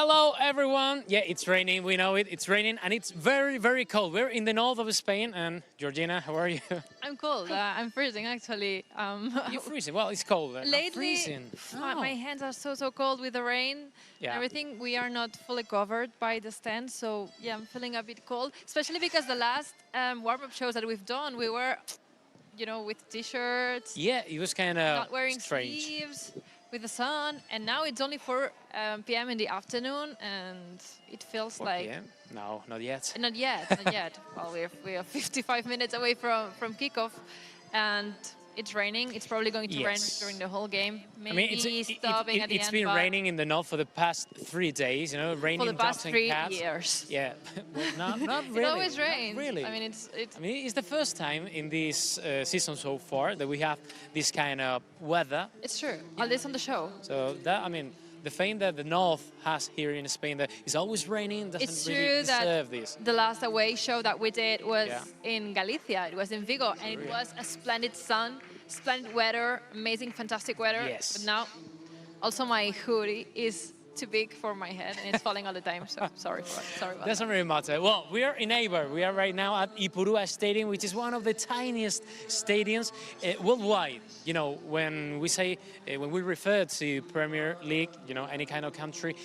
Hello, everyone. Yeah, it's raining. We know it. It's raining, and it's very, very cold. We're in the north of Spain. And Georgina, how are you? I'm cold. I'm freezing actually. You're freezing. Well, it's cold. I'm Lately, freezing. my hands are so cold with the rain and Yeah. everything. We are not fully covered by the stand, so yeah, I'm feeling a bit cold. Especially because the last warm-up shows that we've done, we were, with t-shirts, Yeah, it was kind of not wearing strange. sleeves, with the sun, and now it's only 4 p.m. in the afternoon, and it feels 4 like. p.m.? No, not yet. Not yet, not yet. Well, we are 55 minutes away from kickoff, and it's raining. It's probably going to rain Yes. during the whole game. I mean, Maybe stopping at the it's end. been but raining in the north for the past 3 days. Raining for the past dogs and 3 cats. years. Yeah, well, not really. It always not rains. really. I mean, it's I mean, it's the first time in this season so far that we have this kind of weather. it's true. At least on the show. So that, I mean, the fame that the north has here in Spain that it's always raining doesn't It's really true deserve that this. the last away show that we did was Yeah. in Galicia. It was in Vigo, and it was a splendid sun, splendid weather, amazing, fantastic weather. Yes. But now, also my hoodie is too big for my head, and it's falling all the time. So sorry about that. Doesn't really matter. Well, we are in Eibar. We are right now at Ipurua Stadium, which is one of the tiniest stadiums worldwide. When we say, when we refer to Premier League, any kind of country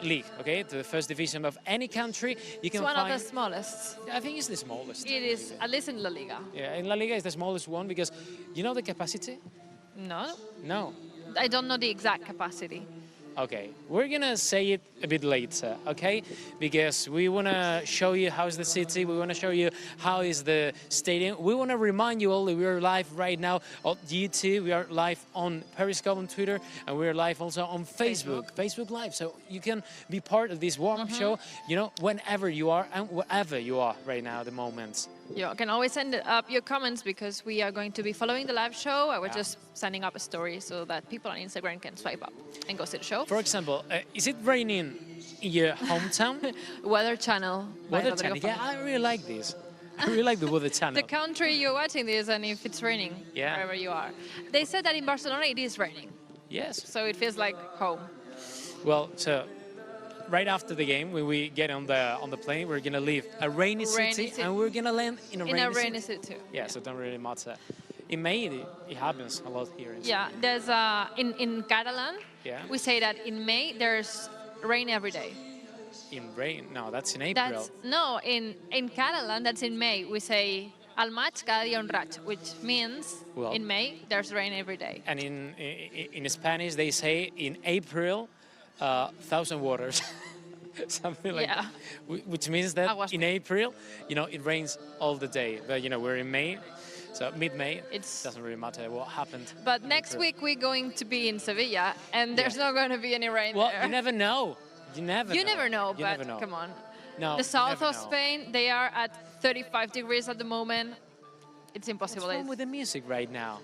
league, okay, to the first division of any country, you can It's one find. of the smallest. I think it's the smallest. It is, at least in La Liga. Yeah, in La Liga, it's the smallest one because the capacity? No, No. I don't know the exact capacity. Okay, we're gonna say it a bit later, okay? Because we wanna show you how's the city, we wanna show you how is the stadium. We wanna remind you all that we are live right now on YouTube, we are live on Periscope on Twitter, and we are live also on Facebook Live. So you can be part of this warm-up show, whenever you are and wherever you are right now at the moment. You can always send up your comments because we are going to be following the live show. I was just sending up a story so that people on Instagram can swipe up and go see the show. For example, is it raining in your hometown? Weather Channel. by Weather Rodrigo channel, yeah, Font. I really like this. I really like the Weather Channel. The country you're watching this, and if it's raining, Yeah. wherever you are. They said that in Barcelona it is raining, Yes. so it feels like home. Well, so right after the game, when we get on the plane, we're gonna leave a rainy city, city. and we're gonna land in a In rainy a rainy city. city too. Yeah, so it don't really matter. In May, it happens a lot here. Yeah, there's in Catalan, Yeah. we say that in May there's rain every day. In rain, no, that's in April. In Catalan, that's in May. We say al maig cada dia un raig, which means Well- in May there's rain every day. And in Spanish, they say in April, 1,000 waters. Something like Yeah. that. Which means that Aguas. in April, it rains all the day. But, we're in May, so mid-May, it doesn't really matter what happened. But next week we're going to be in Sevilla, and there's not going to be any rain Well, there. you never know. You never know. You but never know. come on. No, The south never of know. Spain, they are at 35 degrees at the moment. It's impossible. What's wrong with the music right now?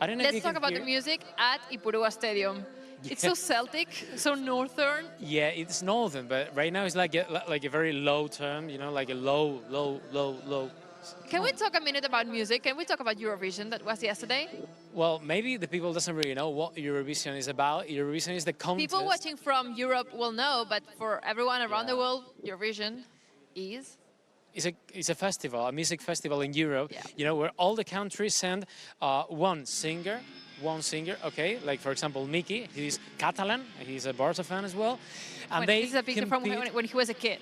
I don't know if you Let's talk can about hear. the music at Ipurua Stadium. It's so Celtic, so northern. Yeah, it's northern, but right now it's like a very low term, like a low. Can we talk a minute about music? Can we talk about Eurovision that was yesterday? Well, maybe the people doesn't really know what Eurovision is about. Eurovision is the contest. People watching from Europe will know, but for everyone around the world, Eurovision is... It's a festival, a music festival in Europe. Yeah. Where all the countries send one singer. Okay, like for example, Miki, he's Catalan, he's a Barça fan as well, and This is a picture from compete- when he was a kid.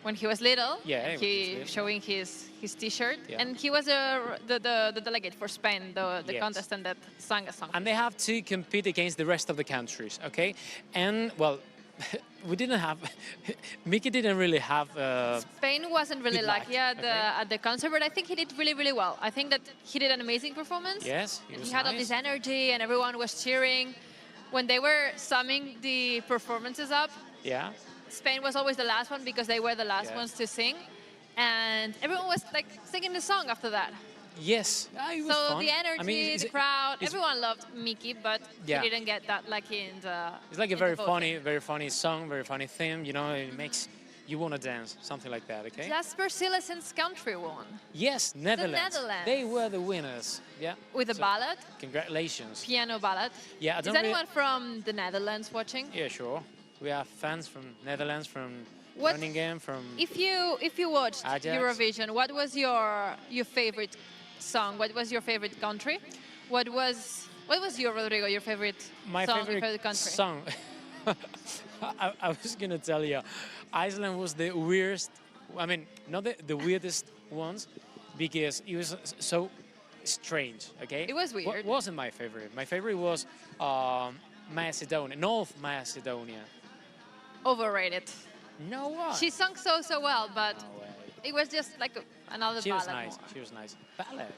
When he was little, Yeah, and when he was little. showing his T-shirt, Yeah. and he was the delegate for Spain, the Yes. contestant that sang a song. And they have to compete against the rest of the countries, okay? And, well, Mickey didn't really have... Spain wasn't really Good lucky luck, at the concert, but I think he did really, really well. I think that he did an amazing performance. Yes, And was he had all nice. this energy, and everyone was cheering. When they were summing the performances up, Yeah, Spain was always the last one because they were the last Yeah. ones to sing. And everyone was like singing the song after that. yes, it was So fun. the energy, I mean, the crowd, it's- everyone loved Mickey, but Yeah. he didn't get that lucky in the. It's like a in the very voting. funny song, very funny theme, it makes you want to dance, something like that, okay? Jasper Cillesen's country won Yes, Netherlands. Netherlands. They were the winners, yeah. with a So, ballad, Congratulations. piano ballad. Yeah, I Is don't really- anyone from the Netherlands watching? Yeah, sure. We have fans from Netherlands, from What- Groningen, from If you watched Ajax. Eurovision, what was your favorite song? What was your favorite country? What was your Rodrigo? Your favorite my song? favorite Your favorite country? song. I was gonna tell you, Iceland was the weirdest. I mean, not the weirdest ones, because it was so strange. Okay. It was weird. Wasn't my favorite. My favorite was Macedonia, North Macedonia. Overrated. No one. She sung so well, but No way. it was just like another She was ballad. nice. more. She was nice. Ballad.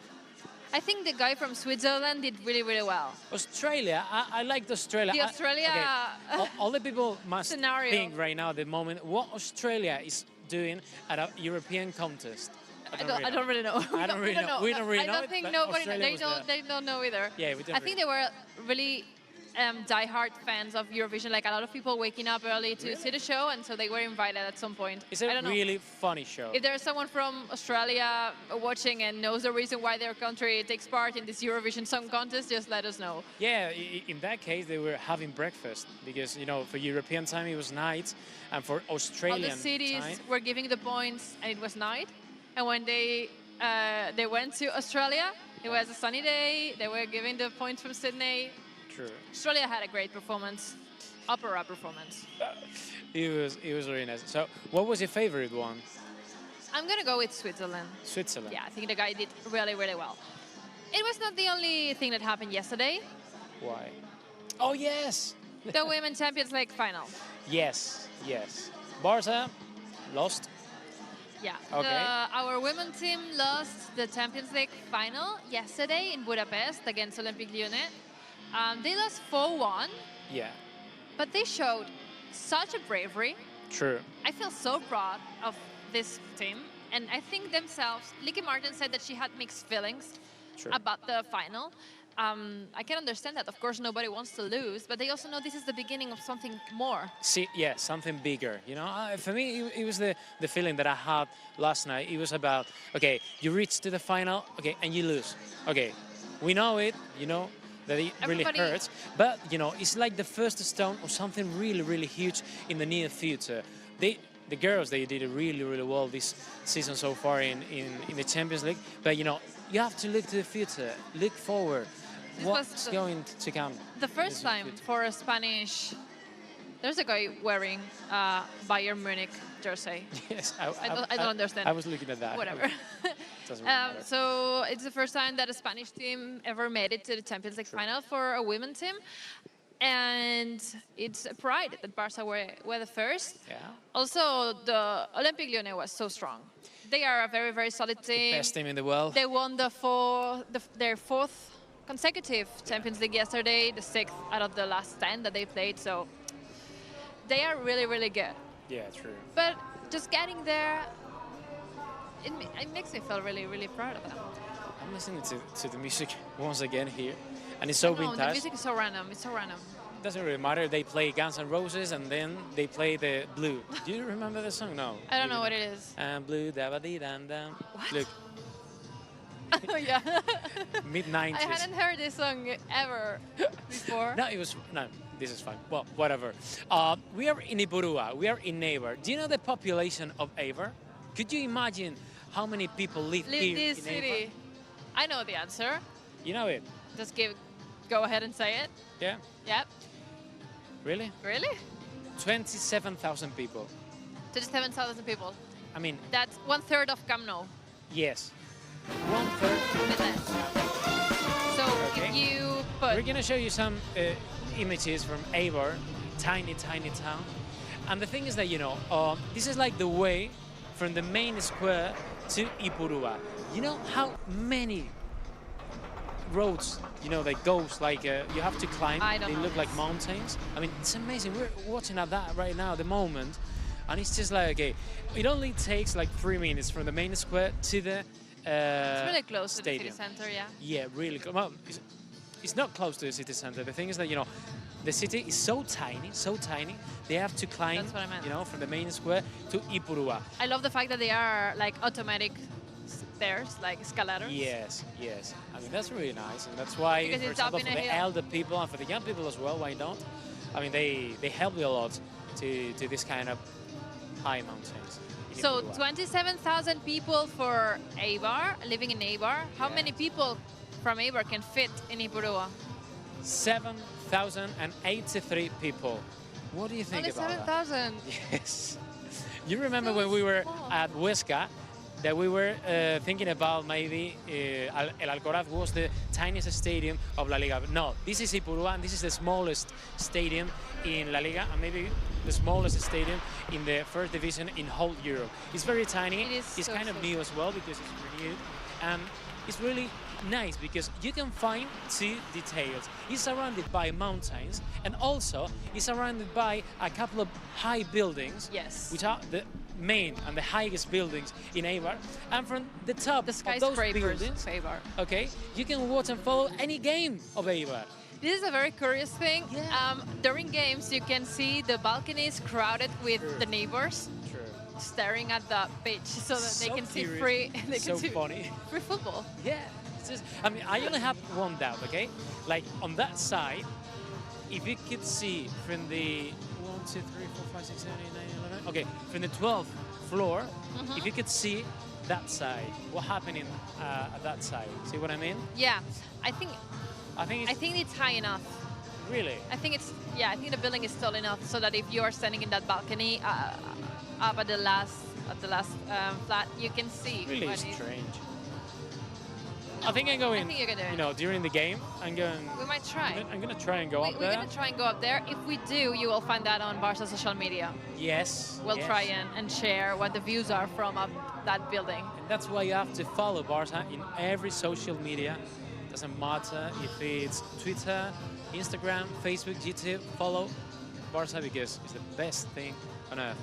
I think the guy from Switzerland did really well. Australia. I liked Australia. The Australia All the people must scenario. think right now, at the moment, what Australia is doing at a European contest. I don't really know. I don't really know. We don't really I know don't it, think but nobody. Australia was there. They don't know either. Yeah, we don't I think they were really diehard fans of Eurovision. Like a lot of people waking up early to see the show, and so they were invited at some point. It's I a don't know. really funny show. If there's someone from Australia watching and knows the reason why their country takes part in this Eurovision Song Contest, just let us know. Yeah, in that case, they were having breakfast because, for European time it was night, and for All Australian the cities time, were giving the points, and it was night. And when they went to Australia, it was a sunny day. They were giving the points from Sydney. true. Australia had a great performance, opera performance. It was really nice. So, what was your favorite one? I'm gonna go with Switzerland. Switzerland. Yeah, I think the guy did really well. It was not the only thing that happened yesterday. Why? Oh yes. The Women Champions League final. Yes. Barça lost. Yeah. Okay. Our women team lost the Champions League final yesterday in Budapest against Olympique Lyonnais. They lost 4-1, Yeah. but they showed such a bravery. True. I feel so proud of this team. And I think themselves, Licky Martin said that she had mixed feelings True. about the final. I can understand that. Of course, nobody wants to lose, but they also know this is the beginning of something more. See, yeah, something bigger. For me, it was the feeling that I had last night. It was about, okay, you reach to the final, okay, and you lose. Okay, we know it, that it really Everybody- hurts. But, it's like the first stone of something really huge in the near future. The girls, they did it really well this season so far in the Champions League. But, you have to look to the future, look forward. This was What's the- going to come? The first in the time future? for a Spanish, there's a guy wearing a Bayern Munich jersey. Yes, I don't understand. I was looking at that. Whatever. Doesn't really matter. So it's the first time that a Spanish team ever made it to the Champions League final for a women team. And it's a pride that Barça were the first. Yeah. Also, the Olympique Lyonnais was so strong. They are a very solid team. Best team in the world. They won their fourth consecutive Champions League yesterday, the sixth out of the last 10 that they played. So they are really good. Yeah, true. But just getting there, it makes me feel really proud of them. I'm listening to the music once again here, and it's so No, the vintage. music is so random. It's so random. Doesn't really matter. They play Guns N' Roses, and then they play the Blue. Do you remember the song? No. I don't know what it is. And Blue, da ba dee dam dam. What? Look, Oh yeah. mid I 90s. hadn't heard this song ever before. No. This is fine. Well, whatever. We are in Ipurua. We are in Eibar. Do you know the population of Eibar? Could you imagine how many people live Live here this in city. Eibar? I know the answer. You know it? Just go ahead and say it. Yeah. Yep. Really? Really? 27,000 people. 27,000 people. I mean, That's 1/3 of Camp Nou. yes. 1/3. A bit less. So Okay. if you We're put gonna show you some images from Eibar, tiny town. And the thing is that this is like the way from the main square to Ipurua. You know how many roads that goes like you have to climb? I don't they know look like this. mountains. I mean, it's amazing. We're watching at that right now, the moment, and it's just like okay, it only takes like 3 minutes from the main square to the it's really close stadium. to the city center, yeah. Yeah, really close. Well, it's not close to the city center. The thing is that, the city is so tiny. They have to climb, That's what I meant. from the main square to Ipurua. I love the fact that they are like automatic stairs, like escalators. Yes. I mean, that's really nice. And that's why, Because for it's up example, in for a the hill. elder people and for the young people as well, why not? I mean, they help you a lot to this kind of high mountains. in So Ipurua. 27,000 people for Eibar, living in Eibar. How Yeah. many people from Eibar can fit in Ipurua? 7,083 people. What do you think Only about that? 7,000. Yes. You remember So when we were small. at Huesca, that we were thinking about maybe El Alcoraz was the tiniest stadium of La Liga. No, this is Ipurua, and this is the smallest stadium in La Liga, and maybe the smallest stadium in the first division in whole Europe. It's very tiny. It is It's so kind of small. new as well because it's renewed, and it's really nice because you can find two details. It's surrounded by mountains, and also it's surrounded by a couple of high buildings, Yes. which are the main and the highest buildings in Eibar. And from the top The of those skyscrapers buildings, of Eibar. okay, you can watch and follow any game of Eibar. This is a very curious thing. Yeah. During games, you can see the balconies crowded with True. the neighbors True. staring at the pitch so that they So can see curious. free. They So can see funny. free football. Yeah. It's just, I mean, I only have one doubt, okay? Like on that side, if you could see from the 1, 2, 3, 4, 5, 6, 7, 8, 9, 11, okay, from the 12th floor, if you could see that side, what happening at that side? See what I mean? Yeah, I think I think it's it's high enough. really. I think the building is tall enough so that if you are standing in that balcony up at the last flat, you can see. Really what is- strange. I think I'm going. I think you can do it. You know, during the game, I'm going. We might try. I'm gonna try and go up We're there. gonna try and go up there. If we do, you will find that on Barça social media. Yes. We'll yes. try and share what the views are from up that building. And that's why you have to follow Barça in every social media. Doesn't matter if it's Twitter, Instagram, Facebook, YouTube. Follow Barça because it's the best thing on earth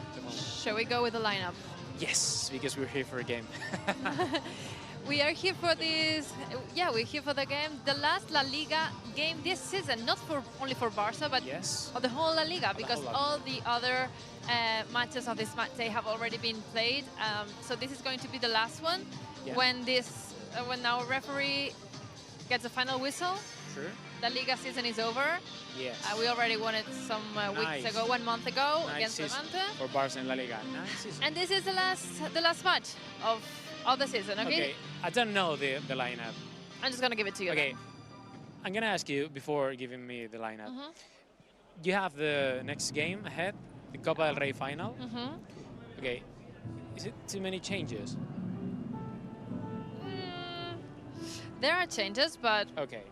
at the moment. Shall we go with the lineup? Yes, because we're here for a game. We are here for this. Yeah, we're here for the game. The last La Liga game this season, not for only for Barça, but Yes. of the whole La Liga, because whole La Liga. all the other matches of this match day have already been played. So this is going to be the last one. Yeah. When our referee gets a final whistle, Sure. La Liga season is over. Yes. We already won it some weeks Nice. ago, 1 month ago, Nice against season Levante. for Barça in La Liga. Nice season. And this is the last match of the season. Okay, I don't know the lineup. I'm just gonna give it to you. Okay, I'm gonna ask you before giving me the lineup. Mhm. You have the next game ahead, the Copa del Rey final. Mhm. Okay, is it too many changes? There are changes, but Okay,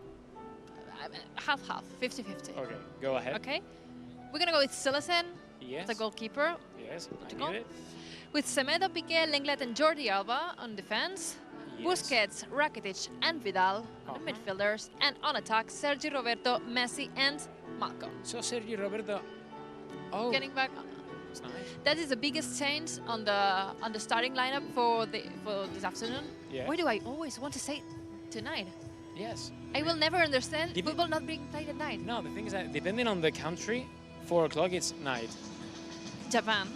half-half, 50-50. okay, go ahead. Okay, we're gonna go with Silesen, Yes. the goalkeeper, Yes, I go. knew it. with Semedo, Piqué, Lenglet, and Jordi Alba on defense. Yes. Busquets, Rakitic, and Vidal on the midfielders, and on attack, Sergio Roberto, Messi, and Malcolm. So Sergio Roberto. Oh, Getting back, it's nice. that is the biggest change on the starting lineup for this afternoon. Yeah. Why do I always want to say tonight? Yes. I will never understand Did it- football not being played at night. No, the thing is that depending on the country, 4 o'clock it's night. Japan,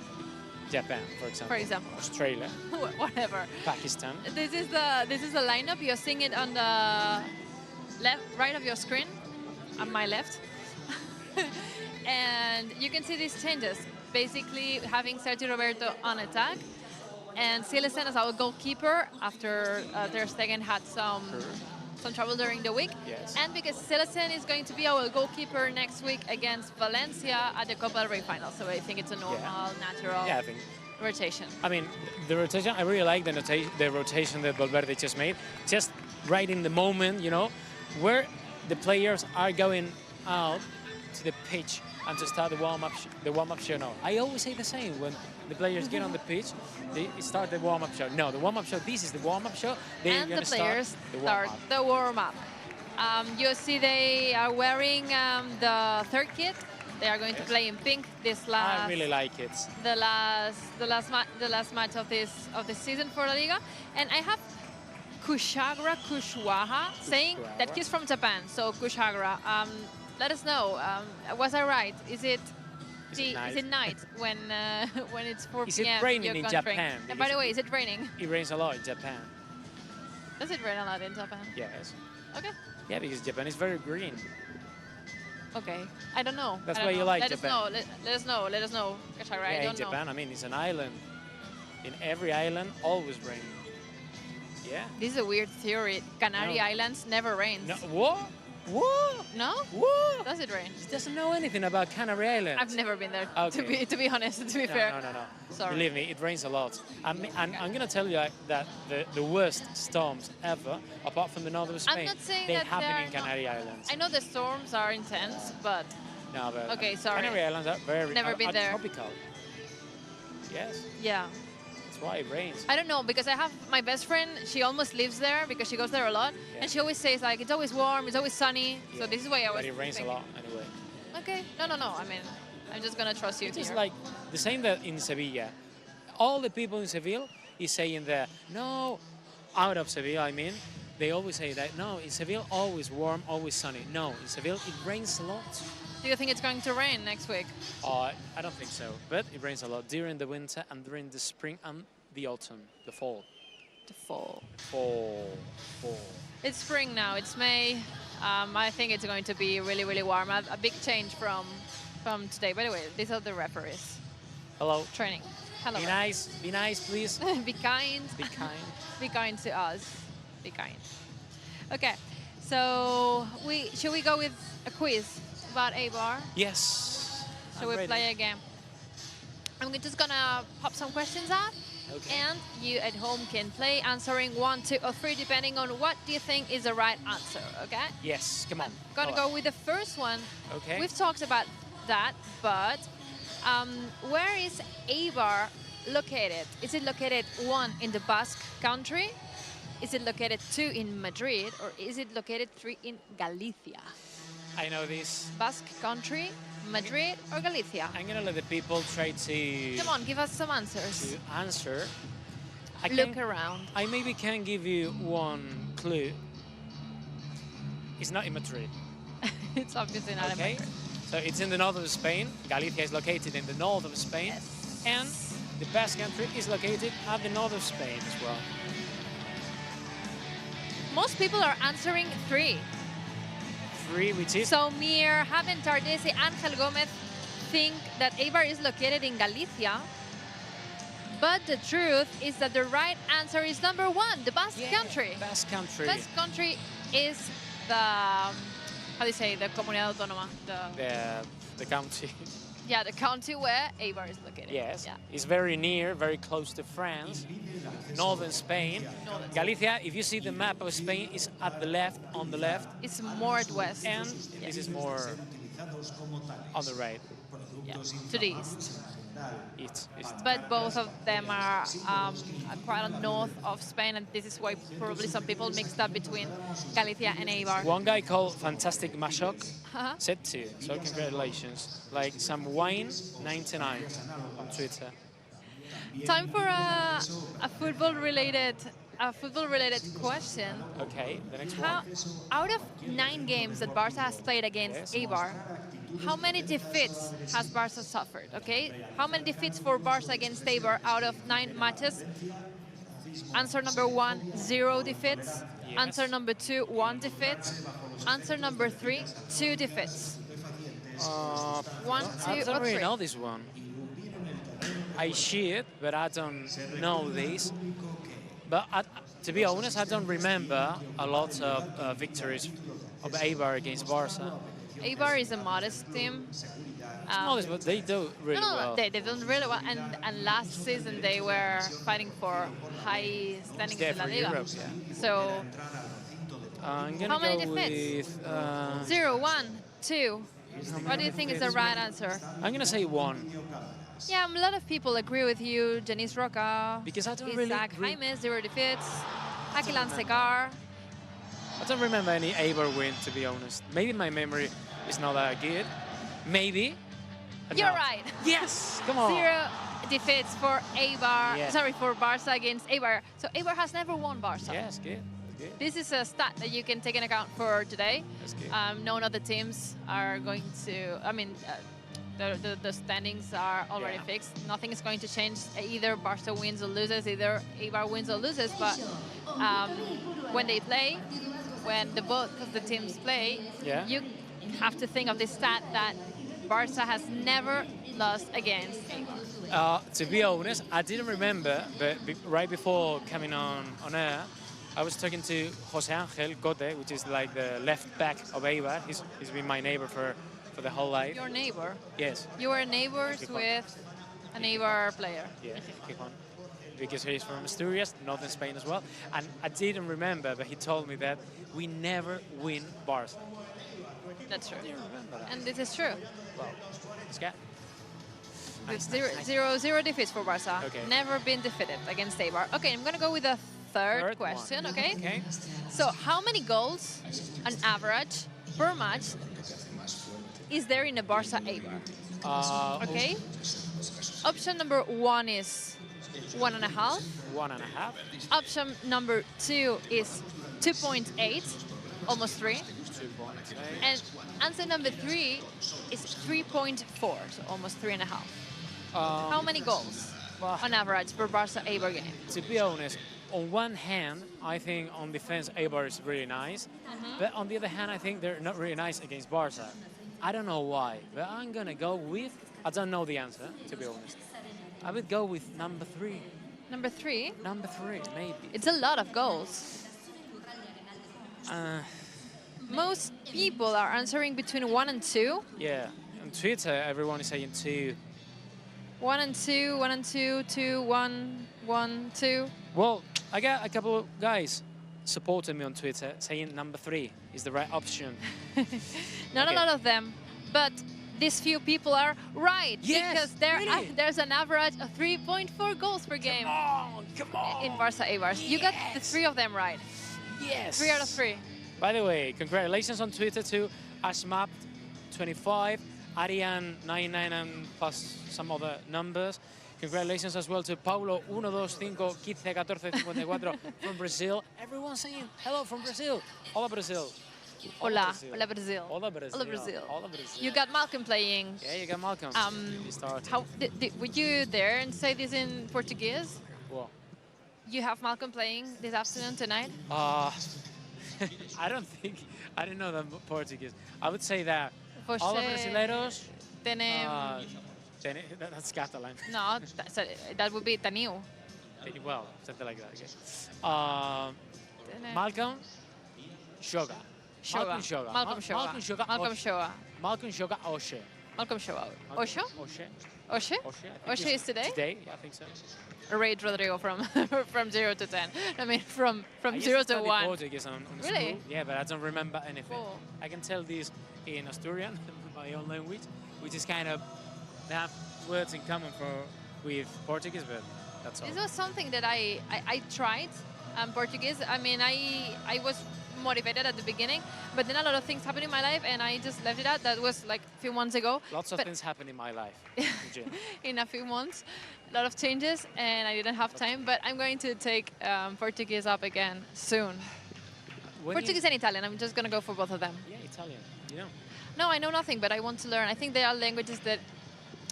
Japan, for example. for example, Australia, whatever. Pakistan. This is the lineup. You're seeing it on the right of your screen, on my left, and you can see these changes. Basically, having Sergio Roberto on attack, and Silesen as our goalkeeper after Ter Stegen had some trouble during the week. Yes. And because Silesen is going to be our goalkeeper next week against Valencia at the Copa del Rey final, so I think it's a normal, natural Yeah, I think. rotation. I mean, the rotation, I really like the rotation that Valverde just made. Just right in the moment, you know, where the players are going out to the pitch and to start the warm-up show. No, I always say the same. When the players get on the pitch, they start the warm-up show. No, the warm-up show, this is the warm-up show. They're And going the to players start the start warm-up. the warm-up. You see they are wearing the third kit. They are going to Yes. play in pink this I last really like it. the last match of this season for La Liga. And I have Kushwaha saying that he's from Japan. So Kushagra, let us know. Was I right? Is it night when when it's 4 Is it p.m. raining your in country? Japan? And by the Because way, is it raining? It rains a lot in Japan. Does it rain a lot in Japan? Yes. Okay. Yeah, because Japan is very green. Okay, I don't know. That's I don't why you know. like let Japan. Us know. Let us know. Let us know. Kashara, I Yeah, in don't know. Japan, I mean, it's an island. In every island, always rain. Yeah. This is a weird theory. Canary No. Islands never rains. No, what? What? No? What? Does it rain? He doesn't know anything about Canary Islands. I've never been there. Okay. To be honest, to be No, fair. no. Sorry. Believe me, it rains a lot. I'm going to tell you that the worst storms ever, apart from the north of Spain, not saying they that happen they're in Canary Islands. I know the storms are intense, but No, but Okay, sorry. Canary Islands are very Never been are there. tropical. Yes, yeah. that's why it rains. I don't know because I have my best friend. She almost lives there because she goes there a lot, Yeah. and she always says like it's always warm, it's always sunny. So Yeah, this is why I was. But it rains thinking. a lot anyway. Okay. No. I mean, I'm just gonna trust you It's just here. like the same that in Sevilla. All the people in Seville is saying that no, out of Seville, I mean, they always say that no, in Seville always warm, always sunny. No, in Seville it rains a lot. Do you think it's going to rain next week? I don't think so, but it rains a lot during the winter and during the spring and the autumn, the fall. The fall. Fall. It's spring now. It's May. I think it's going to be really, really warm. A big change from today. By the way, these are the referees Hello. training. Hello. Be nice, please. Be kind. Be kind. Be kind to us. Be kind. Okay. So should we go with a quiz about Eibar? Yes. Shall we play a game? I'm just gonna pop some questions up, Okay. and you at home can play answering 1, 2, or 3 depending on what do you think is the right answer. Okay. Yes, come on. Gonna Go go with the first one. Okay. We've talked about that, but where is Eibar located? Is it located 1 in the Basque country? Is it located 2 in Madrid, or is it located 3 in Galicia? I know this. Basque country, Madrid, or Galicia? I'm gonna let the people try to Come on, give us some answers. answer. Look around. I maybe can give you one clue. It's not in Madrid. It's obviously not in Okay. Madrid. So it's in the north of Spain. Galicia is located in the north of Spain. Yes. And the Basque country is located at the north of Spain as well. Most people are answering 3. 3, which is So Mir, Haben Tardesi, Angel Gomez think that Eibar is located in Galicia. But the truth is that the right answer is number 1, the Basque country. Basque country. Basque country is the, how do you say, the Comunidad Autónoma? The county. Yeah, the county where Eibar is located. Yes. Yeah. It's very near, very close to France. Northern Spain. Northern Spain. Galicia, if you see the map of Spain, is at the left, on the left. It's more at west. And this is more on the right. Yeah, to the east. East. But both of them are quite on north of Spain, and this is why probably some people mixed up between Galicia and Eibar. One guy called Fantastic Mashok Uh-huh. said 2, so congratulations. Like some wine 99 on Twitter. Time for a football-related question. Okay, the next How, one. out of 9 games that Barca has played against Eibar, how many defeats has Barca suffered? Okay, how many defeats for Barca against Eibar out of 9 matches? Answer number 1, 0 defeats. Yes. Answer number 2, 1 defeat. Answer number 3, 2 defeats. 1, 2, I or don't really 3. know this one. I see it, but I don't know this. But to be honest, I don't remember a lot of victories of Eibar against Barca. Eibar is a modest team. Modest, but they do really well. They've done really well. And last season they were fighting for high standings Yeah, in La for Liga. Europe, yeah. So I'm How gonna many go defeats? with. 0, 1, 2. What do you think is the right answer? I'm gonna say 1 Yeah, a lot of people agree with you. Janice Roca, because I don't Isaac really. Jaime, 0 defeats. Akilan Segar. I don't remember any Eibar win, to be honest. Maybe my memory is not that good. Maybe. but You're no. right. Yes, come on. 0 defeats for Eibar. Yeah. Sorry, for Barca against Eibar. So Eibar has never won Barca. Yes, good. That's good. This is a stat that you can take into account for today. That's good. None of the teams are going to. I mean, the standings are already Yeah. fixed. Nothing is going to change. Either Barca wins or loses. Either Eibar wins or loses. But when they play, when both of the teams play, Yeah. have to think of this stat that Barça has never lost against Eibar. To be honest, I didn't remember, but right before coming on air, I was talking to Jose Angel Cote, which is like the left back of Eibar. He's been my neighbor for the whole life. Your neighbor? Yes. You were neighbors with an Eibar player? Yeah, Gijon. Because he's from Asturias, northern Spain as well. And I didn't remember, but he told me that we never win Barça. That's true. I didn't remember that. And this is true. Well, it's good. It's zero defeats for Barça. Okay. Never been defeated against Eibar. Okay, I'm going to go with the third question, one. okay? Okay. So how many goals on average per match is there in a Barça Eibar? Okay. Option number 1 is 1.5. 1.5. Option number 2 is 2.8, almost 3. 2.8. And answer number 3 is 3.4, so almost 3.5. How many goals well, on average per Barça Eibar game? To be honest, on one hand, I think on defense Eibar is really nice, but on the other hand, I think they're not really nice against Barça. I don't know why, but I'm gonna go with. I don't know the answer, to be honest. I would go with number 3. Number 3? Number 3, maybe. It's a lot of goals. Most people are answering between 1 and 2. Yeah, on Twitter, everyone is saying 2. 1 and 2, 1 and 2, 2, 1, 1, 2. Well, I got a couple of guys supporting me on Twitter saying number 3 is the right option. Not Okay. a lot of them, but these few people are right. Yes, because really? there's an average of 3.4 goals per game Come on! in Barça Eibar. You got the 3 of them right. Yes! 3 out of 3. By the way, congratulations on Twitter to Ashmap25, Arian99 and plus some other numbers. Congratulations as well to Paulo 125151454 from Brazil. Everyone saying hello from Brazil. Hola Brazil. Hola, hola Brazil. Hola Brazil. Hola Brazil. Hola Brazil. You got Malcolm playing. Yeah, you got Malcolm. He started. How were you there and say this in Portuguese? What? You have Malcolm playing this afternoon tonight? I didn't know that Portuguese. I would say that all the brasileiros. That's Catalan. No, that would be Taniu. Well, something like that. Okay. Malcolm Shoga. Malcolm Shoga. Malcolm Shoga. Malcolm Shoga. Malcolm Shoga. Malcolm Shoga Oshe. Malcolm Shoga. Osho? Oshe. Osho? Osho is today? Today, yeah, I think so. Rate Rodrigo from from 0 to 10. I mean, from I used 0 to to study 1. Portuguese on Really? school. Yeah, but I don't remember anything. Cool. I can tell this in Asturian, my own language, which is kind of, they have words in common with Portuguese, but that's all. This was something that I tried, Portuguese. I mean, I was motivated at the beginning, but then a lot of things happened in my life and I just left it out. That was like a few months ago. Lots of But things happen in my life. in a few months, a lot of changes, and I didn't have time, but I'm going to take Portuguese up again soon. Portuguese and Italian, I'm just going to go for both of them. Yeah, Italian, you know. No, I know nothing, but I want to learn. I think there are languages that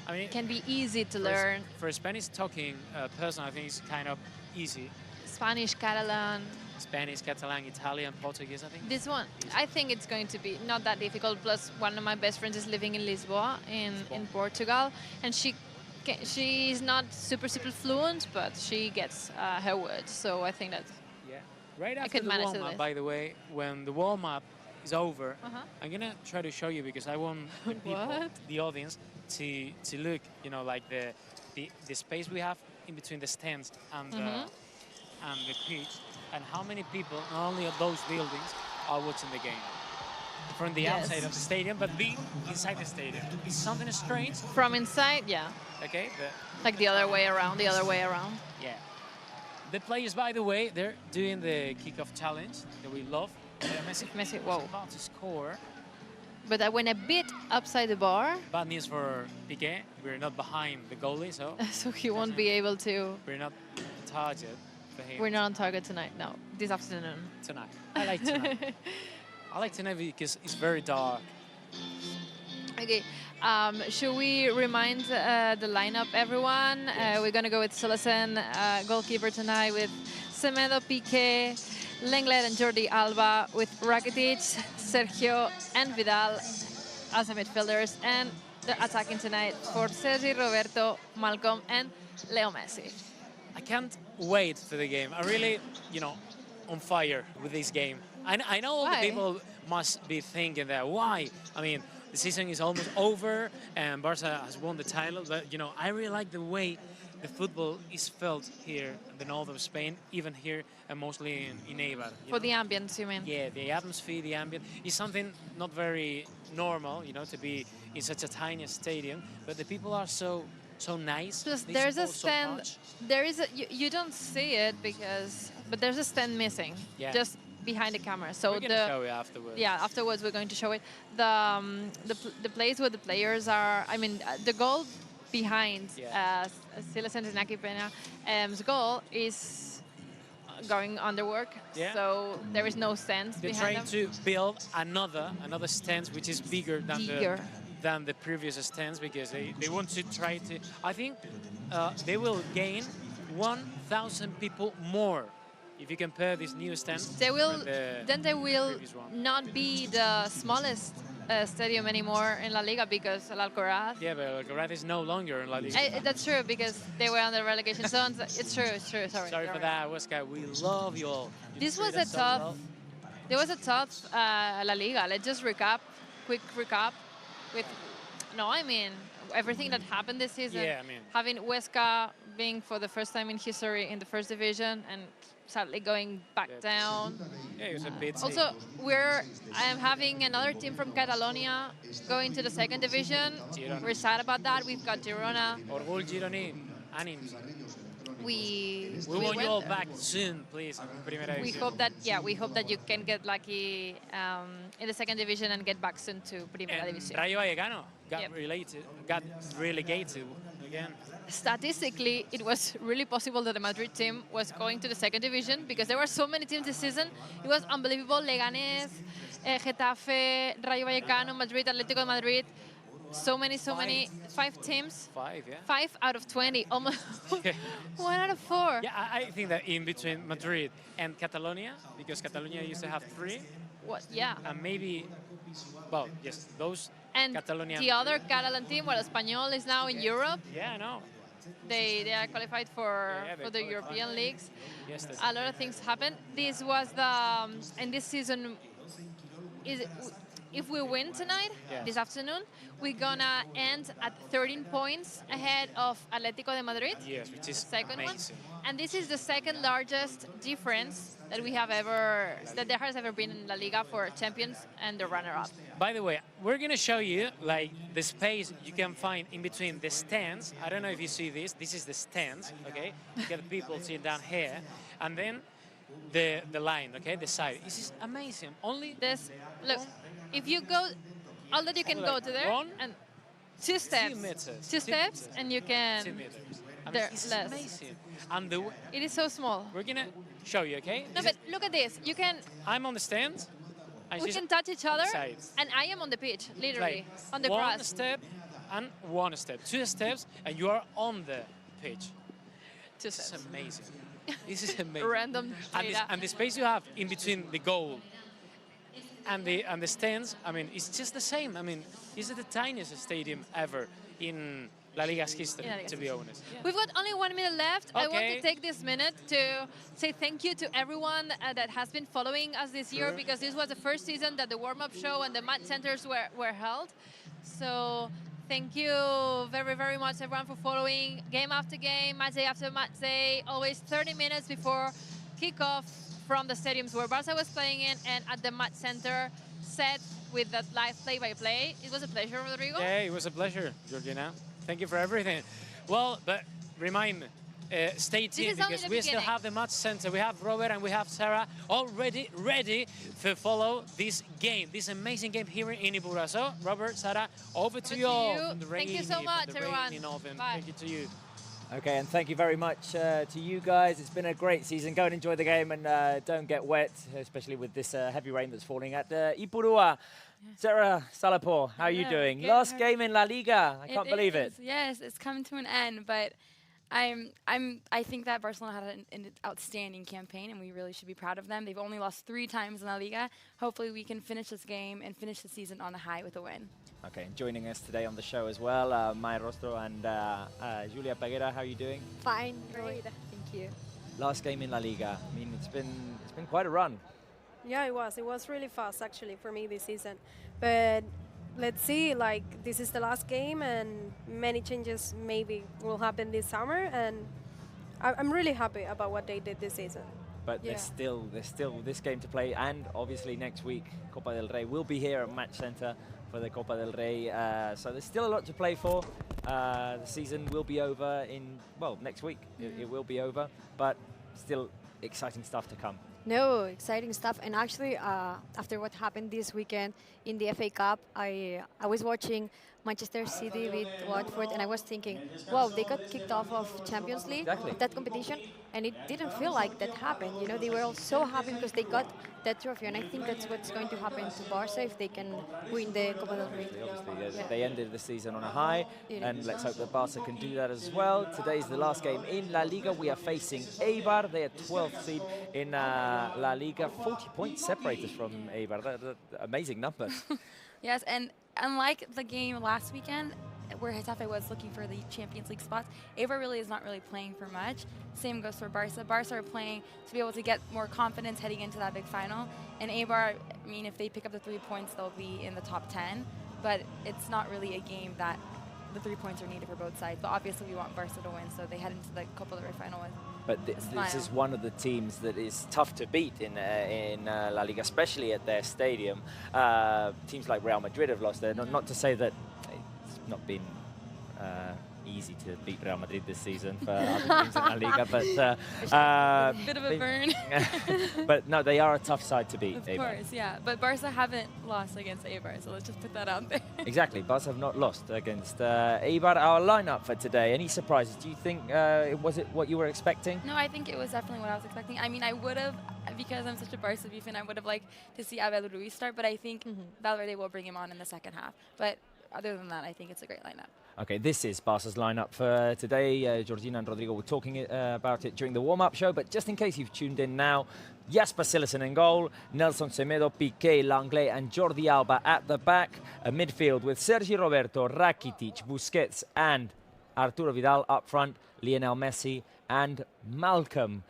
I mean, can be easy to learn. For a Spanish-talking person, I think it's kind of easy. Spanish, Catalan. Spanish, Catalan, Italian, Portuguese, I think. This one, I think it's going to be not that difficult. Plus, one of my best friends is living in Lisboa, in Portugal, and she's not super fluent, but she gets her words. So I think that Yeah. Right after could the manage warm-up, this. by the way, when the warm-up is over, I'm gonna try to show you because I want the people, What? the audience, to look, you know, like the space we have in between the stands and the pitch, and how many people, not only of those buildings, are watching the game from the outside of the stadium, but inside the stadium. It's something strange. from inside, yeah, Okay, but like the other way around, the other way around. yeah. The players, by the way, they're doing the kickoff challenge that we love. Messi, is whoa. about to score. But I went a bit upside the bar, Bad news for Piqué. We're not behind the goalie, so so he won't be able to. we're not target for him We're not on target tonight. No, this afternoon. tonight. I like tonight. I like tonight because it's very dark. Okay, should we remind the lineup, everyone? Yes. We're going to go with Solasen, goalkeeper tonight, with Semedo, Piqué, Lenglet and Jordi Alba with Rakitic, Sergio and Vidal as the midfielders, and the attacking tonight for Sergi, Roberto, Malcolm and Leo Messi. I can't wait for the game. I'm really, on fire with this game. I know all the Why? people must be thinking that, why? I mean, the season is almost over and Barca has won the title, but, I really like the way the football is felt here in the north of Spain, even here and mostly in Eibar. For the ambience, you mean? Yeah, the atmosphere, the ambient is something not very normal, to be in such a tiny stadium, but the people are so nice. Plus, They there's a support so stand. much. There is you don't see it but there's a stand missing, Yeah. just behind the camera. So We're gonna show you afterwards. yeah, afterwards we're going to show it. The place where the players are. I mean, the goal behind Silas and Inaki Pena's goal is going under work. Yeah. So there is no stands They're behind trying them. to build another stand which is bigger Bigger. than the previous stands because they want to try to. I think they will gain 1,000 people more if you compare this new stand. They will. with the Then they will previous one. not be the smallest stadium anymore in La Liga because El Alcoraz. Yeah, but Alcaraz is no longer in La Liga. That's true because they were on the relegation zone. So it's true. It's true. Sorry. Sorry for that, Huesca. We love you all. You This treat was a us so tough. well. There was a tough La Liga. Let's just quick recap with. No, I mean everything that happened this season. Yeah, I mean. Having Huesca being for the first time in history in the first division and sadly going back down. Yeah, it was a bit. Also, I am having another team from Catalonia going to the second division. Girona. We're sad about that. We've got Girona. Orgul Gironí, ànims. We We want you went all there. back soon, please. Primera We división. hope that you can get lucky in the second division and get back soon to Primera And División. Rayo Vallecano got Yep. got relegated again. Statistically, it was really possible that the Madrid team was going to the second division because there were so many teams this season. It was unbelievable. Leganés, Getafe, Rayo Vallecano, Madrid, Atlético de Madrid. So many. 5 teams. 5, yeah. 5 out of 20, almost 1 out of 4. Yeah, I think that in between Madrid and Catalonia, because Catalonia used to have 3, What? Yeah. and maybe, well, yes, those And Catalonia. the other Catalan team, well, Espanyol is now in Europe. Yeah, I know. They are qualified for they for the qualified. European leagues. Yes, that's A lot of things happened. This was and this season is. If we win tonight, Yeah. this afternoon, we're gonna end at 13 points ahead of Atlético de Madrid. Yes, which is Second amazing. one, and this is the second largest difference that there has ever been in La Liga for champions and the runner-up. By the way, we're gonna show you like the space you can find in between the stands. I don't know if you see this. This is the stands, okay? You get the people sitting down here, and then the line, okay, the side. This is amazing. Only Look, if you go, all that you can go to there, One, and 2 steps, meters, 2 2 steps, meters. and you can. 2 meters. I mean, There, it's less. amazing. And It is so small. we're gonna show you, okay? No, but look at this. You can. I'm on the stand. And We she's can touch each other, sides. and I am on the pitch, literally, like on the one grass. step and 1 step, 2 steps, and you are on the pitch. 2 This is steps. amazing. This is amazing. Random data. And the space you have in between the goal and the stands, I mean, it's just the same. I mean, it's the tiniest stadium ever in La Liga's history, In La Liga's to be honest. Yeah. We've got only 1 minute left. I want Okay. to take this minute to say thank you to everyone that has been following us this year Sure. because this was the first season that the warm-up show and the match centers were held. So thank you very, very much everyone for following game after game, match day after match day, always 30 minutes before kickoff from the stadiums where Barça was playing in and at the match center set with that live play-by-play. It was a pleasure, Rodrigo. Yeah, it was a pleasure, Georgina. Thank you for everything. Well, but remind me, stay tuned is only because the we still beginning. have the match center. We have Robert and we have Sarah already ready to follow this game, this amazing game here in Ibura. So, Robert, Sarah, over to you all. From the Thank you rainy- so much, from the everyone. rainy Northern. Bye. Thank you to you. Okay, and thank you very much to you guys. It's been a great season. Go and enjoy the game and don't get wet, especially with this heavy rain that's falling at Ipurua. Sarah Salapor, how are you Hello, doing? good, Last how- game in La Liga. I can't believe it. Yes, it's coming to an end, but I think that Barcelona had an outstanding campaign, and we really should be proud of them. They've only lost 3 times in La Liga. Hopefully, we can finish this game and finish the season on a high with a win. Okay, and joining us today on the show as well, Maya Rostro and Julia Peguera. How are you doing? Fine, great. Thank you. Last game in La Liga. I mean, it's been quite a run. Yeah, it was. It was really fast actually for me this season. But let's see, like this is the last game and many changes maybe will happen this summer, and I'm really happy about what they did this season. But there's still this game to play, and obviously next week Copa del Rey will be here at Match Center for the Copa del Rey. So there's still a lot to play for. The season will be over next week. It will be over, but still exciting stuff to come. No, exciting stuff. And actually, after what happened this weekend in the FA Cup, I was watching Manchester City with Watford, and I was thinking, wow, they got kicked off of Champions League, of that competition, and it didn't feel like that happened. You know, they were all so happy because they got that trophy, and I think that's what's going to happen to Barça if they can win the Copa del Rey. Obviously, they ended the season on a high, and let's hope that Barça can do that as well. Today's the last game in La Liga. We are facing Eibar. They are 12th seed in La Liga. 40 points separate us from Eibar. That's amazing numbers. Yes, and unlike the game last weekend, where Getafe was looking for the Champions League spots, Eibar really is not really playing for much. Same goes for Barça. Barça are playing to be able to get more confidence heading into that big final. And Eibar, I mean, if they pick up the 3 points, they'll be in the top 10. But it's not really a game that the 3 points are needed for both sides. But obviously, we want Barça to win, so they head into the Copa del Rey final with. But this is one of the teams that is tough to beat in La Liga, especially at their stadium. Teams like Real Madrid have lost there. Not to say that it's not been easy to beat Real Madrid this season for other teams in La Liga, but bit of a burn. But no, they are a tough side to beat. Of course, yeah. But Barça haven't lost against Eibar, so let's just put that out there. Exactly, Barça have not lost against Eibar. Our lineup for today. Any surprises? Do you think was it what you were expecting? No, I think it was definitely what I was expecting. I mean, I would have, because I'm such a Barça fan, I would have liked to see Abel Ruiz start, but I think Valverde will bring him on in the second half. But other than that, I think it's a great lineup. Okay, this is Barca's lineup for today. Georgina and Rodrigo were talking about it during the warm-up show, but just in case you've tuned in now, Jasper Cillessen in goal, Nelson Semedo, Piqué, Langlais and Jordi Alba at the back. A midfield with Sergi Roberto, Rakitic, Busquets and Arturo Vidal up front, Lionel Messi and Malcolm.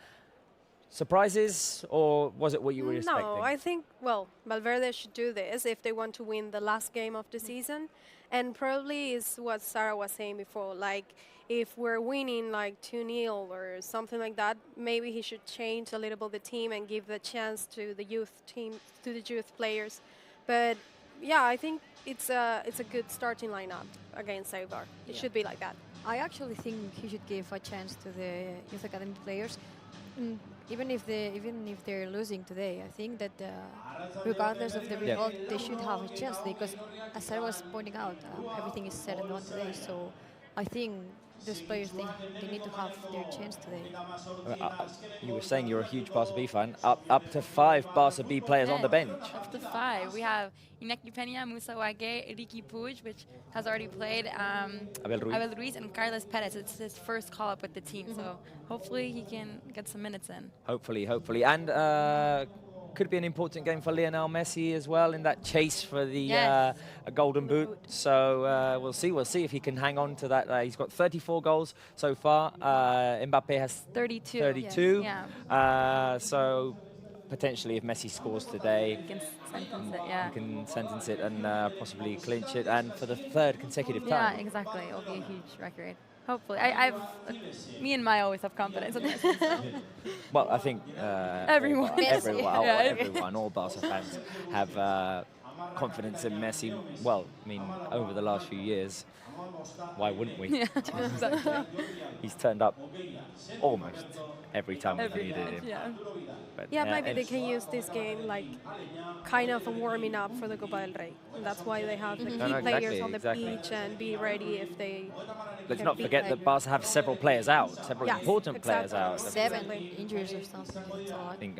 Surprises, or was it what you were expecting? No, I think, well, Valverde should do this if they want to win the last game of the season. And probably is what Sarah was saying before, like if we're winning like 2-0 or something like that, maybe he should change a little bit the team and give the chance to the youth team, to the youth players. But yeah, I think it's a good starting lineup against Eibar. It should be like that. I actually think he should give a chance to the youth academy players. Even if they're losing today, I think that regardless of the result, they should have a chance, because as I was pointing out, everything is said and done today. So I think those players, they need to have their chance today. You were saying you're a huge Barca B fan. Up to 5 Barca B players on the bench. Up to 5. We have Iñaki Peña, Musa Wague, Ricky Puig, which has already played, Abel Ruiz, and Carlos Perez. It's his first call-up with the team, so hopefully he can get some minutes in. Hopefully. And could be an important game for Lionel Messi as well in that chase for the golden boot. So we'll see if he can hang on to that. He's got 34 goals so far. Mbappe has 32. Yeah. So potentially, if Messi scores today, He can sentence it, yeah. he can sentence it and possibly clinch it, and for the 3rd consecutive Yeah, time. exactly. It'll be a huge record. Hopefully. Me and Maya always have confidence in this. Well, I think Everyone. everyone, all Barca fans have confidence in Messi. Well, I mean, over the last few years, why wouldn't we? Yeah, exactly. He's turned up almost every time we Every needed match, him. yeah. But, Yeah, maybe they can use this game like kind of a warming up for the Copa del Rey. And that's why they have the key players on the pitch and be ready if they. Let's not forget that Barca have several players out, several important players out. 7 injuries or something. It's a lot. I think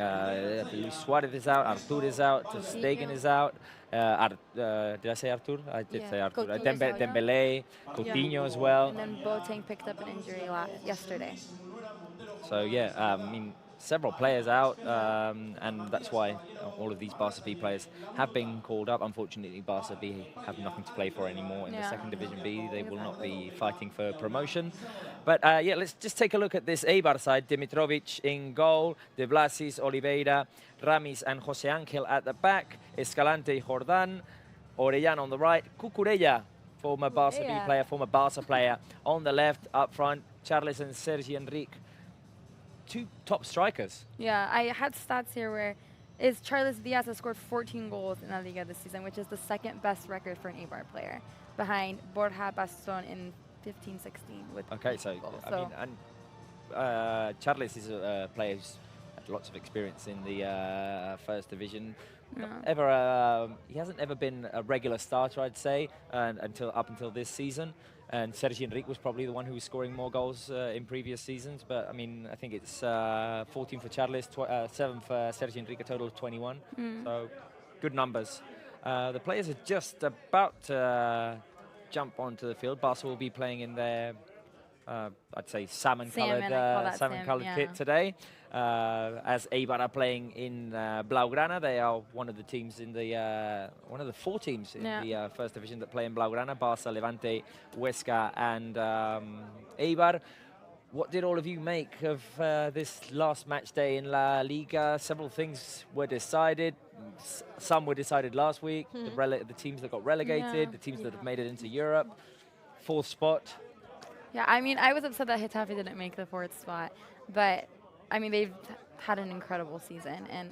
Luis Suarez is out, Artur is out, Ter Stegen is out, Did I say Artur? I did Yeah, say Artur. Coutinho Dembe as well. Dembele, Coutinho as well. And then Boateng picked up an injury yesterday. So yeah, I mean, several players out, and that's why all of these Barca B players have been called up. Unfortunately, Barca B have nothing to play for anymore in the Yeah. second Division B. They will not be fighting for promotion. But yeah, let's just take a look at this Eibar side. Dimitrovic in goal, De Blasis, Oliveira, Ramis and Jose Angel at the back, Escalante, Jordan, Orellana on the right, Cucurella, former Barca B Cucurella. player, former Barca player, on the left, up front, Charles and Sergi Enrique. Two top strikers. Yeah, I had stats here where Charles Diaz has scored 14 goals in La Liga this season, which is the second best record for an Eibar player, behind Borja Baston in 15-16 with Okay, so, goals. I mean, and Charles is a player who's had lots of experience in the first division. He hasn't ever been a regular starter, I'd say, up until this season. And Sergi Enrique was probably the one who was scoring more goals in previous seasons. But I mean, I think it's 14 for Charles, 7 for Sergi Enrique, a total of 21. So good numbers. The players are just about to jump onto the field. Barca will be playing in their, I'd say, salmon-coloured kit today. As Eibar are playing in Blaugrana, they are one of the teams in the one of the 4 teams in the first division that play in Blaugrana: Barça, Levante, Huesca, and Eibar. What did all of you make of this last match day in La Liga? Several things were decided. Some were decided last week. The teams that got relegated, the teams that have made it into Europe. 4th spot. Yeah, I mean, I was upset that Getafe didn't make the 4th spot, but I mean, they've had an incredible season, and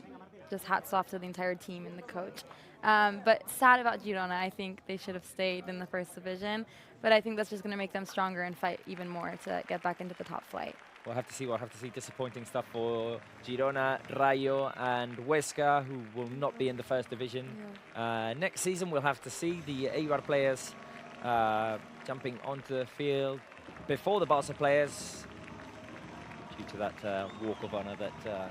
just hats off to the entire team and the coach. But sad about Girona. I think they should have stayed in the first division, but I think that's just going to make them stronger and fight even more to get back into the top flight. We'll have to see. We'll have to see disappointing stuff for Girona, Rayo, and Huesca, who will not be in the first division. Next season, we'll have to see the Eibar players jumping onto the field before the Barca players, due to that walk of honour that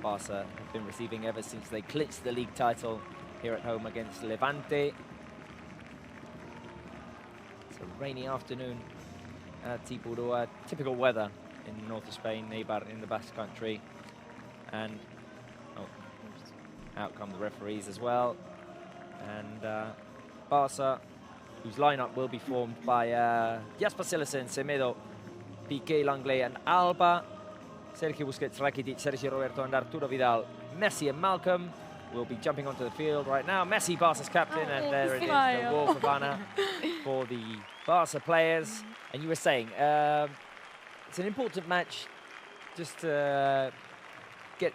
Barca have been receiving ever since they clinched the league title here at home against Levante. It's a rainy afternoon at Tipurua. Typical weather in the north of Spain, Eibar in the Basque Country. And out come the referees as well. And Barca, whose lineup will be formed by Jasper Cillessen, Semedo, Piqué, Langley and Alba. Sergio Busquets, Rakitic, Sergio Roberto and Arturo Vidal. Messi and Malcolm will be jumping onto the field right now. Messi, Barca's captain, and there it is, the Wolf of Honour for the Barca players. And you were saying, it's an important match just to get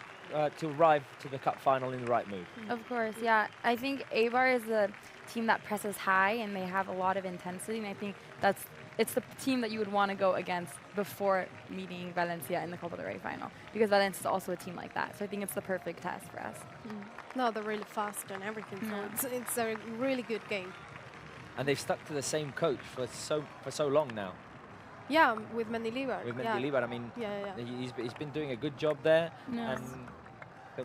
to arrive to the cup final in the right mood. Of course, yeah. I think Eibar is a team that presses high and they have a lot of intensity, and I think it's the team that you would want to go against before meeting Valencia in the Copa del Rey final, because Valencia is also a team like that. So I think it's the perfect test for us. No, they're really fast and everything, so it's a really good game. And they've stuck to the same coach for so long now. Yeah, with Mendilibar. With Mendilibar, I mean, he's been doing a good job there, and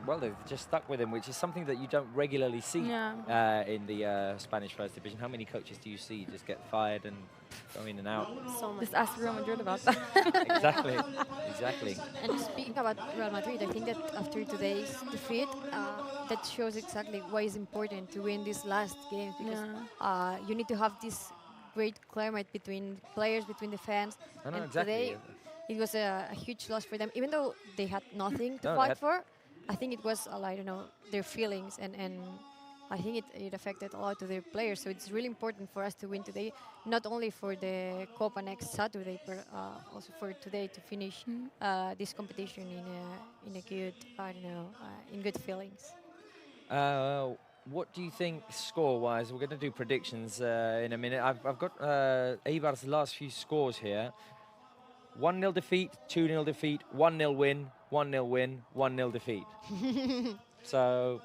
well, they've just stuck with him, which is something that you don't regularly see in the Spanish First Division. How many coaches do you see just get fired and go in and out? So much. Just ask Real Madrid about that. Exactly. And speaking about Real Madrid, I think that after today's defeat, that shows exactly why it's important to win these last games, because you need to have this great climate between players, between the fans. No, and exactly. Today, it was a huge loss for them, even though they had nothing to fight for. I think it was, I don't know, their feelings, and I think it affected a lot to their players. So it's really important for us to win today, not only for the Copa next Saturday, but also for today to finish this competition in a good, in good feelings. What do you think score-wise? We're going to do predictions in a minute. I've got Eibar's last few scores here. 1-0 defeat, 2-0 defeat, 1-0 win, 1-0 win, 1-0 defeat. So,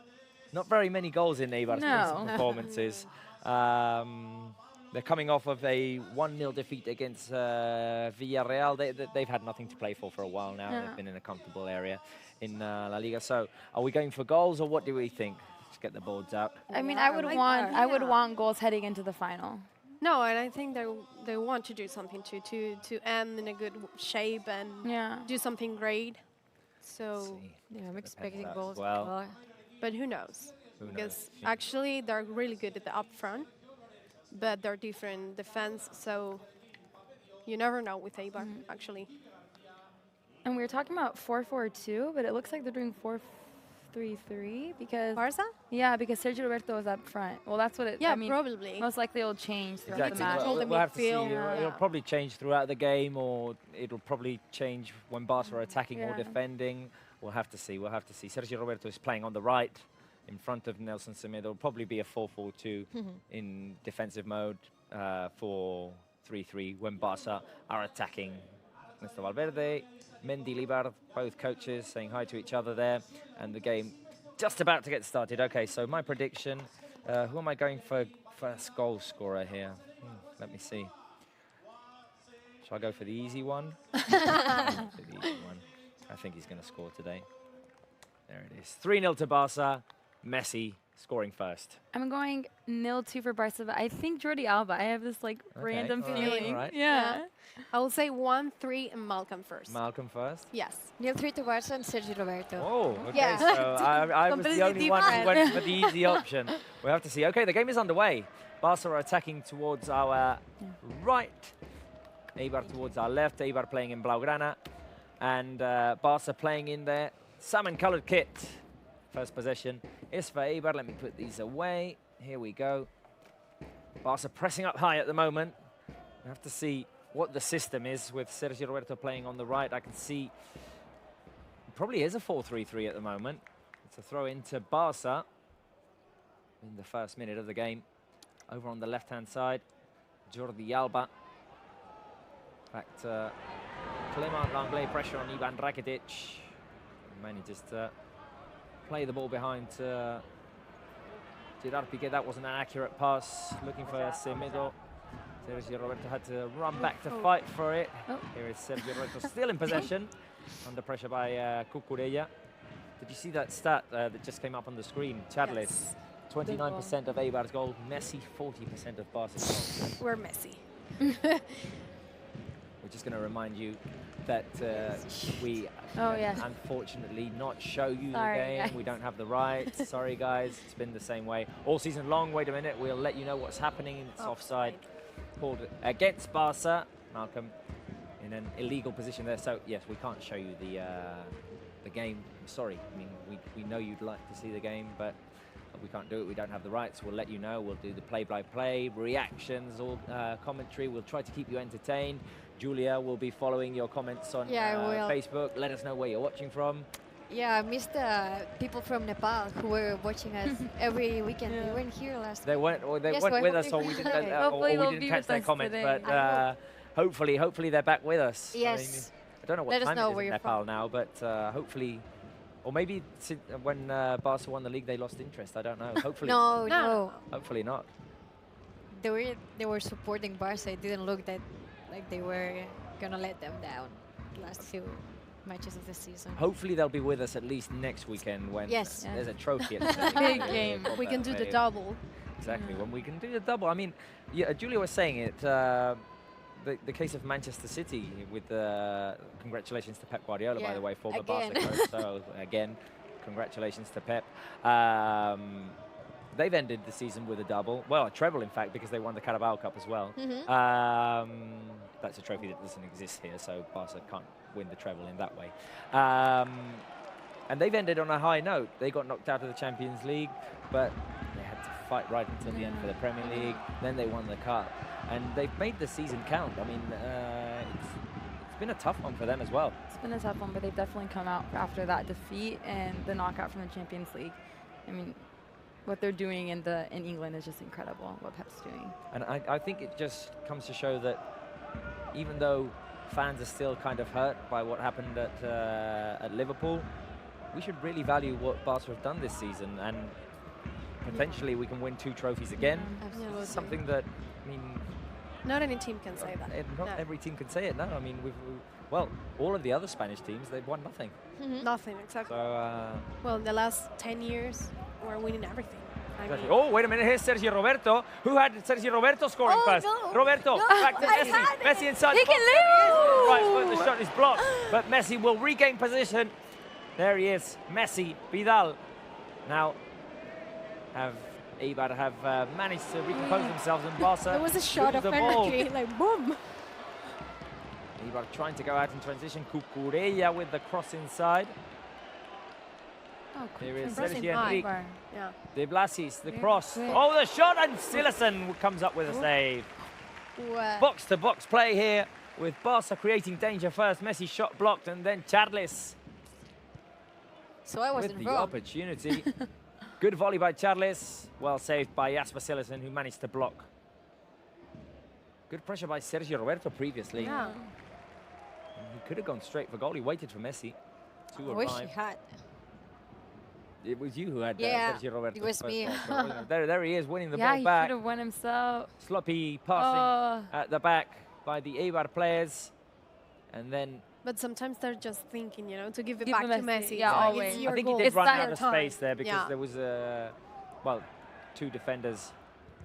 not very many goals in Eibar's recent performances. They're coming off of a 1-0 defeat against Villarreal. They've had nothing to play for a while now. They've been in a comfortable area in La Liga. So, are we going for goals, or what do we think? Just get the boards out. I mean, Yeah, I would like want that. I would Yeah. want goals heading into the final. No, and I think they want to do something to end in a good shape and Yeah. do something great. So, See. Yeah, I'm expecting that as goals. well. but who knows? Who knows? Because Yeah. actually they're really good at the up front, but they're different defense. So you never know with Eibar, actually. And we were talking about 4-4-2, but it looks like they're doing 4-3-3 because Barça? because Sergio Roberto is up front. Well, that's what it. Yeah, I mean, probably. most likely it'll change throughout Exactly. the match. control the We'll have to see. midfield. It'll Yeah. probably change throughout the game, or it'll probably change when Barca are attacking or Yeah. defending. We'll have to see. We'll have to see. Sergio Roberto is playing on the right in front of Nelson Semedo. It'll probably be a 4-4-2 in defensive mode, 4-3-3 when Barca are attacking. Mr. Valverde, Mendy, Libar, both coaches saying hi to each other there, and the game just about to get started. Okay, so my prediction, who am I going for first goal scorer here? Let me see. Shall I go for the easy one? For the easy one. I think he's going to score today. There it is. 3-0 to Barca. Messi scoring first. I'm going 0-2 for Barca, but I think Jordi Alba. I have this like random all right, feeling. all right. Yeah. I will say 1-3 and Malcolm first. Malcolm first. Yes. 0-3 to Barca and Sergio Roberto. Oh, okay. Yeah. So I was the Completely only one who different. went for the easy option. We'll have to see. Okay, the game is underway. Barca are attacking towards our right. Eibar towards our left. Eibar playing in Blaugrana. And Barca playing in their salmon-coloured kit. First possession is for Eibar. Let me put these away. Here we go. Barca pressing up high at the moment. We have to see what the system is with Sergio Roberto playing on the right. I can see it probably is a 4-3-3 at the moment. It's a throw into Barca in the first minute of the game. Over on the left-hand side, Jordi Alba. Back to Clement Langlais, pressure on Ivan Rakitic. Manages to play the ball behind Gerard Piqué. That wasn't an accurate pass. Looking for Semedo. Sergio Roberto had to run back to fight for it. Oh. Here is Sergio Roberto still in possession. Under pressure by Cucurella. Did you see that stat that just came up on the screen? Chadlis, Yes. 29% of Eibar's goal. Messi, 40% of Barca's goals. We're Messi. We're just going to remind you that we Oh, yeah. unfortunately not show you Sorry, the game. guys. We don't have the rights. Sorry, guys. It's been the same way all season long. Wait a minute. We'll let you know what's happening. It's offside. Called against Barca. Malcolm in an illegal position there. So, yes, we can't show you the game. Sorry. I mean, we know you'd like to see the game, but we can't do it. We don't have the rights. We'll let you know. We'll do the play-by-play, reactions, all commentary. We'll try to keep you entertained. Julia will be following your comments on Yeah, I will. Facebook. Let us know where you're watching from. Yeah, I missed people from Nepal who were watching us every weekend. They weren't here last They weren't, or they Yes, weren't well, I with hope us, they or we will. didn't, Okay. or Hopefully we they'll didn't be catch with their us comments. today. But I hopefully they're back with us. Yes. I don't know what Let us time know it is where in you're Nepal from. now, but hopefully, or maybe when Barca won the league, they lost interest. I don't know. Hopefully, No. hopefully not. They were supporting Barca. It didn't look that like they were gonna let them down last few matches of the season. Hopefully they'll be with us at least next weekend when Yes. there's a trophy at the stadium. Big Yeah, game. Copa We can do the Rey. double. Exactly, when we can do the double. I mean, yeah, Julia was saying it, the case of Manchester City with congratulations to Pep Guardiola, by Yeah, the way, former again. Barca coach. So, again, congratulations to Pep. They've ended the season with a double. Well, a treble, in fact, because they won the Carabao Cup as well. That's a trophy that doesn't exist here, so Barca can't win the treble in that way. And they've ended on a high note. They got knocked out of the Champions League, but they had to fight right until the end for the Premier League. Then they won the Cup. And they've made the season count. I mean, it's been a tough one for them as well. It's been a tough one, but they've definitely come out after that defeat and the knockout from the Champions League. I mean, what they're doing in England is just incredible, what Pep's doing. And I think it just comes to show that even though fans are still kind of hurt by what happened at Liverpool, we should really value what Barca have done this season, and potentially we can win 2 trophies again. Absolutely. Something that, I mean, Not any team can say that. not No. every team can say it. No, I mean, well, all of the other Spanish teams, they've won nothing. Nothing, exactly. So Well, in the last 10 years, we're winning everything. I mean, Oh, wait a minute, here's Sergio Roberto. Who had Sergio Roberto scoring Oh, first? no. Roberto, No, back to I Messi. had it. Messi inside He the box. can There he is with his leave. right foot, the shot is blocked, but Messi will regain position. There he is, Messi, Vidal. Now, Eibar have managed to recompose themselves, and Barca there was a shot lose of the ball. energy, like boom. Eibar trying to go out in transition. Cucurella with the cross inside. Oh, Here is Pressing Sergio high. Enrique. Yeah. De Blasis, the Very cross. quick. Oh, the shot, and Silerson comes up with a save. Wow. Box-to-box play here with Barca creating danger first. Messi shot blocked, and then Charles So I with wasn't the wrong. opportunity. Good volley by Charles. Well saved by Jasper Silerson, who managed to block. Good pressure by Sergio Roberto previously. Yeah. He could have gone straight for goal. He waited for Messi to I wish he arrive. had. It was you who had Yeah, Sergio Roberto. it was me. There he is, winning the Yeah, ball he back. should have won himself. Sloppy passing Oh. at the back by the Eibar players. And then But sometimes they're just thinking, you know, to give it Give back him to Messi, Messi. yeah, It's like, always. it's I your think he goal, did it's run your out of time. space there because Yeah. there was, well, two defenders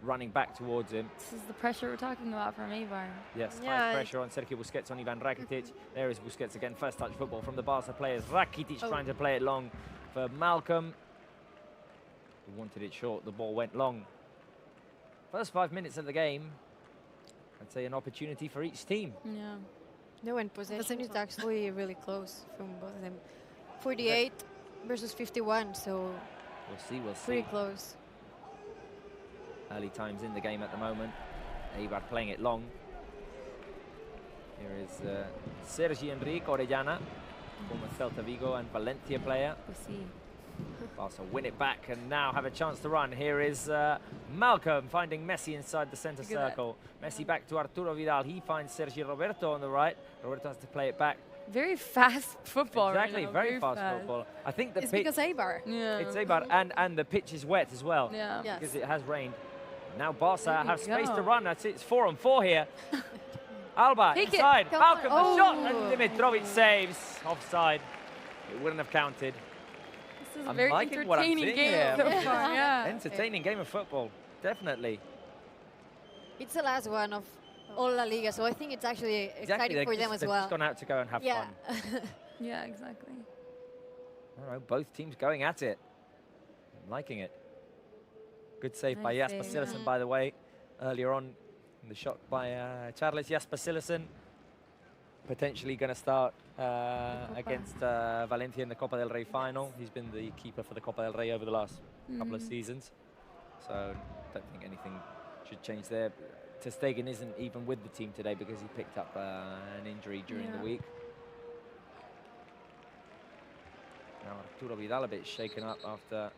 running back towards him. This is the pressure we're talking about from Eibar. Yes, high Yeah. pressure on Sergio Busquets, on Ivan Rakitic. There is Busquets again, first touch football from the Barca players. Rakitic trying to play it long for Malcolm. He wanted it short, the ball went long. First 5 minutes of the game, I'd say an opportunity for each team. Yeah. No, and possession same is time. actually really close from both of them. 48 versus 51, so We'll see. pretty close. Early times in the game at the moment. Eibar playing it long. Here is Sergi Enrique Orellana, former Celta Vigo and Valencia player. We'll see. Barca win it back and now have a chance to run. Here is Malcolm finding Messi inside the centre Look at that. circle. Messi back to Arturo Vidal. He finds Sergio Roberto on the right. Roberto has to play it back. Very fast football. right Exactly, now, very fast football. I think the It's pitch, because Eibar. Yeah. it's Eibar and the pitch is wet as well. Yeah. Yes. Because it has rained. Now Barca There we have space to go. run. That's it. It's 4-on-4 here. Alba Take it. inside. Come Malcolm on. the shot Oh. and Dimitrovic saves. Offside. It wouldn't have counted. This is a I'm very liking what I'm entertaining seeing game here. so far. Yeah. Entertaining game of football. Definitely. It's the last one of all La Liga, so I think it's actually exciting they're for them just- as they've well. just gone out to go and have Yeah. fun. Yeah, exactly. All right, both teams going at it. I'm liking it. Good save by Nice Jasper save, Silerson, yeah. by the way, earlier on in the shot by Charles. Jasper Silerson potentially going to start against Valencia in the Copa del Rey final. He's been the keeper for the Copa del Rey over the last couple of seasons. So don't think anything should change there. Ter Stegen isn't even with the team today because he picked up an injury during the week. Now Arturo Vidal a bit shaken up after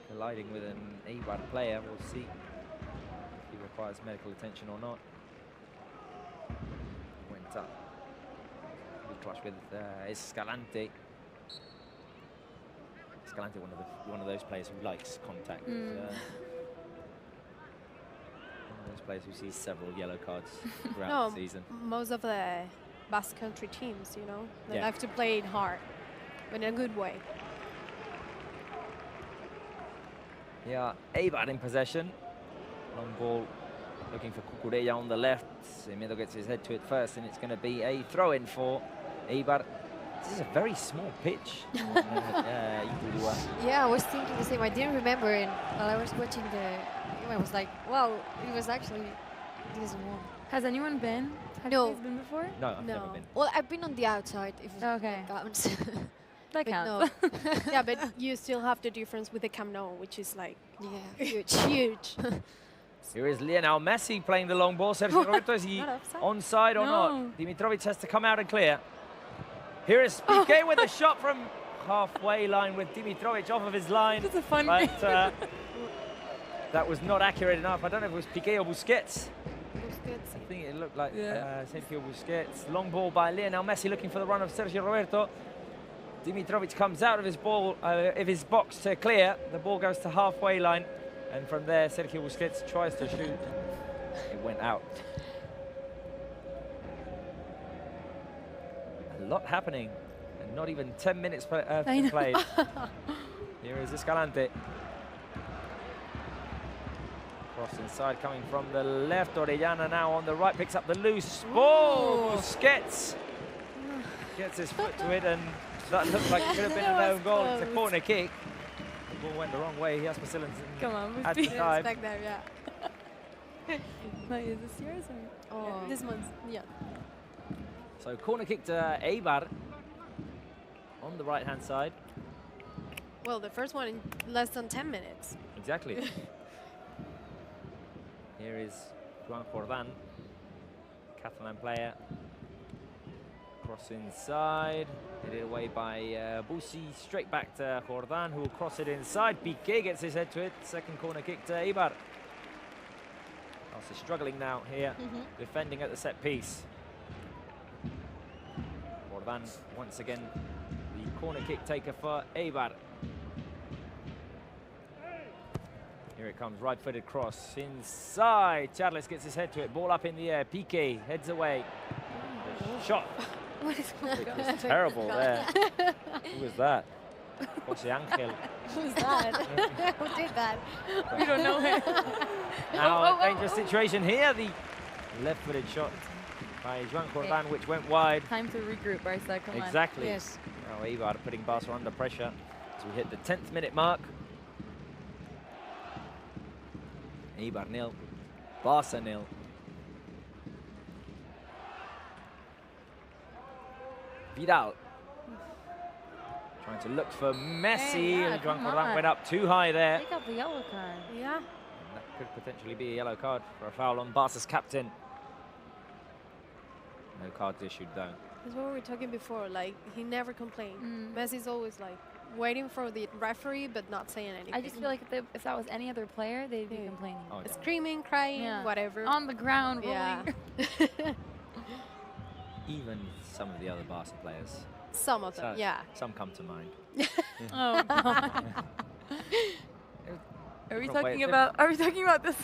colliding with an Eibar player. We'll see if he requires medical attention or not. Went up. Good clash with Escalante. Escalante, one of those players who likes contact. One of those players who sees several yellow cards throughout No, the season. most of the Basque country teams, you know, they Yeah. like to play it hard, but in a good way. Yeah, Eibar in possession. Long ball looking for Cucurella on the left. Semedo gets his head to it first, and it's going to be a throw-in for Eibar. This is a very small pitch. Ipurua. Yeah, I was thinking the same. I didn't remember, and while I was watching the game, I was like, wow, it was actually this one. Has anyone been? Have No. you guys been before? No, I've never No. been. Well, I've been on the outside, if Okay. it counts. That But counts. Yeah, but you still have the difference with the Camp Nou, which is like Yeah, huge. huge. Here is Lionel Messi playing the long ball. Sergio Roberto, is he Not offside. onside or No. not? Dimitrovic has to come out and clear. Here is Piqué with a shot from halfway line with Dimitrovic off of his line. That's a fun But that was not accurate enough. I don't know if it was Piqué or Busquets. I think it looked like Sergio Busquets. Long ball by Lionel Messi looking for the run of Sergio Roberto. Dimitrovic comes out of his his box to clear. The ball goes to halfway line, and from there Sergio Busquets tries to shoot. It went out. A lot happening, and not even 10 minutes I know. played. Here is Escalante. Cross inside coming from the left. Orellana now on the right, picks up the loose ball. Busquets gets his foot to it, and that looked like it could have been an own goal. It's a corner kick. The ball went the wrong way. Jasper Sillissen Come on, at the time. Back there, yeah. Is this yours or? Oh, this one's, yeah. So corner kick to Eibar on the right-hand side. Well, the first one in less than 10 minutes. Exactly. Here is Juan Jordan, Catalan player. Cross inside, headed away by Busi, straight back to Jordan, who will cross it inside. Piqué gets his head to it. Second corner kick to Eibar. Also struggling now here, defending at the set piece. Jordan once again the corner kick taker for Eibar. Here it comes, right-footed cross inside. Charles gets his head to it, ball up in the air. Piqué heads away. The shot. What is It was terrible there. Who was that? Jose Angel. Who's that? Who did that? We don't know him. Now, a dangerous situation here. The left-footed shot by Juan Jordan, which went wide. Time to regroup, Barça. Come on. Exactly. Yes. Now Eibar putting Barca under pressure as we hit the 10th minute mark. Eibar 0, Barca 0. Vidal trying to look for Messi. Hey, yeah, Juan come Jordan on. went up too high there. Take out the yellow card. Yeah. And that could potentially be a yellow card for a foul on Barca's captain. No cards issued though. That's what we were talking before. Like, he never complained. Messi's always like waiting for the referee, but not saying anything. I just feel like if that was any other player, they'd be complaining. Oh, yeah. Screaming, crying, Yeah. whatever. On the ground, Yeah. rolling. Even some of the other Barca players. Some of them, So- yeah. Some come to mind. Oh, God. Are we Different talking way- about? Are we talking about this?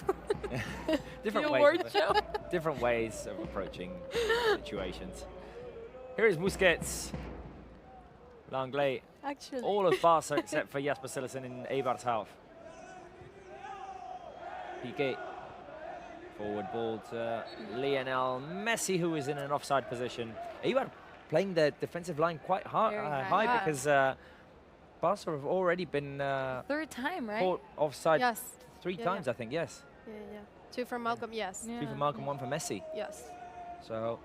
Different the ways award of- show. different ways of approaching situations. Here is Busquets. Langley. Actually. All of Barca except for Jasper Sillissen in Eibar's half. Piqué. Forward ball to Lionel Messi, who is in an offside position. Eibar playing the defensive line quite Very high high. because Barca have already been Third time, right? caught offside Yes. three Yeah, times, I think, yes. Yeah, yeah. 2 from Malcolm, yes. Two for Malcolm, one for Messi. Yes. So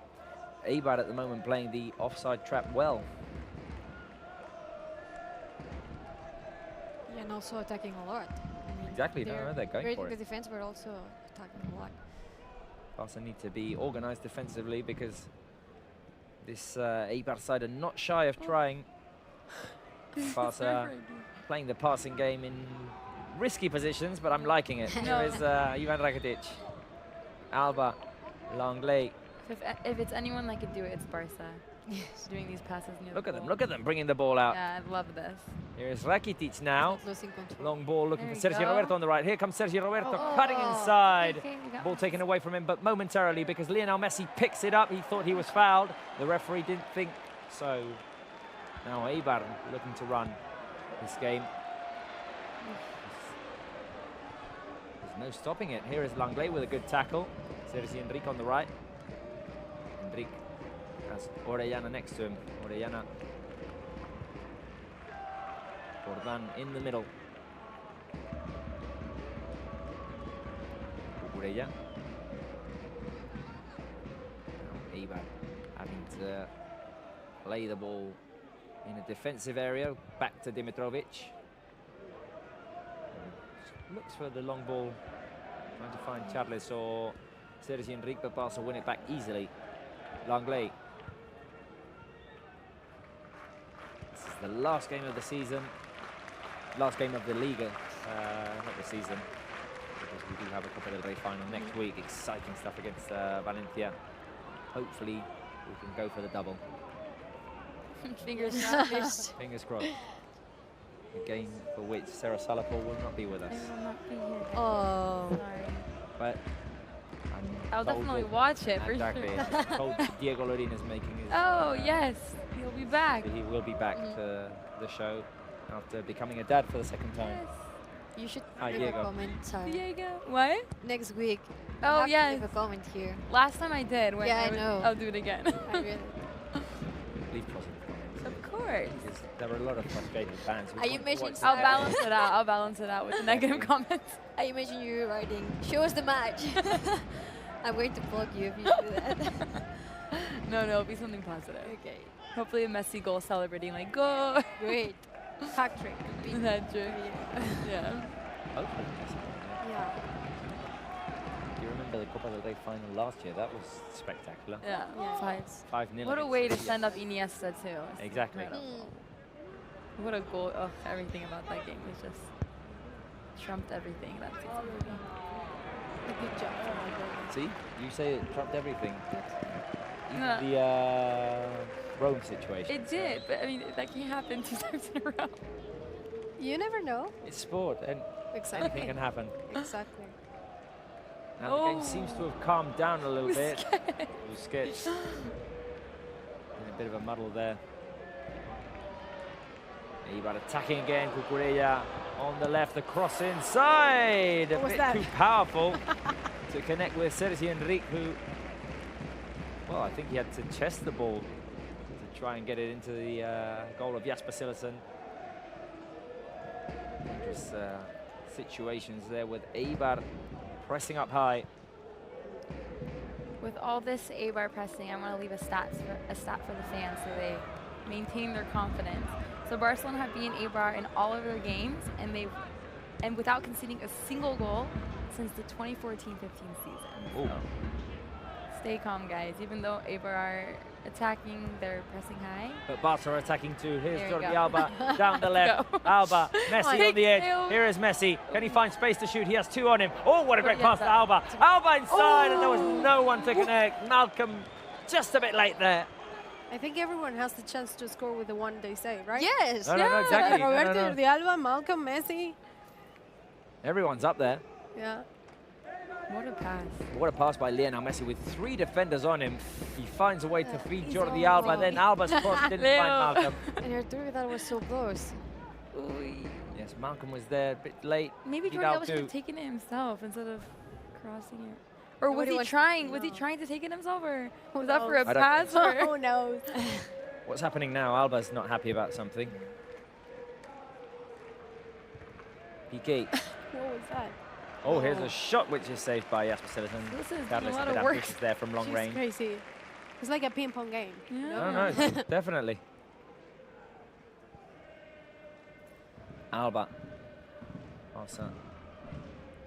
Eibar at the moment playing the offside trap well. Yeah, and also attacking a lot. I mean, Exactly, no, they're going great for in the it. defense, but also attacking a lot. Barca need to be organised defensively because this Eibar side are not shy of trying. Barca playing the passing game in risky positions, but I'm liking it. Here is Ivan Rakitic. Alba, Langley. If it's anyone that could do it, it's Barca. Doing these passes near Look the at them, goal. look at them bringing the ball out. Yeah, I love this. Here is Rakitic now. Not losing control. Long ball looking There for we Sergio go. Roberto on the right. Here comes Sergio Roberto Oh. cutting inside. Okay, we got Ball one. taken away from him, but momentarily because Lionel Messi picks it up. He thought he was fouled. The referee didn't think so. Now Eibar looking to run this game. There's no stopping it. Here is Langley with a good tackle. Sergi Enrique on the right. Enrique has Orellana next to him. Orellana. Jordan in the middle. Cucurella. Now Eibar having to play the ball in a defensive area. Back to Dimitrovic. Looks for the long ball. Trying to find Charles or Sergi Enrique, but Barca win it back easily. Langley. This is the last game of the season. Last game of the Liga, not the season, because we do have a Copa del Rey final next week. Exciting stuff against Valencia. Hopefully, we can go for the double. Fingers crossed. Fingers crossed. A game for which Sarah Salapol will not be with us. I will not be here. Oh. Sorry. But I'll told definitely that- watch it for Exactly. sure. I'm told Diego Lorin is making his. Oh yes, he'll be back. He will be back to the show. after becoming a dad for the second time. You should Ah, leave a Diego. comment, Sarah. Diego. What? Next week. you Oh, have to yes. leave a comment here. Last time I did. When Yeah, I was- know. I'll do it again. I really. Leave positive comments. Of course. Because there are a lot of frustrated fans. who Are you want to mentioning watch I'll the balance it out. I'll balance it out with the negative comments. I imagine you writing, show us the match. I'm going to plug you if you do that. No, it'll be something positive. Okay, Hopefully a Messi goal celebrating like go. great. Hat trick. That trick. Yeah. Hopefully, yes. Yeah. Do you remember the Copa del Rey final last year? That was spectacular. Yeah. Yeah. 5-0. What a against way to Sevilla. send up Iniesta too. It's Exactly. incredible. What a goal. Oh, everything about that game was just trumped everything. That's A good job for my brother. See, you say it trumped everything. Even No. the Rome situation. It did, but I mean that can't happen 2 times in a row. You never know. It's sport, and Exactly. anything can happen. Exactly. Now the game Oh. seems to have calmed down a little bit. Busquets in a bit of a muddle there. Eibar attacking again. Cucurella on the left, the cross inside. A What was bit that? too powerful to connect with Sergi Enrique, who, well, I think he had to chest the ball to try and get it into the goal of Jasper Sillerson. Dangerous situations there with Eibar pressing up high. With all this Eibar pressing, I want to leave a stat for the fans so they maintain their confidence. So Barcelona have beaten Eibar in all of their games, and without conceding a single goal since the 2014-15 season. Ooh. So stay calm, guys. Even though Eibar are attacking, they're pressing high. But Barca are attacking too. Here's There you Jordi go. Alba down the left. Go. Alba, Messi Take on the edge. two. Here is Messi. Can he find space to shoot? He has 2 on him. Oh, what a great yeah, pass to that- Alba. Alba inside, and there was no one to connect. Malcolm just a bit late there. I think everyone has the chance to score with the one they say, right? Yes. No, no, no, Yeah. exactly. No, no, Roberto, no. Jordi Alba, Malcolm, Messi. Everyone's up there. Yeah. What a pass. What a pass by Lionel Messi with 3 defenders on him. He finds a way to feed he's Jordi all Alba. wrong. Then Alba's cross didn't Leo. find Malcolm. And Arturo that was so close. Ooh. Yes, Malcolm was there a bit late. Maybe Jordi Vidal Alba should too. have taken it himself instead of crossing it. Or was Nobody he wants to- trying? Was he No. trying to take it himself, or Who was that for a knows? I don't pass? think Or Who knows? What's happening now? Alba's not happy about something. Piqué. What was that? Oh, here's a shot which is saved by Jasper Sillerson. This is Carlos a lot a bit of work. ambitious there from long She's range. crazy. It's like a ping pong game. Yeah. No, no, definitely. Alba. Barca.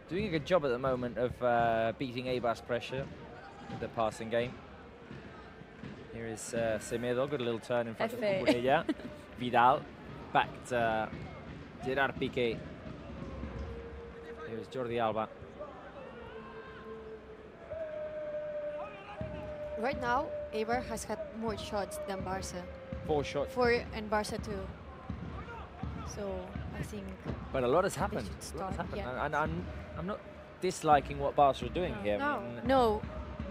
Doing a good job at the moment of beating Eibar's pressure with the passing game. Here is Semedo, good little turn in front of F.A. Cucurella. Vidal, back to Gerard Piqué. Here's Jordi Alba. Right now, Eibar has had more shots than Barca. 4 shots, 4 and Barca 2. So I think but a lot has happened. should A lot has start, happened. yeah. And I'm not disliking what Barca are doing here. I No. mean, no.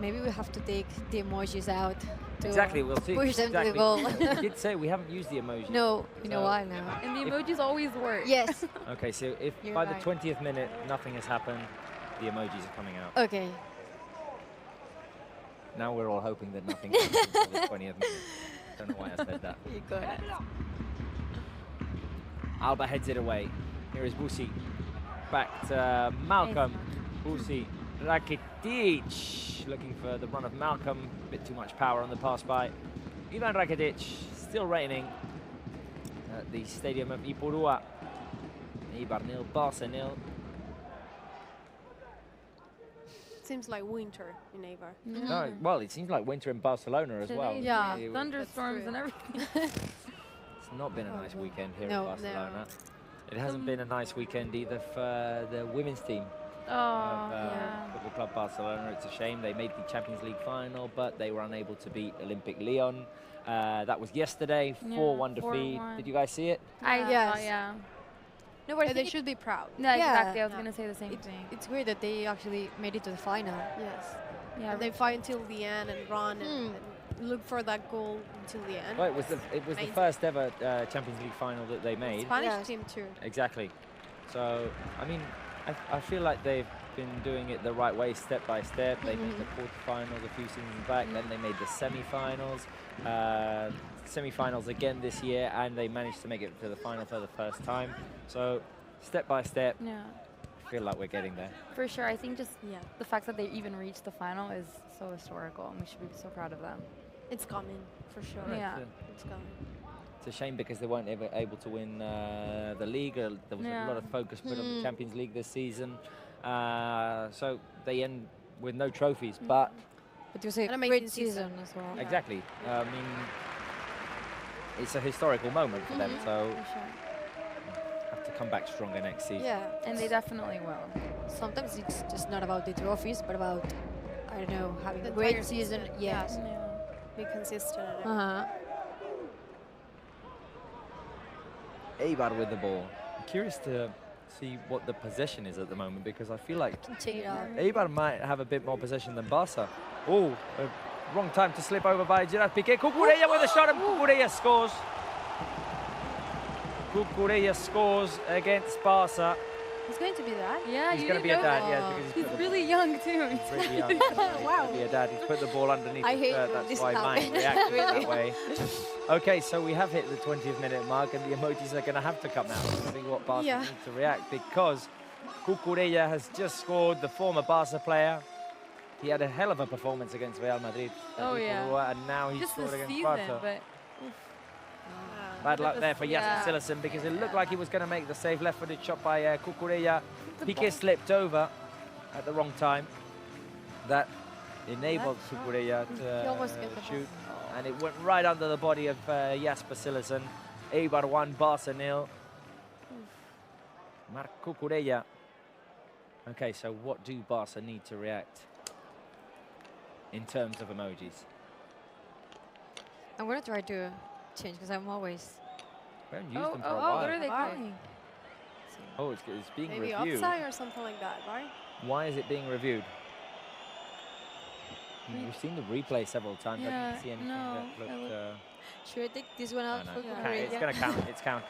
Maybe we have to take the emojis out to exactly, we'll see. push them to the exactly. goal. We did say we haven't used the emoji. No, in a So- while now. And the emojis always work. Yes. Okay, so if You're by right. the 20th minute nothing has happened, the emojis are coming out. Okay. Now we're all hoping that nothing happens until the 20th minute. Don't know why I said that. You got it. Alba heads it away. Here is Busi. Back to Malcolm. Busi. Rakitic looking for the run of Malcolm. A bit too much power on the pass by Ivan Rakitic. Still raining at the stadium of Ipurua. Eibar 0, Barca 0. Seems like winter in Eibar. No, well, it seems like winter in Barcelona as well. Today, Yeah. Thunderstorms true. and everything. It's not been a nice no. weekend here No, in Barcelona. It hasn't been a nice weekend either for the women's team Oh, of yeah. Football Club Barcelona. It's a shame they made the Champions League final, but they were unable to beat Olympic Lyon. That was yesterday, 4-1 Yeah, defeat. 4-1. Did you guys see it? I Yes. saw, yeah. No, but I But they think should be proud. No, Yeah. exactly. I was Yeah. gonna say the same it's, thing. it's weird that they actually made it to the final. Yes. Yeah, And they fight until the end and run. Mm. And look for that goal until the end. Well, it was the Amazing. first ever Champions League final that they made. Spanish Yes. team too. Exactly. So, I mean, I feel like they've been doing it the right way, step by step. They made the quarterfinals a few seasons back, then they made the semi-finals, semi-finals again this year, and they managed to make it to the final for the first time. So, step by step, Yeah, I feel like we're getting there. for sure. I think just the fact that they even reached the final is so historical, and we should be so proud of them. It's coming for sure. Yeah. It's coming. It's a shame because they weren't ever able to win the league. There was a lot of focus put on the Champions League this season. So they end with no trophies, but But it was a An amazing great season. season as well. Yeah. exactly. I mean, it's a historical moment for them, so For sure. have to come back stronger next season. Yeah, And they definitely will. sometimes it's just not about the trophies, but about, I don't know, having The a great entire season. season, Yes. Yeah. Be consistent. And Uh-huh. Eibar with the ball. I'm curious to see what the possession is at the moment because I feel like Check it out. Eibar might have a bit more possession than Barça. Oh, wrong time to slip over by Gerard Piqué. Cucurella with a shot and Cucurella scores. Cucurella scores against Barça. It's going to be that. Yeah, He's you going to didn't be a know dad, that? yeah, because He's put the really young too. really young. He's gonna be a dad. He's put the ball underneath I the hate shirt. when That's this why mine happens. reacted Really. that way. Okay, so we have hit the 20th minute mark, and the emojis are going to have to come out to see what Barca Yeah. need to react because Cucurella has just scored, the former Barca player. He had a hell of a performance against Real Madrid. Oh, yeah. And now he's Just scored this against season, Barca. but Bad luck there for Yeah. Jasper Cillessen because it looked like he was going to make the save left-footed shot by Cucurella. Piqué slipped over at the wrong time. That enabled Cucurella He almost to got the shoot, and it went right under the body of Jasper Cillessen. Eibar 1, Barca 0. Marc Cucurella. Okay, so what do Barca need to react in terms of emojis? I'm gonna try to change because I'm always. We haven't used them for a what while. are they Why? calling? Oh, it's being Maybe reviewed. offside or something like that, right? Why is it being reviewed? We've seen the replay several times. I Yeah, didn't see anything no, that I looked... look- Should I take this one out for It's Cucurella? going to count. It's count.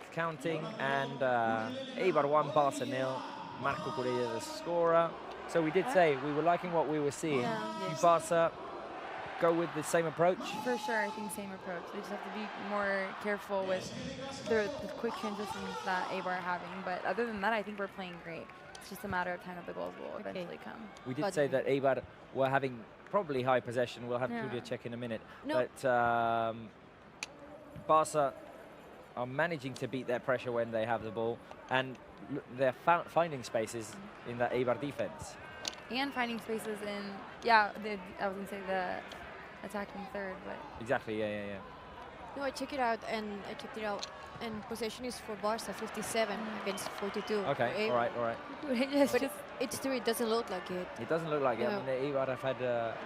It's counting, and Eibar 1, Barca 0. Marc Cucurella the scorer. So we did say we were liking what we were seeing. Yeah. Do Yes. Barca go with the same approach? For sure, I think same approach. They just have to be more careful with the quick transitions that Eibar are having. But other than that, I think we're playing great. It's just a matter of time that the goals will eventually come. We did But- say that Eibar were having probably high possession. We'll have Yeah. Julia check in a minute. No. But Barca are managing to beat their pressure when they have the ball, and they're finding spaces in that Eibar defense. And finding spaces in, I was going to say the attacking third, but Exactly, yeah. No, I checked it out and possession is for Barca 57 against 42. Okay, for all Eibar. right. it's But just it's true, it doesn't look like it. It doesn't look like it. I No. mean, Eibar have had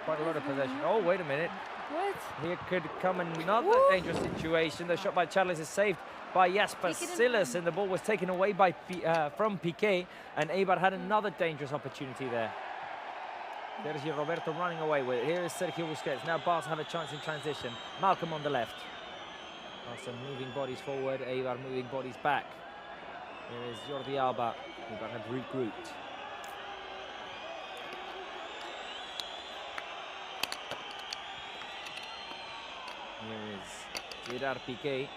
quite a lot of possession. Oh, wait a minute. what? Here could come another dangerous situation. The shot by Charles is saved by Jasper Cillessen, and the ball was taken away by from Piqué, and Eibar had another dangerous opportunity there. Sergio Roberto running away with it. Here is Sergio Busquets. Now Barca have a chance in transition. Malcolm on the left. Barca moving bodies forward, Eibar moving bodies back. Here is Jordi Alba. Eibar have regrouped. Here is Gerard Piqué.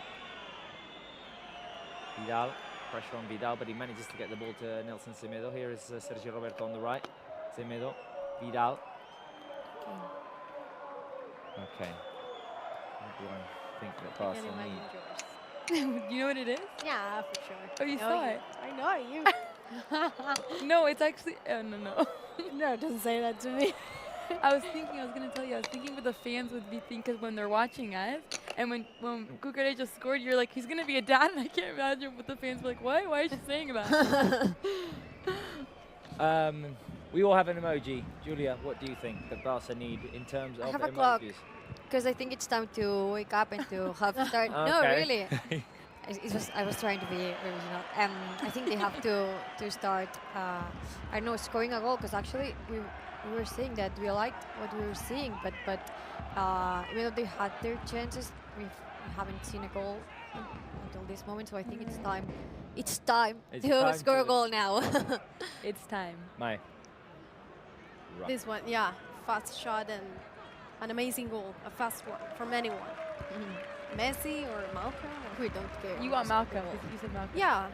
Vidal, pressure on Vidal, but he manages to get the ball to Nelson Semedo. Here is Sergio Roberto on the right. Semedo, Vidal. Okay. What do I think that I Barca can imagine need? yours. You know what it is? Yeah, for sure. Oh, you I saw know it? I know you. No, it's actually, no. No, don't say that to me. I was going to tell you, I was thinking what the fans would be thinking when they're watching us. And when Cucurella just scored, you're like, he's going to be a dad. And I can't imagine what the fans were like, what? Why is she saying that? We all have an emoji. Julia, what do you think that Barca need in terms of have a emojis? clock. Because I think it's time to wake up and to have start. No, Okay. really. I was trying to be original. I think they have to start. I don't know, scoring a goal because actually we we were saying that we liked what we were seeing, but even though they had their chances, we haven't seen a goal until this moment. So I think it's time. It's time to score a goal now. It's time. Mai. Right. This one, yeah, fast shot and an amazing goal, a fast one from anyone. Messi or Malcolm? We don't care. You want Malcolm? You said Malcolm. Yeah.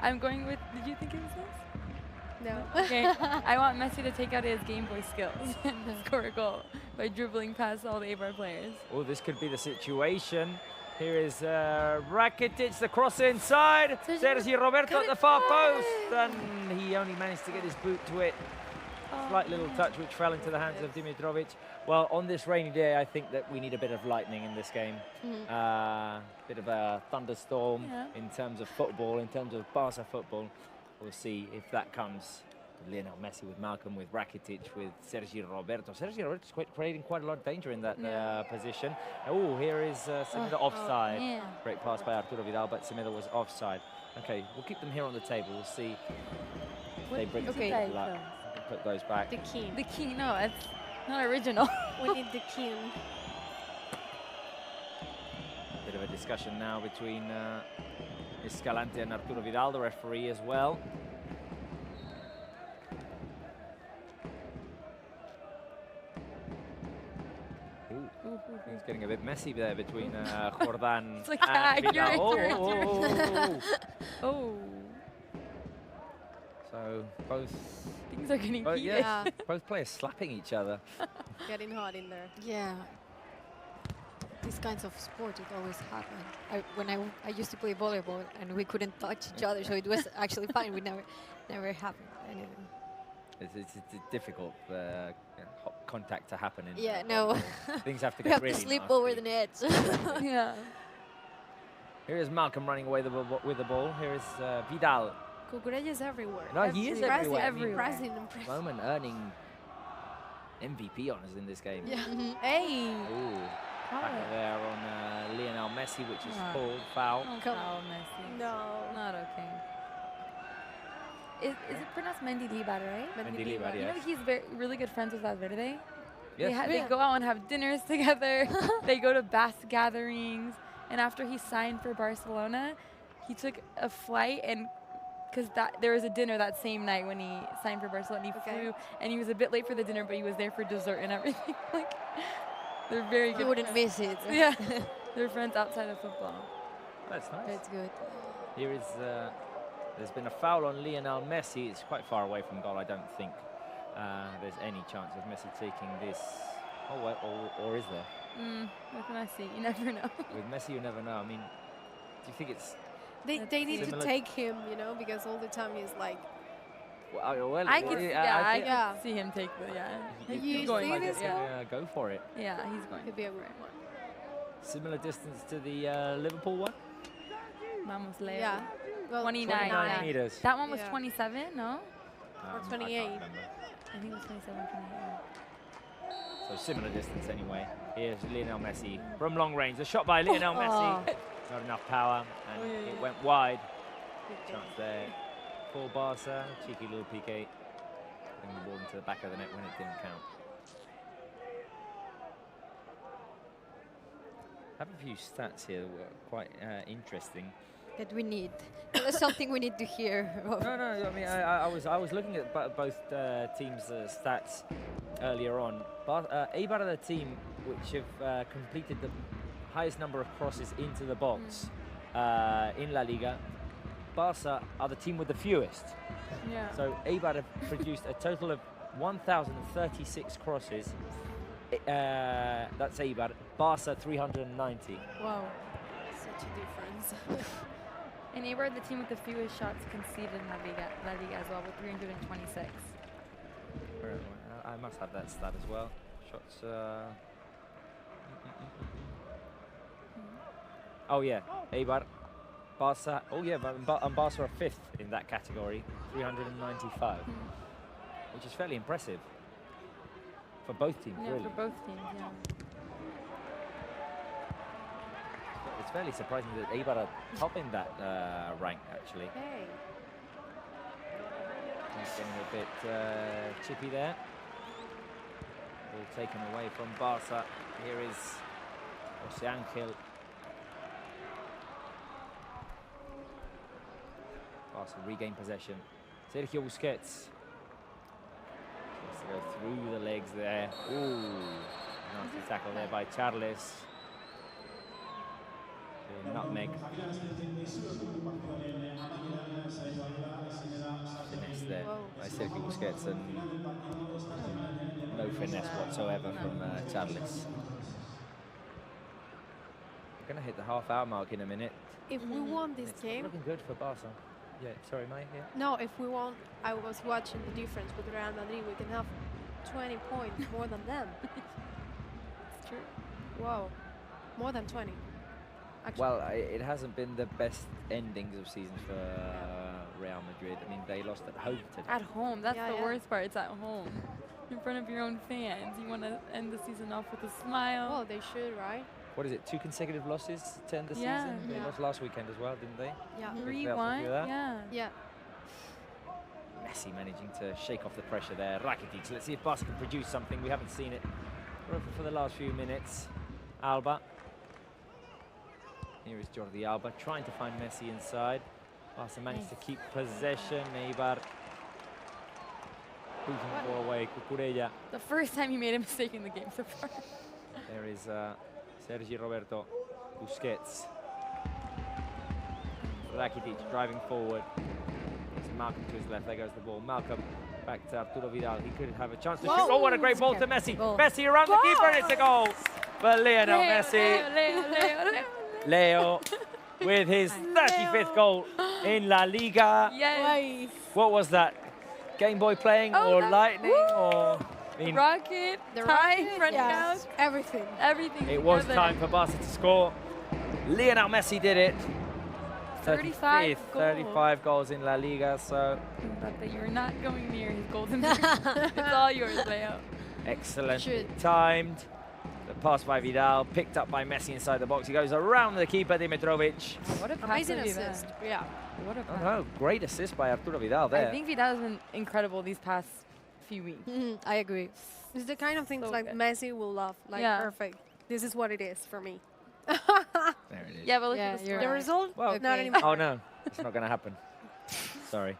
I'm going with. Did you think it was this? No. Okay. I want Messi to take out his Game Boy skills and score a goal by dribbling past all the Eibar players. Oh, this could be the situation. Here is Rakitic, the cross inside. Sergi Roberto at the far post, and he only managed to get his boot to it. Slight little touch which fell into the hands of Dimitrovic. Well, on this rainy day, I think that we need a bit of lightning in this game. Bit of a thunderstorm in terms of football, in terms of Barca football. We'll see if that comes. Lionel Messi with Malcolm, with Rakitic, with Sergi Roberto. Sergi Roberto is creating quite a lot of danger in that position. Oh, here is Semedo offside. Great pass by Arturo Vidal, but Semedo was offside. Okay, we'll keep them here on the table. We'll see if they bring some luck. Put those back. The king. The key, no, it's not original. We need the king. Bit of a discussion now between Escalante and Arturo Vidal, the referee as well. It's getting a bit messy there between Jordan It's like, and Vidal. you're Oh. So both Things are getting heated. Yeah. both players slapping each other. Getting hot in there. Yeah. These kinds of sports, it always happen. When I used to play volleyball and we couldn't touch each other, so it was actually fine. We never happened anything. It's difficult contact to happen in. Yeah, no. Things have to We get have really to sleep nasty. over the nets. Yeah. Here is Malcolm running away with the ball. Here is Vidal. Cucurella's everywhere. No, he is everywhere. Everywhere. I mean, Pressing. Moment earning MVP honors in this game. Yeah. Hey. Ooh, tackle there on Lionel Messi, which is called foul. Oh, Come foul, Messi. No. Not okay. Is it pronounced Mendilibar, right? Mendilibar, You know yes. he's really good friends with Valverde. Yes. They go out and have dinners together. They go to bass gatherings. And after he signed for Barcelona, he took a flight and because there was a dinner that same night when he signed for Barcelona. He flew and he was a bit late for the dinner, but he was there for dessert and everything. Like they're very good. You wouldn't friends. miss it. Yeah, they're friends outside of football. That's nice. That's good. Here is, there's been a foul on Lionel Messi. It's quite far away from goal. I don't think there's any chance of Messi taking this. Oh, well, or is there? With Messi, you never know. With Messi, you never know. I mean, do you think it's... They need to Similar- take him, you know, because all the time he's like, Well, I could, I Yeah. could see him take the, You going see like this it, yeah. Go for it. Yeah, he's going. could be a good one. Similar distance to the Liverpool one. Vamos, Leo. Yeah. Well, 29. 29 meters. That one was Yeah. 27, no? Or I 28. can't remember. I think it was 27, 28. So similar distance anyway. Here's Lionel Messi from long range. A shot by Lionel Messi. Not enough power, and it went wide. Chance there for Barca. Cheeky little PK. Bring the ball into the back of the net when it didn't count. I have a few stats here that were quite interesting. That we need. That's something we need to hear. No. I mean, I was looking at both teams' stats earlier on. Eibar are the team which have completed the highest number of crosses into the box in La Liga. Barca are the team with the fewest. Yeah. So Eibar have produced a total of 1,036 crosses. That's Eibar. Barca 390. Wow. Such a difference. And Eibar, the team with the fewest shots conceded in La Liga as well, with 326. I must have that stat as well. Shots. Oh yeah, Eibar. Barca. Oh yeah, and Barca are fifth in that category, 395, which is fairly impressive for both teams. Yeah, Really, for both teams, yeah. it's fairly surprising that Eibar are top in that rank actually. Hey. He's getting a bit chippy there. Ball taken away from Barça. Here is Jose Angel. Barça regain possession. Sergio Busquets. Tries to go through the legs there. Ooh, nasty tackle there by Charles. Nutmeg. Finesse there by Sergio Busquets, and no finesse whatsoever from Charles. We're going to hit the half-hour mark in a minute. If we won this It's game, looking good for Barca. Yeah, sorry, mate. Yeah. no, if we won, I was watching the difference with Real Madrid. We can have 20 points more than them. It's true. Wow, more than 20. Actually. Well, it hasn't been the best endings of seasons for Real Madrid. I mean, they lost at home today. At home, that's Yeah, the yeah. worst part. It's at home, in front of your own fans. You want to end the season off with a smile. Well, they should, right? What is it? 2 consecutive losses to end the Yeah. season? They Yeah. lost last weekend as well, didn't they? Yeah. Big 3-1. fail to do that. Yeah. Yeah. Messi managing to shake off the pressure there. Rakitic. Let's see if Barca can produce something. We haven't seen it for the last few minutes. Alba. Here is Jordi Alba trying to find Messi inside. Barca managed to keep possession. Eibar booting the ball away. Cucurella. The first time he made a mistake in the game so far. There is Sergi Roberto Busquets. Rakitic driving forward. It's Malcolm to his left. There goes the ball. Malcolm back to Arturo Vidal. He could have a chance to shoot. Oh, what a great ball to Messi. Goal. Messi around the keeper, and it's a goal for Lionel Messi. Leo. Leo with his 35th goal in La Liga. Yes. What was that? Game Boy playing Oh, or that- lightning woo! or... I mean, Rocket, The time, rocket, running yes, out, everything. everything. it was together. time for Barca to score. Lionel Messi did it. 35 35th, 35 goals in La Liga, so But you're not going near his golden boot. It's all yours, Leo. excellent. Should. Timed. The pass by Vidal, picked up by Messi inside the box. He goes around the keeper, Dimitrovic. What a pass Amazing by Vidal. assist. Yeah. What a Oh pass. no, great assist by Arturo Vidal there. I think Vidal has been incredible these past few weeks. I agree. It's the kind of things So like good. Messi will love. Like, Yeah. perfect. This is what it is for me. There it is. Yeah, but look Yeah, at the you're The score. right. result? Well, Not Okay. anymore. Oh no, it's not going to happen. Sorry.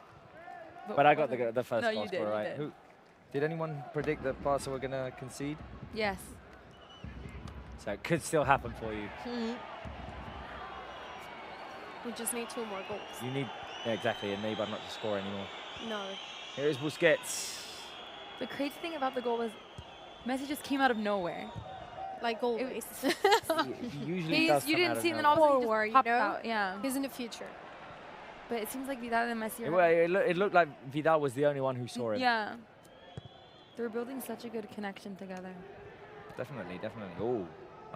But I got the first No, you goal did, score you right. did. Did anyone predict that Barca were going to concede? Yes. So it could still happen for you. We just need 2 more goals. You need, yeah, exactly, and Eibar not to score anymore. No. Here is Busquets. The crazy thing about the goal was Messi just came out of nowhere. Like always. He usually does You come out didn't of see him, and nowhere. all of a sudden Forward, he you just popped know? out. Yeah. He's in the future. But it seems like Vidal and Messi Well, are... it looked like Vidal was the only one who saw him. Yeah. They're building such a good connection together. Definitely, definitely. Oh,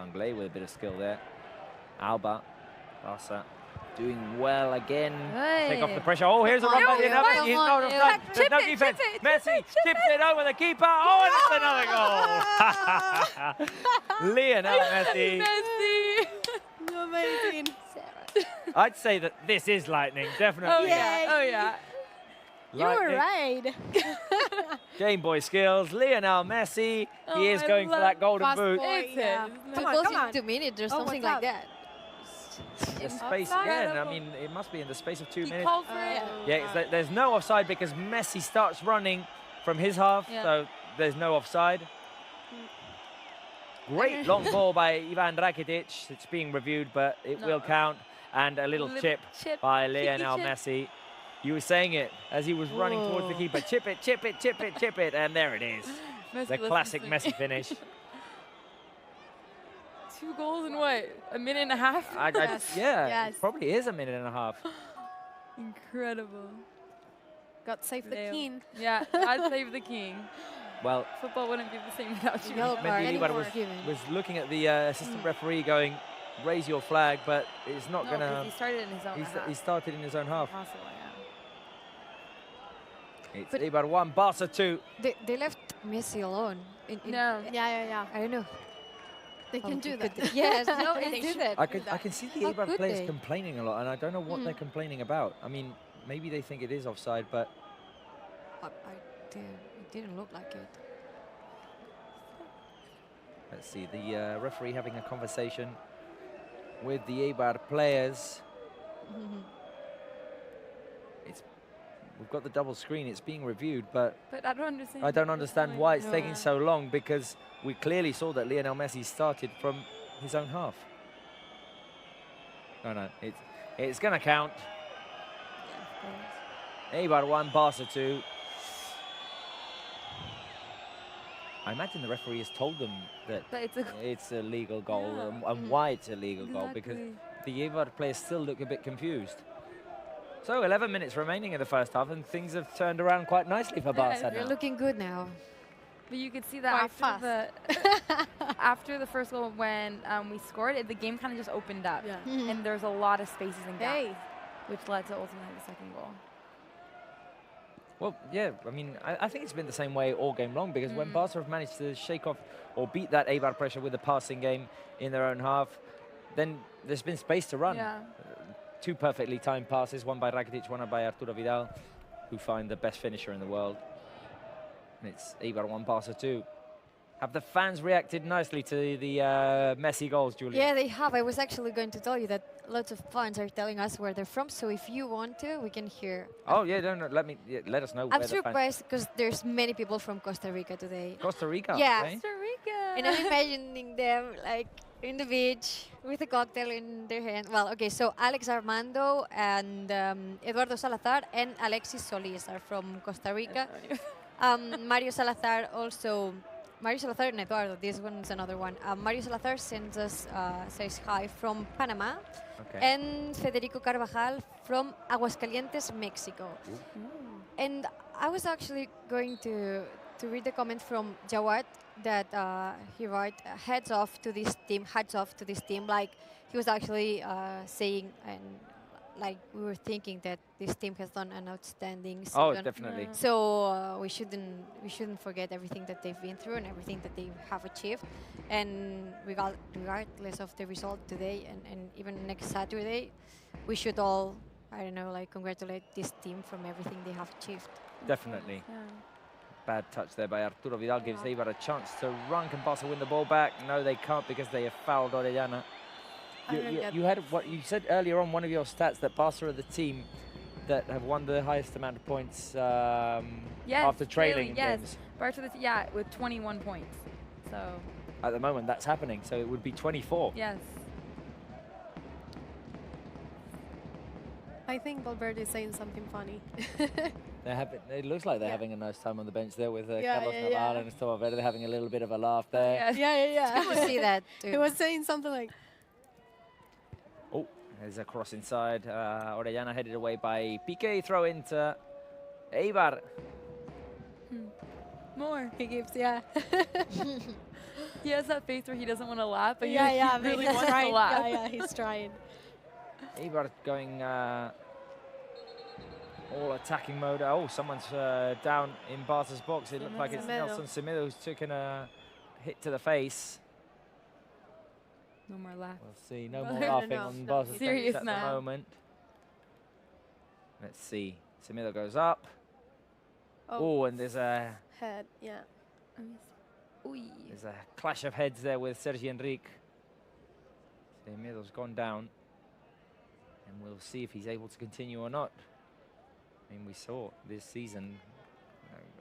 Anglais with a bit of skill there. Alba, Barca doing well again. Take off the Hey. pressor. Oh, here's a run by the Come other. on, He's not in yeah. front. There's Chip no it, defense. chip it, Messi chips it over the keeper. Oh, and it's another goal. Lionel Messi. Messi! Amazing. I'd say that this is lightning, definitely. Oh, yeah. Oh, yeah. You were Lightning. right. Game Boy skills. Lionel Messi. Oh, he is I going for love that golden fast boot. boy. It's Yeah. his. Come Too on, close come on. in 2 minutes or Oh, something what's like up? that. The space Offside. again. I mean, it must be in the space of 2 He minutes. called for it. Yeah, there's no offside because Messi starts running from his half, Yeah. so there's no offside. Great long ball by Ivan Rakitic. It's being reviewed, but it No. will count. And a little chip by cheeky Lionel chip. Messi. You were saying it as he was running towards the Whoa. keeper. Chip it, chip it, chip it, chip it, and there it is. Messi The listens classic to Messi finish. 2 goals in what? A minute and a half? Yeah, Yes. it probably is a minute and a half. Incredible. God save the Leo. king. Yeah, I'd save the king. Well, Football wouldn't be the same without you. Yellow card Mendilibar anymore. was looking at the assistant referee going, raise your flag, but it's not No, going 'cause to... he started in his own half. He started in his own half. Impossible, yeah. It's But- Eibar 1, Barca 2. They left Messi alone. No. Yeah. I don't know. They how can do he that. could- Yes, no, They they do should. that. I can see the How Eibar could players they? complaining a lot, and I don't know what they're complaining about. I mean, maybe they think it is offside, but It didn't look like it. Let's see, the referee having a conversation with the Eibar players. We've got the double screen, it's being reviewed, but I don't understand. I don't understand why it's taking Yeah. so long, because we clearly saw that Lionel Messi started from his own half. No, it's going to count. Yeah, of course. Eibar 1, Barca 2. I imagine the referee has told them that But it's a it's a legal goal, Yeah. and why it's a legal goal, because Exactly. the Eibar players still look a bit confused. So 11 minutes remaining in the first half, and things have turned around quite nicely for Barca They're now. looking good now. But you could see that Quite after after the first goal, when we scored it, the game kind of just opened up, Yeah. and there's a lot of spaces and gaps, Hey. which led to ultimately the second goal. Well, yeah, I mean, I think it's been the same way all game long, because when Barca have managed to shake off or beat that Eibar pressure with the passing game in their own half, then there's been space to run. Yeah. Two perfectly timed passes, one by Rakitic, one by Arturo Vidal, who find the best finisher in the world. And it's Eibar 1, Barca 2. Have the fans reacted nicely to the Messi goals, Julia? Yeah, they have. I was actually going to tell you that lots of fans are telling us where they're from. So if you want to, we can hear. Oh, yeah, no, let us know I'm where the fans... surprised because there's many people from Costa Rica today. Costa Rica, Yeah. okay. Costa Rica. And I'm imagining them like in the beach with a cocktail in their hand. Well, okay, so Alex Armando and Eduardo Salazar and Alexis Solis are from Costa Rica. Mario Salazar also. Mario Salazar and Eduardo, this one's another one. Mario Salazar sends us, says hi from Panama. Okay. And Federico Carvajal from Aguascalientes, Mexico. And I was actually going to read the comment from Jawad that he wrote, hats off to this team. Like, he was actually saying, and like we were thinking that this team has done an outstanding season. Oh, definitely. So we shouldn't forget everything that they've been through and everything that they have achieved. And regardless of the result today and even next Saturday, we should all, I don't know, like congratulate this team from everything they have achieved. Definitely. Yeah. Bad touch there by Arturo Vidal gives Eibar a chance to run. Can Barca win the ball back? No, they can't, because they have fouled Orellana. You had what you said earlier on, one of your stats, that Barca are the team that have won the highest amount of points after trailing games. Barca, with 21 points. So At the moment, that's happening, so it would be 24. yes. I think Valverde is saying something funny. It looks like they're Yeah. having a nice time on the bench there with Yeah, Carlos yeah, Navarro yeah. and Gustavo Valverde having a little bit of a laugh there. Yeah. Good to see that too. He was saying something like, Oh, there's a cross inside. Orellana headed away by Piqué. Throw into Eibar. More. he gives, yeah. He has that face where he doesn't want to laugh, but yeah, he but really he's wants trying. to laugh. Yeah, he's trying. Eibar going all attacking mode. Oh, someone's down in Barca's box. It looked like it's Semedo. Nelson Semedo who's taken a hit to the face. No more laugh. We'll see. No Well, more no, laughing no, on no. Barca's bench Serious at the now. moment. Let's see. Semedo goes up. Oh, Oh, and there's a head, yeah. There's a clash of heads there with Sergi Enrique. Semedo's gone down. And we'll see if he's able to continue or not. I mean, we saw this season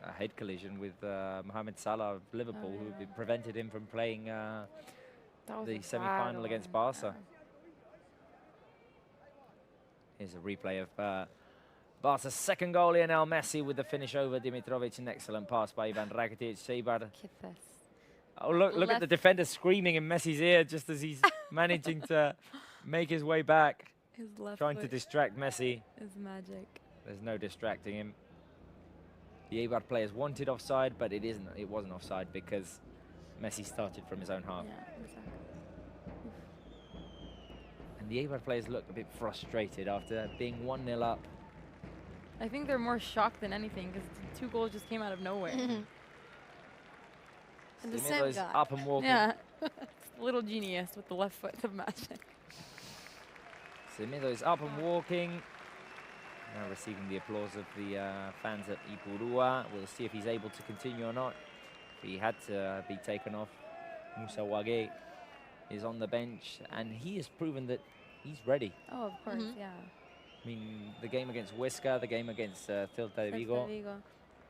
a head collision with Mohamed Salah of Liverpool, who yeah. prevented him from playing That was the a semi-final bad against one. Barca. Here's a replay of Barca's second goal, Lionel Messi with the finish over Dimitrovic. An excellent pass by Ivan Rakitic. Eibar. Look at this. Oh, look at the Left- defender screaming in Messi's ear just as he's managing to make his way back, His left trying to foot distract Messi. is magic. There's no distracting him. The Eibar players wanted offside, but it wasn't offside because Messi started from his own half. Yeah, exactly. And the Eibar players looked a bit frustrated after being 1-0 up. I think they're more shocked than anything because the 2 goals just came out of nowhere. And the Semedo same is guy. up and walking. Yeah. Little genius with the left foot of magic. Semedo is up and walking. Now receiving the applause of the fans at Ipurua. We'll see if he's able to continue or not. If he had to be taken off, Musa Wage is on the bench, and he has proven that he's ready. Oh, of course, yeah. I mean, the game against Huesca, the game against Celta de Vigo.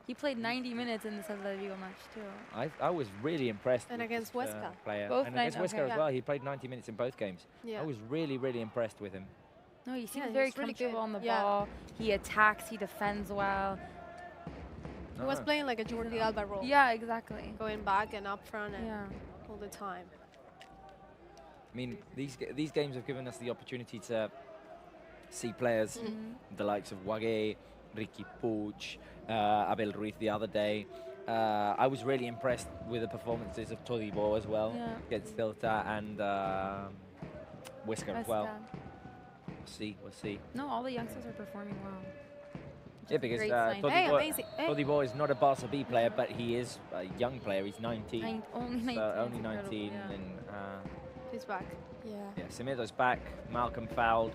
He played 90 minutes in the Celta de Vigo match too. I was really impressed. And with against this, Huesca. player. Both and against nights, Huesca okay, as well. He played 90 minutes in both games. Yeah. I was really, really impressed with him. No, he seems Yeah, very he's really comfortable good. on the Yeah. ball. He attacks, he defends well. He was playing like a Jordi Alba role. Yeah, exactly. Going back and up front and Yeah. all the time. I mean, these games have given us the opportunity to see players, the likes of Wage, Ricky Puig, Abel Ruiz the other day. I was really impressed with the performances of Todibo as well against Celta and Huesca as well. We'll see. No, all the youngsters are performing well. Yeah, because great sign. Hey, amazing. Hey. Todibo is not a Barca B player, but he is a young player. He's 19. Only 19. So only it's 19, incredible, yeah. and He's back. yeah, Semedo's back. Malcolm fouled.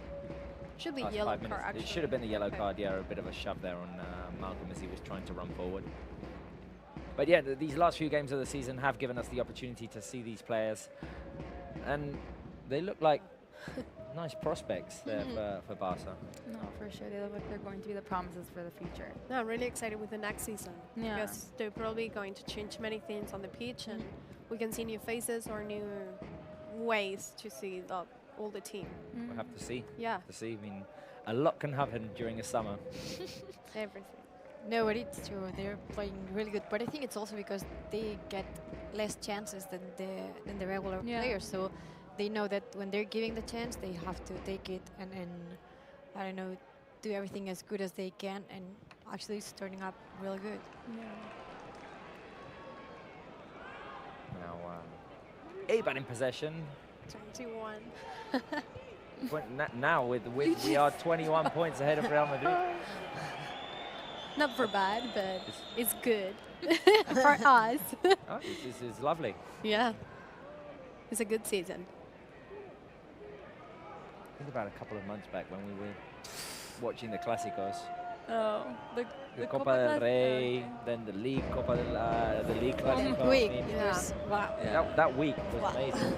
Should be Last yellow 5 card, minutes. actually. It should have been a yellow Okay. card, yeah, a bit of a shove there on Malcolm as he was trying to run forward. But yeah, these last few games of the season have given us the opportunity to see these players, and they look like nice prospects there for Barca. No, for sure. They look like they're going to be the promises for the future. No, I'm really excited with the next season. Yeah. Because they're probably going to change many things on the pitch, and we can see new faces or new ways to see all the team. We'll have to see. Yeah, I mean, a lot can happen during a summer. everything. No, but it's true. They're playing really good. But I think it's also because they get less chances than the regular Yeah. players. So they know that when they're giving the chance, they have to take it and I don't know, do everything as good as they can. And actually, it's turning up really good. Now, Eibar in possession. 21. Now we are 21 points ahead of Real Madrid. Not for bad, but it's good for us. Oh, this is lovely. Yeah, it's a good season. Think about a couple of months back when we were watching the Clásicos. Oh, The Copa del Rey, then the League Copa the League Clásico. Quick. I mean, Yes. Wow. that week was amazing.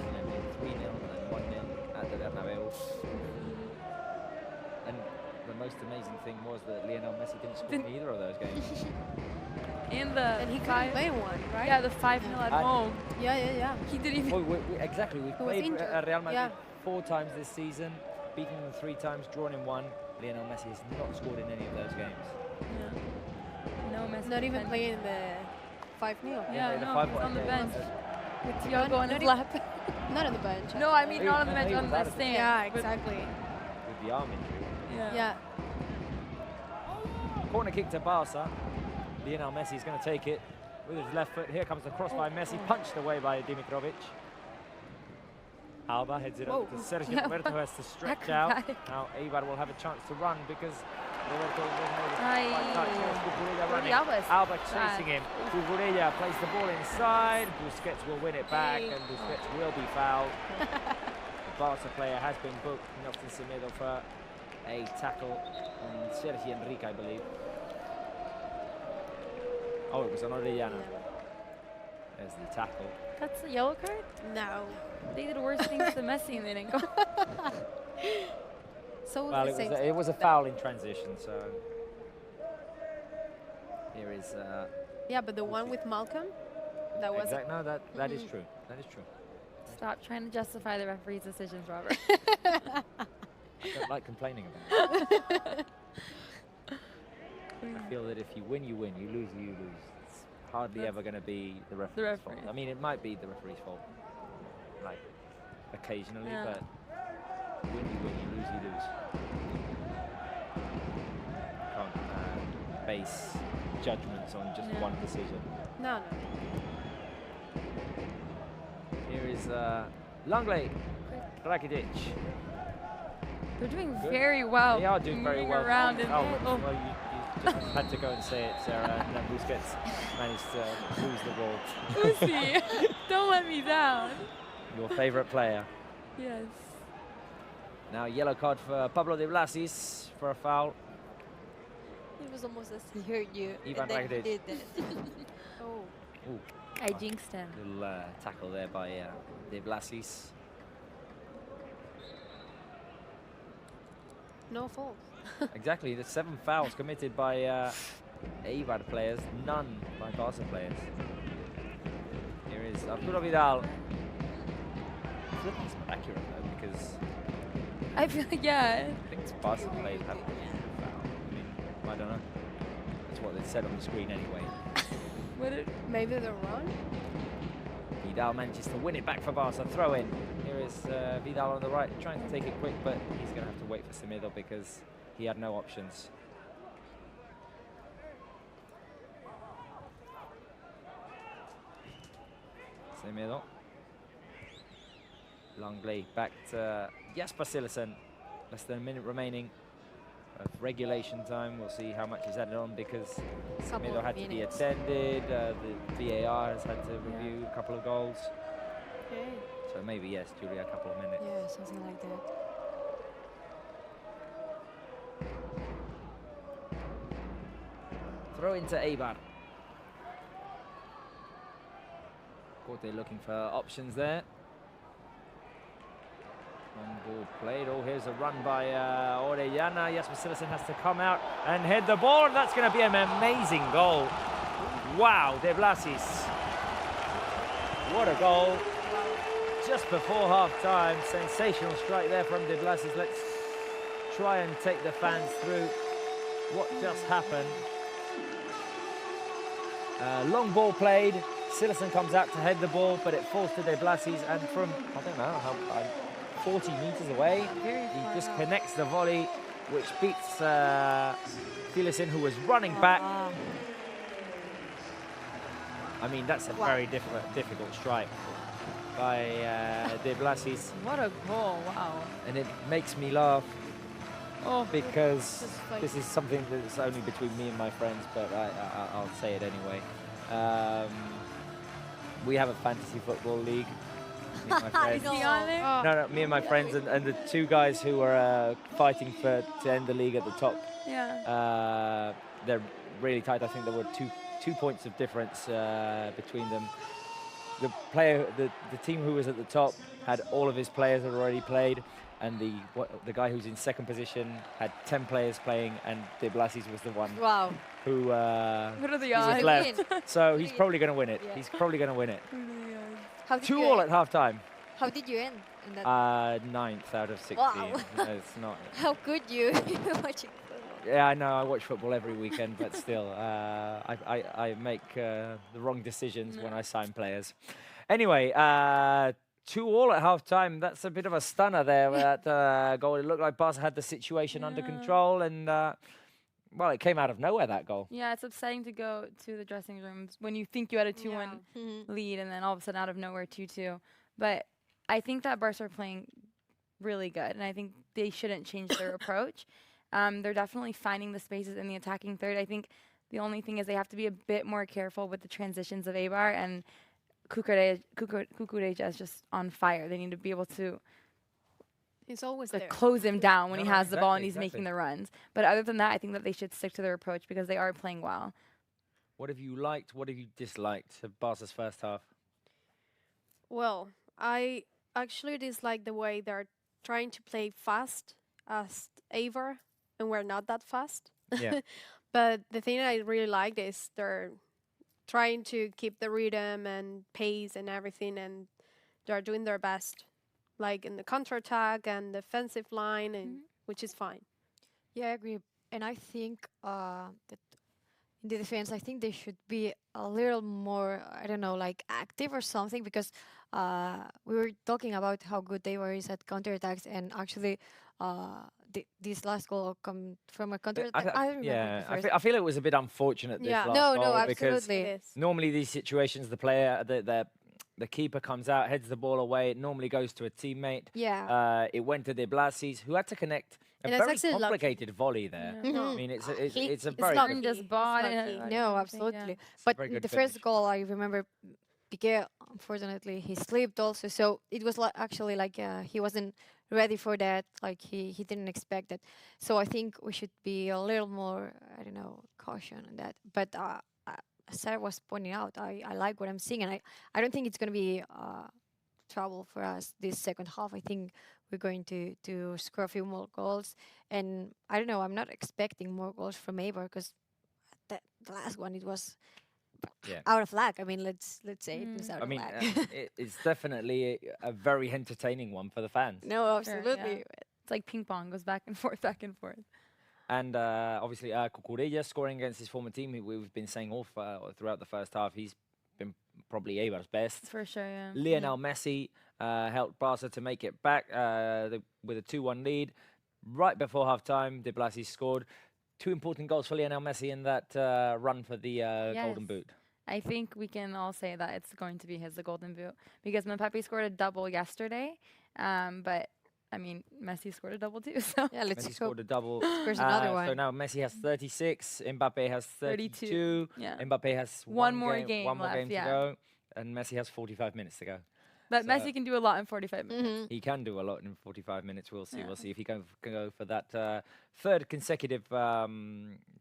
3-0 and 1-0 at the Bernabeu. And the most amazing thing was that Lionel Messi didn't score in either of those games. And he couldn't five, play one, right? yeah, the 5-0 at home. Yeah. He didn't even. Exactly, we've Who was played injured. Real Madrid Yeah. 4 times this season, beaten them 3 times, drawn in 1. Lionel Messi has not scored in any of those games. No Messi. Not even defending. playing the 5-0. Yeah, the no, 5-1 he's on the game. bench with Thiago on not his e- lap. Not on the bench. No, I mean not on the No, bench, he on was the out of it. stand. Yeah, but- exactly. With the arm injury. Yeah. Corner kick to Barca. Lionel Messi is going to take it with his left foot. Here comes the cross by Messi, punched away by Dimitrovic. Alba heads it up to Sergio Roberto, who has to stretch out. Acrobatic. Now Eibar will have a chance to run because Roberto wasn't able to Aye. quite touch. Here's Cucurella running. Alba's Alba bad. chasing him. Cucurella plays the ball inside. Busquets will win it back, and Busquets will be fouled. The Barca player has been booked, Nelson Semedo, for a tackle on Sergi Enrique, I believe. Oh, it was on Orellana. There's the tackle. That's a yellow card? No. They did worse things to Messi and they didn't go. So Well, the same. it was a foul in transition, so here is. Yeah, but the one with Malcolm, that was No, that is true. That is true. Stop trying to justify the referee's decisions, Robert. I don't like complaining about it. I feel that if you win, you win. You lose, you lose. It's hardly ever going to be the referee's fault. referee. I mean, it might be the referee's fault, like occasionally, Yeah. but win, you win. You lose, you lose. Can't base judgments on just one decision. no. Here is Langley, Rakitic. They're doing Good. very well. They are doing very moving well. around and well, you just had to go and say it, Sarah. And then Busquets managed to lose the ball. Uzi, don't let me down. Your favourite player. Yes. Now yellow card for Pablo de Blasis for a foul. It was almost as he heard you. Ivan and then he Rakitic. did that. Oh, Ooh, I jinxed him. little tackle there by De Blasis. no fault. Exactly, the 7 fouls committed by Eibar players, none by Barca players. Here is Arturo Vidal. I feel like he's not accurate though, because I feel like, yeah. I think Barca players have a foul. I mean, I don't know. That's what they said on the screen anyway. Maybe the run? Vidal manages to win it back for Barca. Throw in. Here is Vidal on the right, trying to take it quick, but he's going to have to wait for Semedo because he had no options. Semedo. Langley back to Jasper Sillerson. Less than a minute remaining of regulation time. We'll see how much is added on because Couple Semedo of had to be minutes. attended. The VAR has had to review a couple of goals. Okay. So maybe, yes, Julia, a couple of minutes. Yeah, something like that. Throw into Eibar. Corte looking for options there. Long ball played. Oh, here's a run by Orellana. Jasper Sillerson has to come out and head the ball. That's going to be an amazing goal. Wow, De Blasis. What a goal. Just before half-time. Sensational strike there from De Blasis. Let's try and take the fans through what just happened. Long ball played. Sillerson comes out to head the ball, but it falls to De Blasis, and from, I don't know, how 40 meters away, he just connects the volley, which beats Sillerson, who was running back. I mean, that's a very difficult strike by De Blasis, What a goal, wow. and it makes me laugh Oh, because this is something that's only between me and my friends, but I'll say it anyway. We have a fantasy football league. Me and my friends. is he on there? No, me and my friends and the 2 guys who are fighting to end the league at the top. Yeah. They're really tight. I think there were two points of difference between them. The team who was at the top had all of his players had already played, and the guy who's in second position had 10 players playing, and De Blasis was the one Wow. who What are the was odds? left. So he's probably going to win it. Yeah. He's probably going to win it. How did 2 you all end? at half-time. How did you end in that? 9th out of 16. Wow. No, it's not. How could you watching football? Yeah, I know. I watch football every weekend, but still, I make the wrong decisions when I sign players. Anyway, 2 all at half-time. That's a bit of a stunner there. That goal. It looked like Barca had the situation under control, and well, it came out of nowhere, that goal. Yeah, it's upsetting to go to the dressing rooms when you think you had a 2-1 lead, and then all of a sudden out of nowhere 2-2. But I think that Barca are playing really good, and I think they shouldn't change their approach. They're definitely finding the spaces in the attacking third. I think the only thing is they have to be a bit more careful with the transitions of Eibar, and Cucurella is just on fire. They need to be able to He's always like there. close him down when he has the ball and he's exactly. making the runs. But other than that, I think that they should stick to their approach because they are playing well. What have you liked? What have you disliked of Barca's first half? Well, I actually dislike the way they're trying to play fast as Eibar, and we're not that fast. Yeah. But the thing I really liked is they're trying to keep the rhythm and pace and everything, and they're doing their best, like in the counterattack and defensive line, and which is fine. Yeah, I agree. And I think that in the defense, I think they should be a little more, I don't know, like active or something, because we were talking about how good they were at counterattacks, and actually this last goal come from a counterattack. I don't remember the first. I feel it was a bit unfortunate this Yeah. last No, goal no, because absolutely. It is. normally these situations, the keeper comes out, heads the ball away. It normally goes to a teammate. Yeah. It went to De Blasis, who had to connect a And it's very actually lucky. complicated volley there. No. I mean, it's a It's very not good, Just bought It's it. lucky. No, absolutely. But very good the first finish. goal, I remember Piqué, unfortunately, he slipped also. So it was actually like he wasn't ready for that. Like he didn't expect that. So I think we should be a little more, I don't know, caution on that. But as Sarah was pointing out, I like what I'm seeing, and I don't think it's going to be trouble for us this second half. I think we're going to score a few more goals, and I don't know. I'm not expecting more goals from Eibar because the last one it was Yeah. out of luck. I mean, let's say it was out I of mean, luck. it's definitely a very entertaining one for the fans. No, Sure, absolutely. yeah. It's like ping pong, goes back and forth, back and forth. And obviously, Cucurella scoring against his former team. We've been saying all throughout the first half, he's been probably Eibar's best. For sure, yeah. Lionel Messi helped Barca to make it back with a 2-1 lead. Right before half-time, De Blasi scored 2 important goals for Lionel Messi in that run for the Golden Yes. Boot. I think we can all say that it's going to be his, the Golden Boot, because Mbappe scored a double yesterday, but I mean, Messi scored a double too, so. Yeah, let's Messi hope scored a double. scores another So one. now Messi has 36, Mbappe has 32. Yeah. Mbappe has One more game one more left, game to yeah. go, and Messi has 45 minutes to go. But So- Messi can do a lot in 45 minutes. Mhm. He can do a lot in 45 minutes. We'll see. Yeah. We'll see if he can go for that third consecutive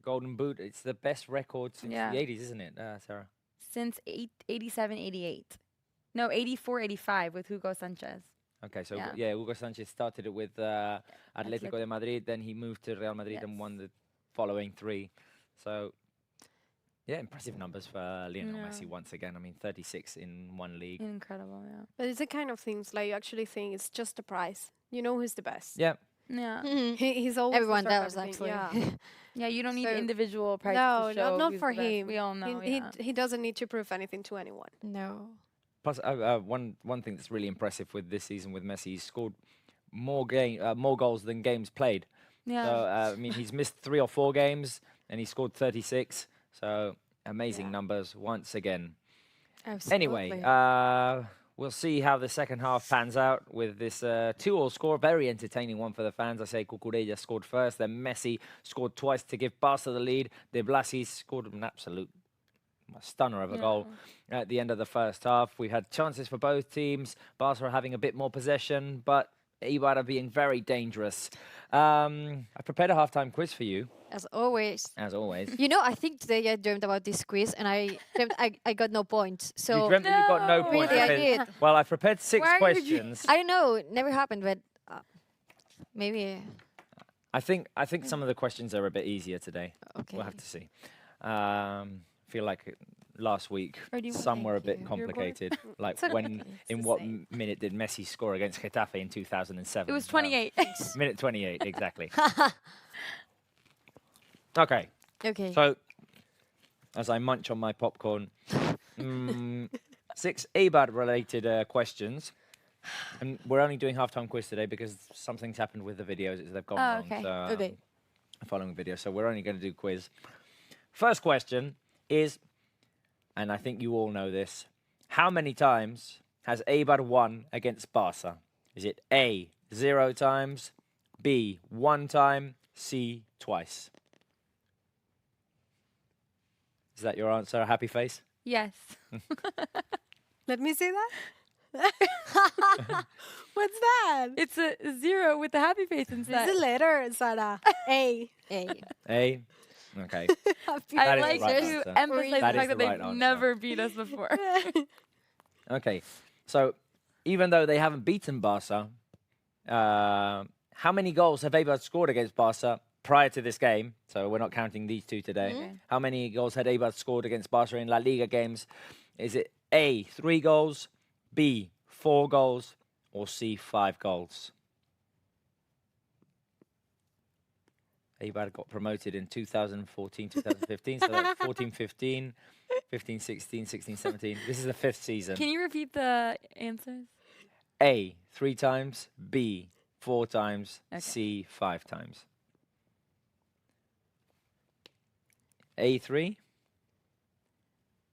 Golden Boot. It's the best record since Yeah. the 80s, isn't it, Sarah? Since 87, 88. No, 84, 85 with Hugo Sanchez. Okay, so Yeah. yeah, Hugo Sanchez started it with Atletico de Madrid, then he moved to Real Madrid and Yes. won the following 3. So, yeah, impressive numbers for Lionel Yeah. Messi once again. I mean, 36 in one league. Incredible, yeah. But it's the kind of things like you actually think it's just a prize. You know who's the best. Yeah, Yeah. Mhm. He's always the Everyone star of does everything, actually. Yeah. Yeah, you don't need So- individual prizes No, to show not who's for the best. him. We all know, He, yeah. he doesn't need to prove anything to anyone. No. plus one thing that's really impressive with this season with Messi, he's scored more goals than games played. Yeah. So, I mean, he's missed 3 or 4 games, and he scored 36. So, amazing Yeah. numbers once again. Absolutely. Anyway, we'll see how the second half pans out with this 2-all score. Very entertaining one for the fans. I say Cucurella scored first, then Messi scored twice to give Barca the lead. De Blasi scored an absolute stunner of a goal at the end of the first half. We had chances for both teams. Barca are having a bit more possession, but Eibar are being very dangerous. I prepared a halftime quiz for you, As always. as always. You know, I think today I dreamed about this quiz and I dreamt I got no points. So You dreamt that you got no No. points. Really, I because- did. Well, I prepared 6 Why would you- questions. I don't know, it never happened, but maybe I think some of the questions are a bit easier today. okay. We'll have to see. Feel like last week Or do you want- some were a Thank bit you. You're bored? complicated. Like It's okay. when It's in the what same. minute did Messi score against Getafe in 2007? It was 28. Minute 28 exactly. Okay, Okay. so as I munch on my popcorn, 6 Eibar related questions. And we're only doing halftime quiz today because something's happened with the videos. They've gone Oh, wrong. okay. So, Okay. following video. So we're only going to do quiz. First question is, and I think you all know this, how many times has Eibar won against Barca? Is it A, 0 times, B, 1 time, C, twice? Is that your answer? A happy face? Yes. Let me see that. What's that? It's a 0 with the happy face It's instead. a letter, Sarah. A. A. A? Okay. Happy That I is the like right to answer. emphasize the That is fact that the they've right answer. never beat us before. Okay. So even though they haven't beaten Barca, how many goals have Eibar scored against Barca prior to this game? So we're not counting these 2 today. Okay. How many goals had Eibar scored against Barca in La Liga games? Is it A, 3 goals, B, 4 goals, or C, 5 goals? Eibar got promoted in 2014, 2015, so that's 14, 15, 15, 16, 16, 17. This is the 5th season. Can you repeat the answers? A, 3 times, B, 4 times, Okay. C, 5 times. A3,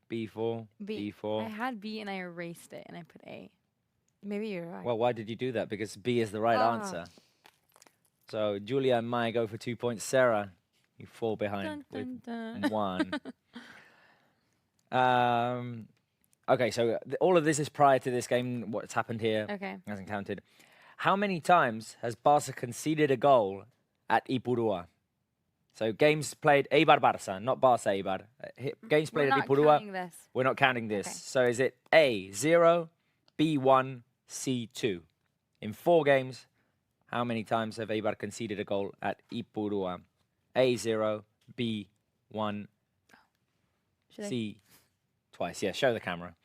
B4, B. B4. I had B and I erased it and I put A. Maybe you're right. Well, why did you do that? Because B is the right Ah. answer. So Julia and Maya go for 2 points. Sarah, you fall behind Dun, with dun, dun. 1. Okay, so all of this is prior to this game. What's happened here Okay. hasn't counted. How many times has Barca conceded a goal at Ipurua? So games played Eibar Barça, not Barça Eibar. Games played We're at not Ipurua. counting this. We're not counting this. Okay. So is it A, 0, B, 1, C, 2? In 4 games, how many times have Eibar conceded a goal at Ipurua? A, 0, B, 1, Should I- C, twice. Yeah, show the camera.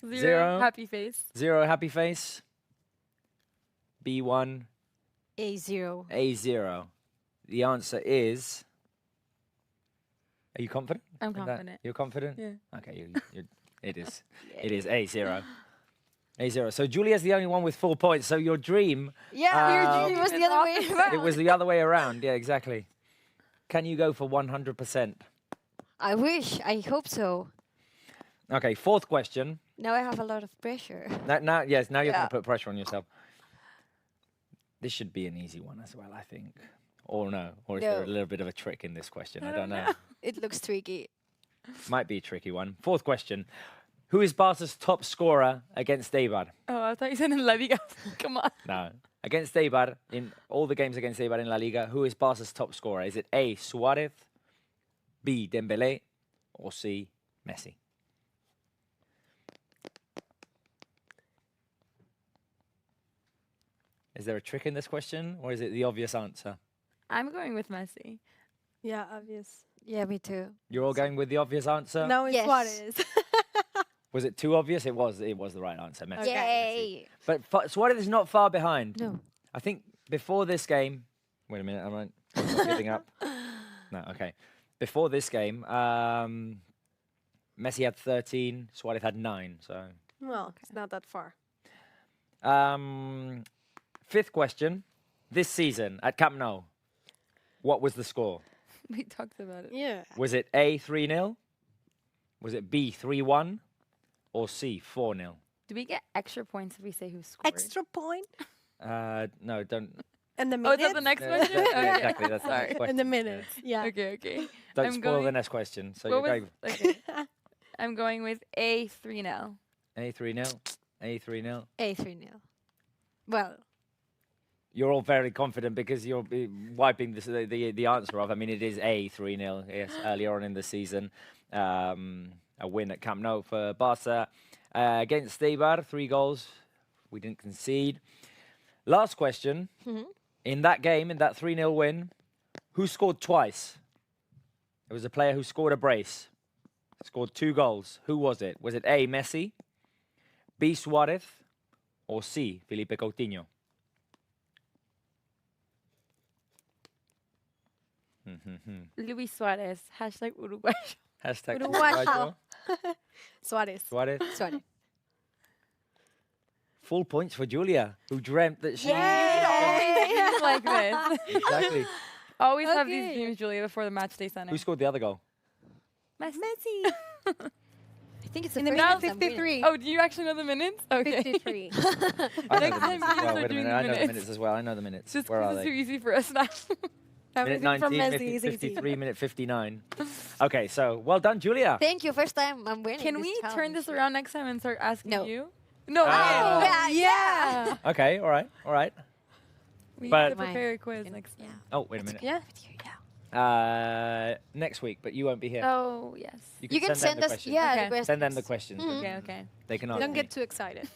Zero. Happy face. 0, happy face. B1, A0. A0. The answer is... Are you confident? I'm in that? confident. You're confident? Yeah. Okay, it is. It is A0. A0. So Julia's the only one with 4 points. So your dream... Yeah, it was the other way around. It was the other way around. Yeah, exactly. Can you go for 100%? I wish. I hope so. Okay, 4th question. Now I have a lot of pressure. Now you're going Yeah. to put pressure on yourself. This should be an easy one as well, I think. Or no? Or is there a No. little bit of a trick in this question? I don't know. It looks tricky. Might be a tricky one. 4th question. Who is Barca's top scorer against Eibar? Oh, I thought you said in La Liga. Come on. No. Against Eibar, in all the games against Eibar in La Liga, who is Barca's top scorer? Is it A, Suarez, B, Dembélé, or C, Messi? Is there a trick in this question, or is it the obvious answer? I'm going with Messi. Yeah, obvious. Yeah, me too. You're all going with the obvious answer? No, it's Yes. Suarez. Was it too obvious? It was the right answer, Messi. Yay! But Suarez is not far behind. No. I think before this game... Wait a minute, am I not giving up? No, okay. Before this game, Messi had 13, Suarez had 9, so... Well, it's not that far. 5th question. This season at Camp Nou, what was the score? We talked about it. Yeah. Was it A, 3-0? Was it B, 3-1? Or C, 4-0? Do we get extra points if we say who scored? Extra point. No, don't... And the Oh, minutes. is that the next Yeah, question? yeah, Okay. exactly, that's the next Sorry. question. And the minutes. Yeah. Okay, okay. Don't I'm spoil the going- next question. So What you're going was- okay. I'm going with A 3-0. A, 3-0? A, 3-0? A3-0. Well, You're all very confident because you're wiping the answer off. I mean, it is A, 3-0, yes, earlier on in the season. A win at Camp Nou for Barca against Eibar, 3 goals. We didn't concede. Last question. In that game, in that 3-0 win, who scored twice? It was a player who scored a brace. Scored 2 goals. Who was it? Was it A, Messi, B, Suarez, or C, Felipe Coutinho? Luis Suarez. Hashtag Uruguay. Hashtag Uruguayo. Uruguayo. Suarez. Suarez. sorry. Full points for Julia, who dreamt that she... Always like this. Exactly. Always have these Okay. dreams, Julia, before the match day center. Who scored the other goal? Messi. I think it's the In the first minute time I'm winning. 53. Oh, do you actually know the minutes? Okay. 53. I know Next the time minutes as you well. start Wait a doing minute. the I know the minutes. minutes as well. I know the minutes. Just Where are because it's too they? easy for us now. Minute Everything from 19, Messi is easy. 53, minute 59. Okay, so well done, Julia. Thank you. First time I'm winning. Can this we turn challenge. this around next time and start asking No. you? No. Oh, yeah. Okay, all right, all right. We But- need to prepare a quiz next time. Oh, wait a minute. Yeah. Next week, but you won't be here. Oh, yes. You can send them the us, questions. yeah, Okay. the questions. Send them the questions. Okay, okay. They can ask Don't me. get too excited.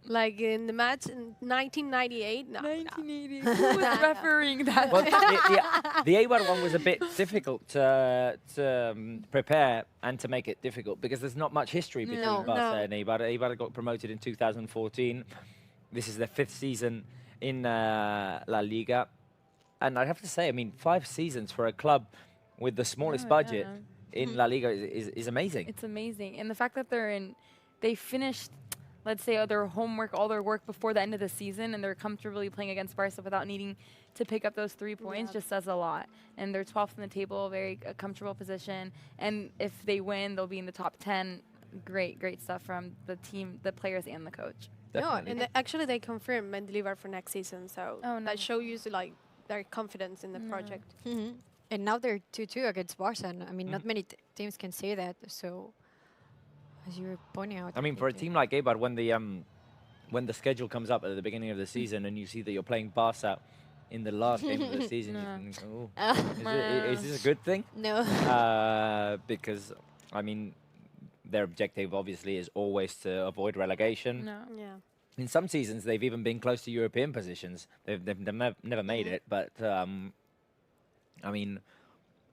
Like in the match in 1998. No. 1980. Who was refereeing that? Well, the Eibar one was a bit difficult to prepare and to make it difficult because there's not much history between No. Barca No. and Eibar. Eibar got promoted in 2014. This is their 5th season in La Liga. And I have to say, I mean, 5 seasons for a club with the smallest Oh, budget yeah. in La Liga is amazing. It's amazing. And the fact that they finished, let's say, their homework, all their work before the end of the season, and they're comfortably playing against Barca without needing to pick up those 3 points just says a lot. And they're 12th in the table, very comfortable position. And if they win, they'll be in the top 10. Great, great stuff from the team, the players, and the coach. No, Definitely. and actually they confirmed Mendilibar for next season. So Oh, that nice. shows you like their confidence in the project. And now they're 2-2 against Barca. And I mean, not many teams can say that. So, as you were pointing out. I mean, for a team like Eibar, when when the schedule comes up at the beginning of the season and you see that you're playing Barça in the last game of the season, you think, oh, is this a good thing? No. Because, I mean, their objective obviously is always to avoid relegation. No. Yeah. In some seasons, they've even been close to European positions. They've never made it, but I mean,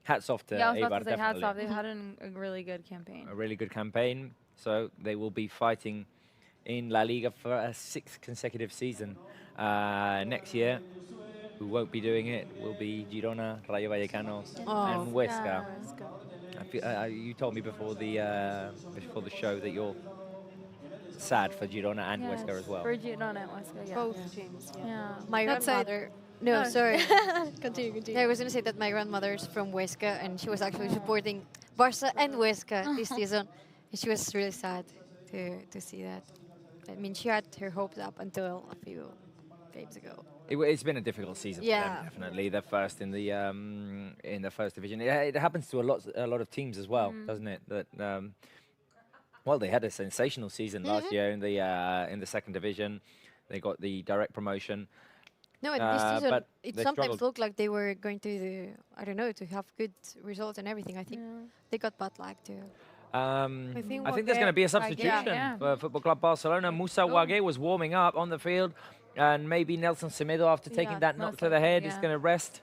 hats off to Yeah, I was about Eibar, to say hats definitely. off. They've had a really good campaign. A really good campaign. So they will be fighting in La Liga for a 6th consecutive season. Next year, who won't be doing it will be Girona, Rayo Vallecano, and Huesca. I feel, you told me before the show that you're sad for Girona and Huesca as well. For Girona and Huesca, yeah. Both teams. Yeah. Yeah. My That's it. grandmother. No, sorry. Continue. Yeah, I was gonna say that my grandmother's from Huesca, and she was actually supporting Barça and Huesca this season. And she was really sad to see that. I mean, she had her hopes up until a few games ago. It's been a difficult season for Yeah. them, definitely. They're first in the first division. It happens to a lot of teams as well, doesn't it? That well, they had a sensational season last year in the second division. They got the direct promotion. No, and this season but it they sometimes struggled. looked like they were going to, I don't know, to have good results and everything. I think they got bad luck too. I think think there's going to be a substitution yeah. for Football Club Barcelona. Musa Wage was warming up on the field, and maybe Nelson Semedo, after taking that knock to the head, is going to rest.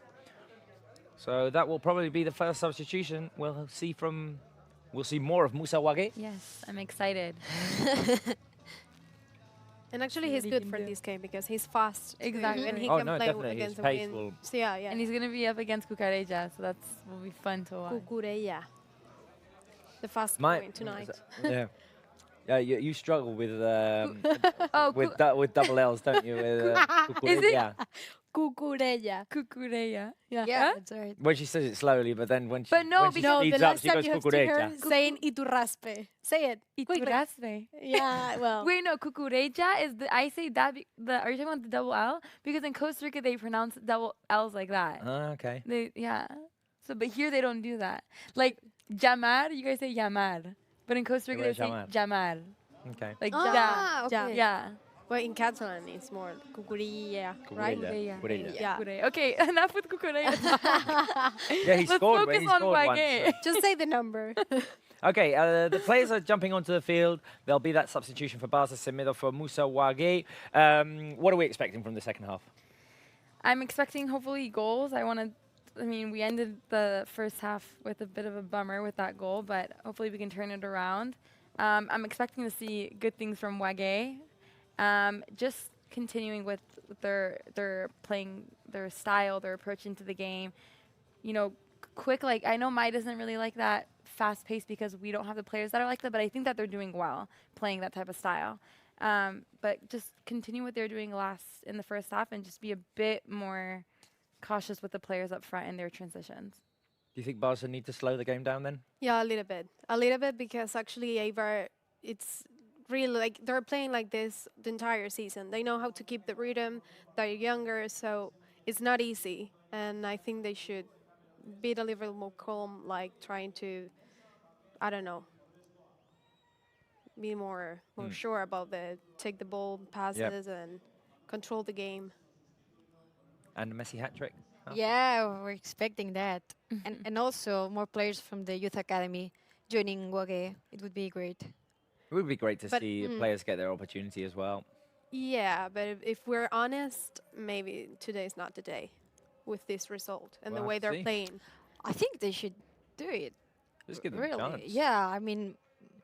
So that will probably be the first substitution. We'll see more of Musa Wage. Yes, I'm excited. And actually, he's what he good can for do. this game because he's fast. too, Exactly. And he Oh, can no, play definitely. His against the pace wind. will- So yeah. And he's going to be up against Cucareja, so will be fun to watch. Cucurella. The fast My- going tonight. Yeah. Yeah, you struggle with Oh, with double L's, don't you? With, Is it? Yeah. Cucurella. Cucureya. Yeah. Yeah, that's right. When she says it slowly, but then when she, But no, when she because- speeds the up, last she time goes you have seen her cucurecha. saying iturraspe. Say it. quickly. Iturraspe. Yeah, well. Wait, no, Cucureja is I say that, are you talking about the double L? Because in Costa Rica, they pronounce double L's like that. Okay. Yeah. So, but here they don't do that. Like, llamar, you guys say llamar. But in Costa Rica, they say Llamar. llamar. Okay. Like, Ah, ja. okay. yeah. Well, in Catalan, it's more cucurella, right? Cucurella. Cucurella. Yeah. Cucurella. Okay, enough with Cucureja. Yeah, he Let's scored. focus He on scored once. Wage. Just say the number. Okay, the players are jumping onto the field. There'll be that substitution for Barça Semedo for Musa Wage. What are we expecting from the second half? I'm expecting hopefully goals. I mean, we ended the first half with a bit of a bummer with that goal, but hopefully we can turn it around. I'm expecting to see good things from Wage. Just continuing with their playing, their style, their approach into the game. You know, quick, like, I know Mai doesn't really like that fast pace because we don't have the players that are like that, but I think that they're doing well playing that type of style. But just continue what they're doing in the first half and just be a bit more cautious with the players up front in their transitions. Do you think Barca need to slow the game down then? Yeah, a little bit. A little bit because actually Eibar, it's really like they're playing like this the entire season. They know how to keep the rhythm. They're younger, so it's not easy. And I think they should be a little more calm, like trying to, I don't know, be more sure about take the ball passes and control the game. And a Messi hat-trick? Oh. Yeah, we're expecting that. and also more players from the youth academy joining Wage. It would be great. It would be great to But- see players get their opportunity as well. Yeah, but if we're honest, maybe today's not the day with this result and We'll the have way to they're see. playing. I think they should do it. Just give them Really? a chance. Yeah, I mean,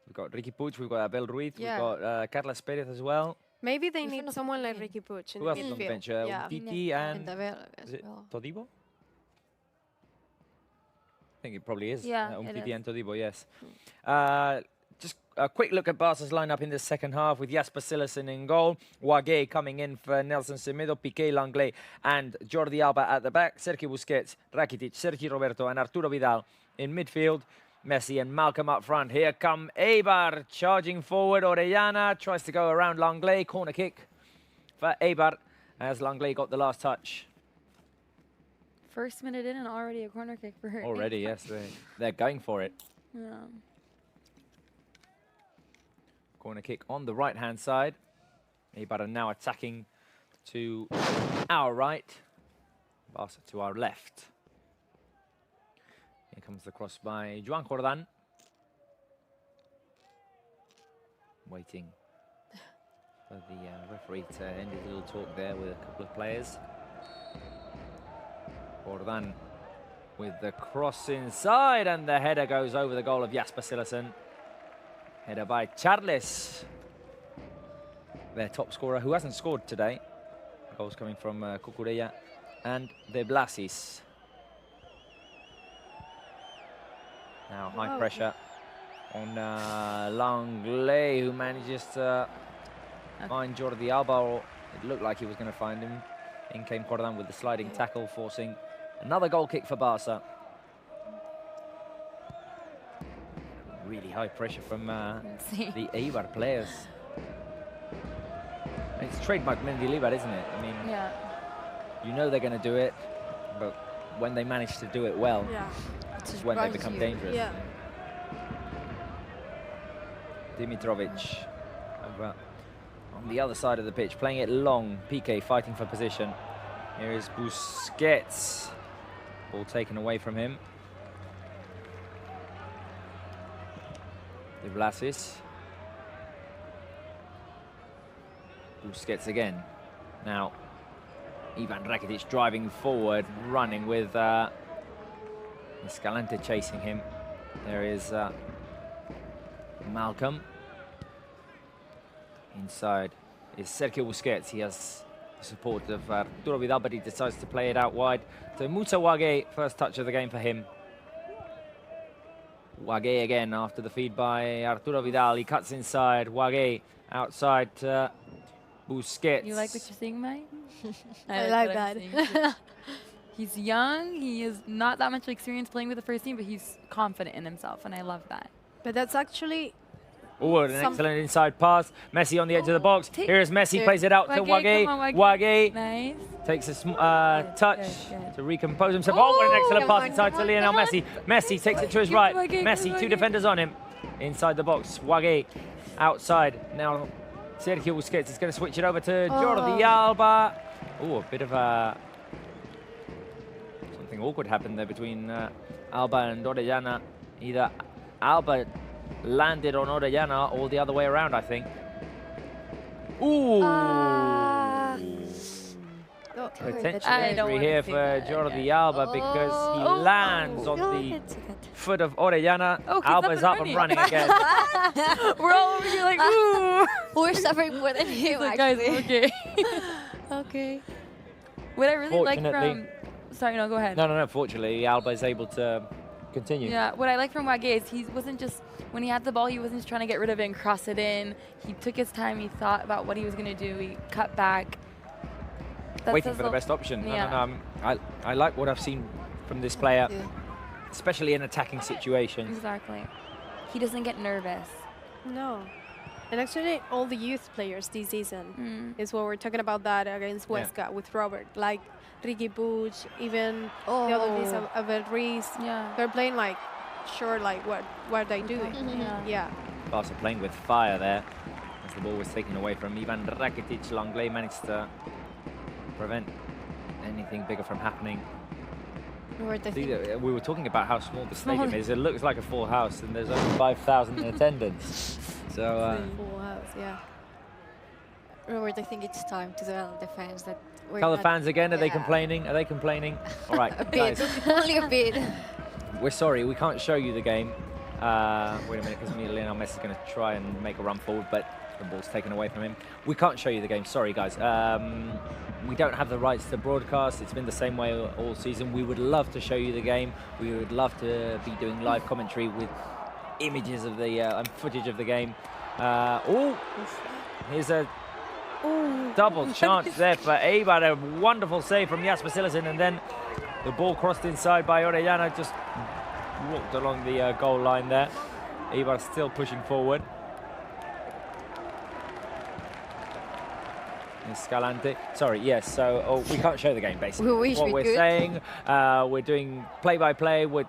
We've got Ricky Puig, we've got Abel Ruiz, Yeah. we've got Carlos Perez as well. Maybe they Who's need on the someone like team? Ricky Puig in Who the else is on the midfield. bench? Yeah. Titi and and Abel as is it well. Todibo? I think it probably is. Yeah, it Titi is. and Todibo, yes. Just a quick look at Barca's lineup in the second half with Jasper Cillessen in goal, Wage coming in for Nelson Semedo, Piqué, Langlais and Jordi Alba at the back, Sergio Busquets, Rakitic, Sergi Roberto and Arturo Vidal in midfield, Messi and Malcolm up front. Here come Eibar charging forward. Orellana tries to go around Langlais, corner kick for Eibar as Langlais got the last touch. First minute in and already a corner kick for her. Already, yes, they're going for it. Yeah. Corner kick on the right-hand side. Eibar are now attacking to our right. Barça to our left. Here comes the cross by Joan Jordan. Waiting for the referee to end his little talk there with a couple of players. Jordan with the cross inside, and the header goes over the goal of Jasper Silersen. Header by Charles, their top scorer, who hasn't scored today. Goals coming from Cucurella and De Blasis. Now high pressure on Langlais, who manages to find Jordi Alba, or it looked like he was going to find him. In came Jordan with the sliding tackle, forcing another goal kick for Barça. Really high pressure from the Eibar players. It's trademark Mendilibar, isn't it? I mean, you know they're going to do it, but when they manage to do it well, it's when they become dangerous. Yeah. Dimitrovic over on the other side of the pitch, playing it long. Piqué fighting for position. Here is Busquets. Ball taken away from him. De Blasis. Busquets again. Now, Ivan Rakitic driving forward, running with Escalante chasing him. There is Malcolm. Inside is Sergio Busquets. He has the support of Arturo Vidal, but he decides to play it out wide to Moussa Wagué. First touch of the game for him. Wagué again after the feed by Arturo Vidal. He cuts inside. Wagué outside to Busquets. You like what you're seeing, Mike? I like what I'm that. seeing. He's young. He is not that much experience playing with the first team, but he's confident in himself, and I love that. But that's actually Oh, an excellent inside pass. Messi on the edge of the box. Here is Messi, plays it out to Wagué. Wagué Nice. takes a touch to recompose himself. Oh, what an excellent pass inside to Lionel Messi. Messi takes it to his right. Messi, two defenders on him. Inside the box, Wagué outside. Now Sergio Busquets is going to switch it over to Jordi Alba. Oh, a bit of something awkward happened there between Alba and Orellana. Either Alba landed on Orellana or the other way around, I think. Ooh! Potentially injury here for Jordi Alba because he lands on the foot of Orellana. Alba's up and running again. We're all over here like, ooh! We're suffering more than him, Guys, actually. okay. Okay. What I really like from... Fortunately- Sorry, no, go ahead. No. Fortunately, Alba is able to continue. Yeah, what I like from Wagué is he wasn't just, when he had the ball, he wasn't just trying to get rid of it and cross it in. He took his time, he thought about what he was going to do, he cut back. Waiting for the best option. No. I like what I've seen from this player, especially in attacking situations. Exactly. He doesn't get nervous. No. And actually, all the youth players this season is what we're talking about that against Huesca with Robert. Like Ricky Puig, even the other days of Reese. Yeah. They're playing like, sure, like what are they doing? Yeah. Barca playing with fire there as the ball was taken away from Ivan Rakitic. Langlais managed to prevent anything bigger from happening. We were talking about how small the stadium is. It looks like a full house and there's only 5,000 in attendance. So Full house, yeah. Robert, I think it's time to tell the fans that we're tell the not- fans again, are they complaining? Are they complaining? All right, A bit, guys, only a bit. we're sorry, we can't show you the game. Wait a minute, because Lionel Messi is going to try and make a run forward, but the ball's taken away from him. We can't show you the game, sorry guys. We don't have the rights to broadcast. It's been the same way all season. We would love to show you the game. We would love to be doing live commentary with images of the and footage of the game. Here's a double chance there for Eibar. A wonderful save from Jasper Silersen, and then the ball crossed inside by Orellana, just walked along the goal line there. Eibar still pushing forward. Escalante. Sorry, yes, so we can't show the game, basically. We wish what we we're could. saying, we're doing play-by-play. We're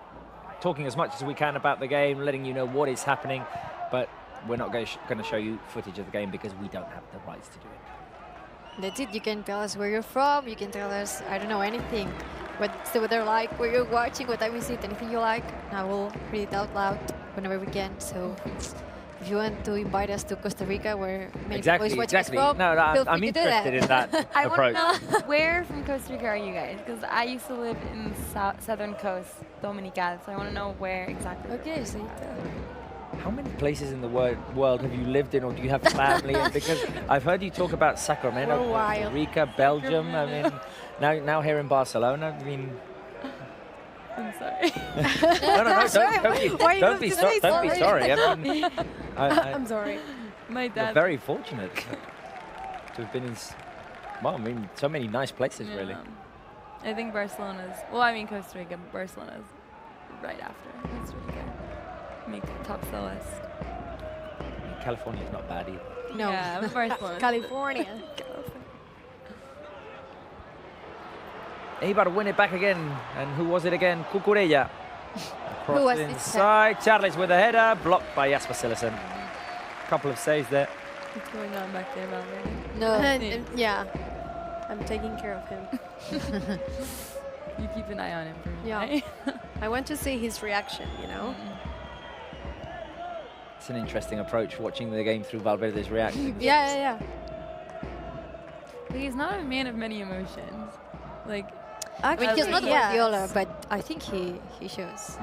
talking as much as we can about the game, letting you know what is happening, but we're not going to show you footage of the game because we don't have the rights to do it. That's it. You can tell us where you're from. You can tell us, I don't know, anything. What's the weather like, where you're watching, what time is it, anything you like. I will read it out loud whenever we can. So if you want to invite us to Costa Rica, where many people is watching us from, No, feel I'm free to do interested in that I approach. want to know where from Costa Rica are you guys? Because I used to live in southern coast, Dominical, so I want to know where exactly. Okay, so you tell. How many places in the world have you lived in, or do you have family in? Because I've heard you talk about Sacramento, For a Costa while. Rica, Belgium. I mean, now here in Barcelona. I mean, I'm sorry. no, Why don't be you have to say don't be sorry. I mean, I'm sorry. My you're dad. very fortunate to have been in, well, I mean, so many nice places, really. I think Barcelona's, well, I mean Costa Rica, but Barcelona's right after Costa Rica. Make top of the list. California's not bad either. No. Yeah, Barcelona. California. Eibar win it back again, and who was it again? Cucurella. Across was it? inside, Charles with a header, blocked by Jasper Sillessen. Couple of saves there. What's going on back there, Valverde? No. And, yeah, I'm taking care of him. You keep an eye on him for me, Yeah. right? I want to see his reaction, you know? It's an interesting approach, watching the game through Valverde's reaction. Yeah. But he's not a man of many emotions. Like, I mean, he's not yeah. Guardiola, but I think he shows.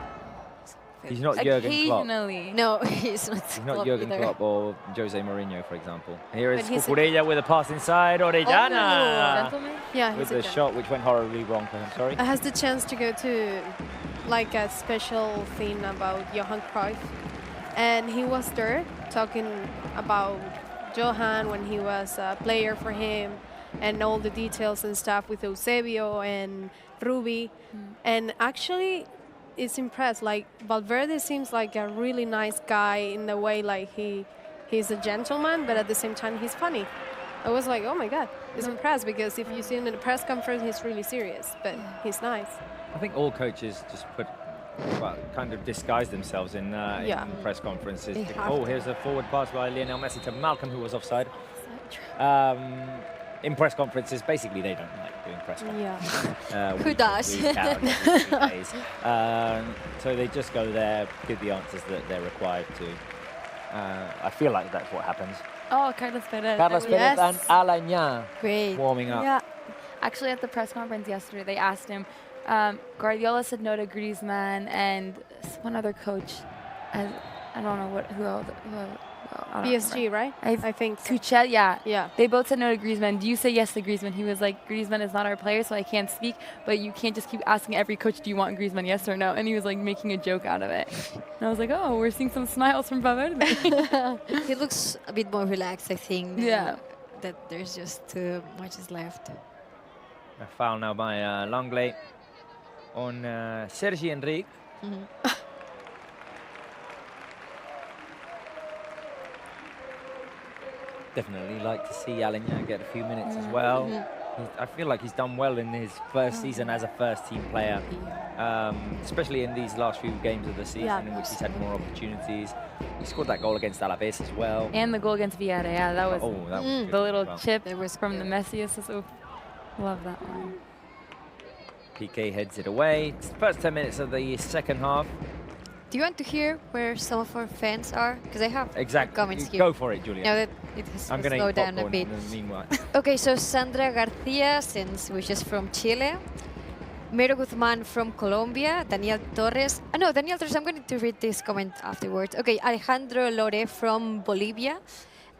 He's not Jurgen Klopp. occasionally. No, he's not. He's not Klopp Jurgen either. Klopp or Jose Mourinho, for example. Here is But he's a- Cucurella with a pass inside, Orellana. Gentleman? Yeah, With he's the a shot which went horribly wrong for him, sorry. I has the chance to go to like a special thing about Johan Cruyff, and he was there talking about Johan when he was a player for him, and all the details and stuff with Eusebio and Ruby, and actually it's impressed. Like Valverde seems like a really nice guy in the way like he's a gentleman, but at the same time he's funny. I was like, oh my God, it's impressed, because if you see him in a press conference, he's really serious, but he's nice. I think all coaches just kind of disguise themselves in press conferences. They have Oh, to. here's a forward pass by Lionel Messi to Malcolm, who was offside. In press conferences, basically, they don't like doing press conferences. Yeah. Who does? Week out, every 3 days. So they just go there, give the answers that they're required to. I feel like that's what happens. Oh, Carlos Perez. Carlos Yes. Perez and Alain Great. warming up. Yeah. Actually, at the press conference yesterday, they asked him, Guardiola said no to Griezmann and one other coach. I don't know who else. I don't PSG, remember. right? I think. Tuchel, yeah. Yeah. They both said no to Griezmann. Do you say yes to Griezmann? He was like, Griezmann is not our player, so I can't speak. But you can't just keep asking every coach, do you want Griezmann, yes or no? And he was like making a joke out of it. And I was like, oh, we're seeing some smiles from Valverde. He looks a bit more relaxed, I think. Yeah. That there's just too much is left. A foul now by Langley on Sergi Enrique. Definitely like to see Alain get a few minutes as well. I feel like he's done well in his first season as a first-team player, especially in these last few games of the season in which he's had more opportunities. He scored that goal against Alaves as well. And the goal against Villarreal, that was That was good the little as well. chip That was from good. the Messi assist. Oof. Love that one. PK heads it away. It's the first 10 minutes of the second half. Do you want to hear where some of our fans are? Because I have Exactly. comments You here. Go for it, Julia. Now that it has I'm going to slowed eat down a popcorn bit. in the meanwhile. Okay, so Sandra Garcia, which is from Chile. Mero Guzman from Colombia. Daniel Torres. No, Daniel Torres, I'm going to read this comment afterwards. Okay, Alejandro Lore from Bolivia.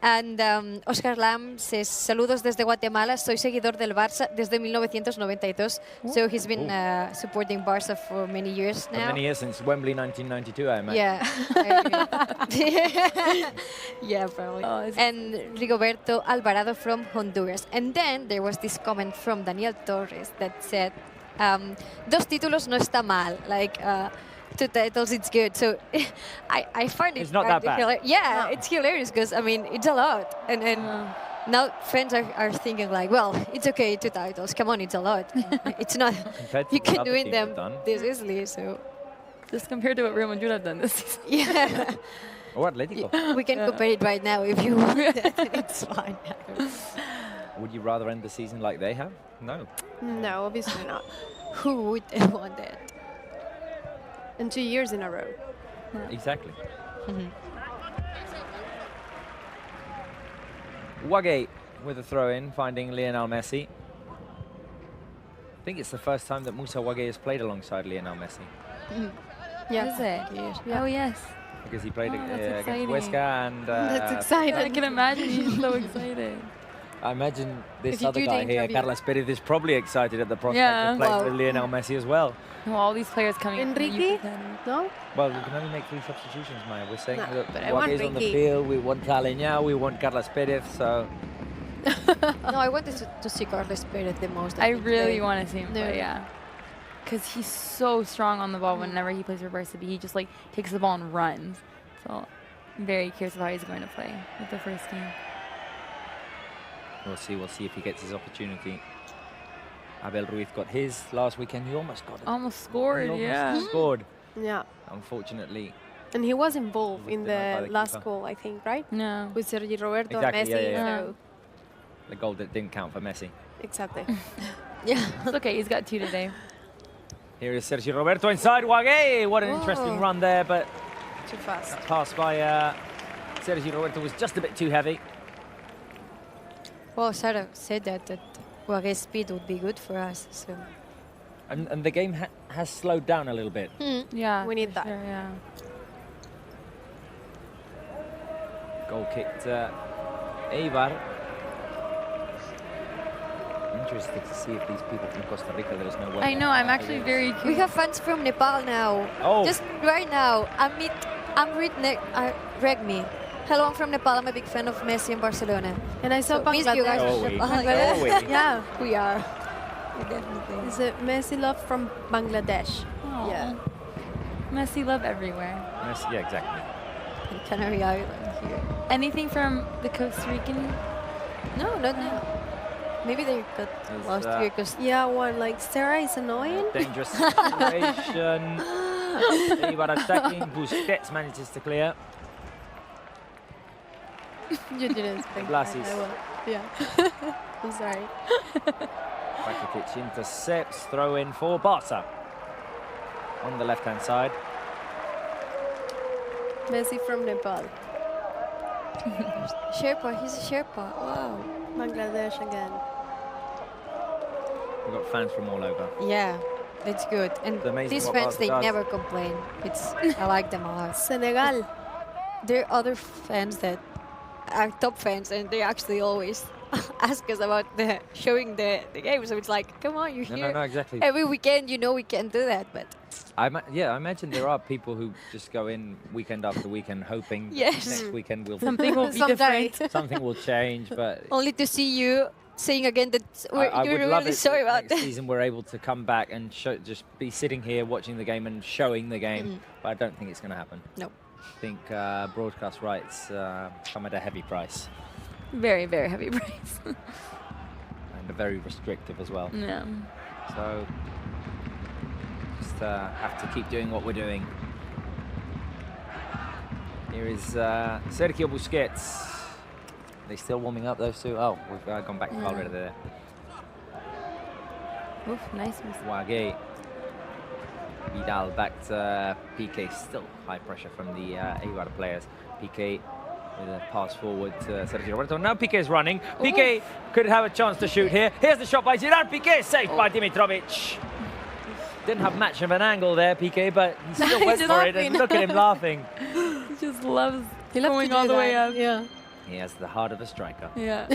And Oscar Lam says, saludos desde Guatemala, soy seguidor del Barça desde 1992. So he's been supporting Barça for many years For now. many years, since Wembley 1992, I imagine. Yeah. I agree. Yeah, probably. Oh, it's- And Rigoberto Alvarado from Honduras. And then there was this comment from Daniel Torres that said, dos títulos no está mal. Like, 2 titles, it's good. So I find it It's not that kind of bad. Yeah, it's hilarious because, I mean, it's a lot. And now fans are thinking like, well, it's okay, 2 titles. Come on, it's a lot. It's not. Compared to You what can other win teams have them done. this easily, so... Just compared to what Real Madrid have done this season. Yeah. Or Atletico. We can compare it right now if you want that. It's fine. Would you rather end the season like they have? No. No, obviously not. Who would want that? And 2 years in a row. Exactly. Wage with a throw-in, finding Lionel Messi. I think it's the first time that Musa Wage has played alongside Lionel Messi. Yeah. Is it? Yeah. Oh, yes. Because he played Oh, that's against exciting. Huesca and... That's I exciting. can imagine he's so excited. I imagine this If you other do the guy here, interview. Carlos Perez, is probably excited at the prospect Yeah. of playing Wow. with Lionel Messi as well. Well, all these players coming from the Enrique? youth academy. No? Well, we can only make 3 substitutions, Maya. We're saying No, that but I want Wage is on the Ricky. field, we want Taleñao, we want Carlos Perez, so... No, I wanted to see Carlos Perez the most. I think, really today. want to see him No. play, yeah. Because he's so strong on the ball whenever he plays for Barça. He just like takes the ball and runs. So I'm very curious of how he's going to play with the first team. We'll see if he gets his opportunity. Abel Ruiz got his last weekend. He almost got it. Almost scored, He almost yeah. scored. Yeah. Unfortunately, And he was involved Was in denied by the the last keeper. goal, I think, right? No. With Sergi Roberto Exactly, and Messi. yeah. So the goal that didn't count for Messi. exactly. Yeah. It's okay, he's got 2 today. Here is Sergio Roberto inside Wage. What an interesting Whoa. run there, but Too fast. that pass by Sergio Roberto was just a bit too heavy. Well, Sarah said that Wage's speed would be good for us. So. And the game has slowed down a little bit. Yeah. We need for that. Sure, yeah. Goal kicked Eibar. Interested to see if these people from Costa Rica, let us know what I their know, I'm idea actually is. very curious. We have fans from Nepal now. Oh. Just right now. Regmi. Hello, I'm from Nepal. I'm a big fan of Messi and Barcelona. And I saw So means you guys Oh, from we. Nepal. Oh, we. Yeah. We are. We definitely. It's a Messi love from Bangladesh. Aw. Yeah. Messi love everywhere. Yes, yeah, exactly. Canary Island here. Anything from the Costa Rican? No, not now. Maybe they got There's, lost here because Yeah, one like Sarah is annoying. Dangerous situation. Eibar attacking. Busquets manages to clear. You didn't expect Blasis. that. I will. Yeah. I'm sorry. Rakitic intercepts. Throw in for Barça. On the left-hand side. Messi from Nepal. Sherpa, he's a Sherpa. Wow. Bangladesh again. We've got fans from all over. Yeah, that's good. And It's amazing these what fans, Barca they does. never complain. I like them a lot. Senegal. There are other fans that are top fans, and they actually always ask us about showing the game. So it's like, come on, you're here No, exactly. every weekend. You know we can't do that, but I imagine there are people who just go in weekend after weekend hoping that Yes. next weekend will Something will be Someday. different. something will change, but only to see you saying again that I you're would love really it sorry if about next that. season we're able to come back and just be sitting here watching the game and showing the game, but I don't think it's going to happen. No. I think broadcast rights come at a heavy price Very, very heavy price. and are very restrictive as well. Yeah. So just have to keep doing what we're doing. Here is Sergio Busquets. Are they still warming up, those two? Oh, we've gone back to Valverde there. Oof, nice miss. Wage. Vidal back to Piqué. Still high pressure from the Eibar players. Piqué with a pass forward to Sergio Roberto. Now Piqué is running. Piqué could have a chance to shoot here. Here's the shot by Gerard Piqué, saved by Dimitrovic. Didn't have much of an angle there, Piqué, but he still went He's for it. And laughing. look at him laughing. He just loves He loves going to do all the way that. up. Yeah. He has the heart of a striker. Yeah.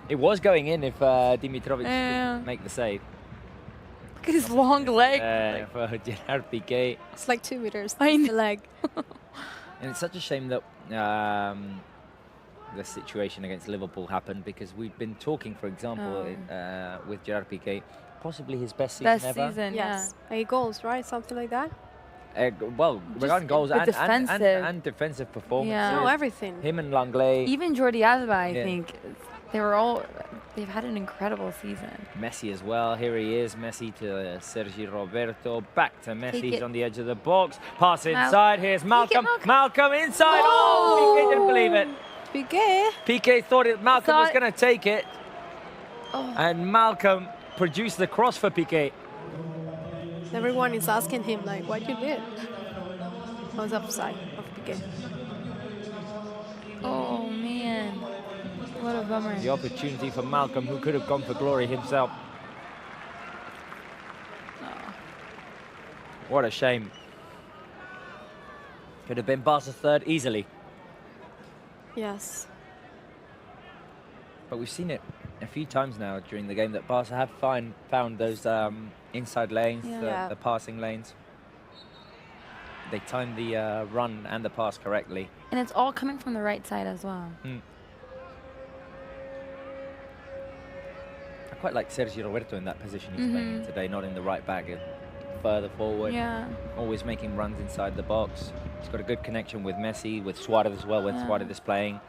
It was going in if Dimitrovic Yeah. could make the save. Look at his long leg. For Gerard Piqué. It's like 2 meters. I It's know. the leg. And it's such a shame that the situation against Liverpool happened, because we've been talking, for example, with Gerard Piqué, possibly his best season Best ever. season, Yes. 8 goals, right? Something like that. Well, regarding goals the and defensive. defensive performances. Yeah. No, everything. Him and yeah. Langley. Even Jordi Alba, I Yeah. think. They were all they've had an incredible season. Messi as well. Here he is. Messi to Sergi Roberto. Back to Messi. Take He's it. on the edge of the box. Pass Mal- inside. Here's Malcolm. Malcolm. Malcolm inside. Oh, Piqué didn't believe it. Piqué. Piqué thought Malcolm was Thought- going to take it. Oh. And Malcolm produced the cross for Piqué. Everyone is asking him, like, what you did? I was upside of Piqué. Oh man, what a bummer. The opportunity for Malcolm, who could have gone for glory himself. What a shame. Could have been Barca's third easily. Yes. But we've seen it a few times now during the game that Barca have found those inside lanes, Yeah. the passing lanes. They timed the run and the pass correctly. And it's all coming from the right side as well. I quite like Sergi Roberto in that position he's playing in today, not in the right back, further forward. Yeah. Always making runs inside the box. He's got a good connection with Messi, with Suarez as well, when Yeah. Suarez is playing.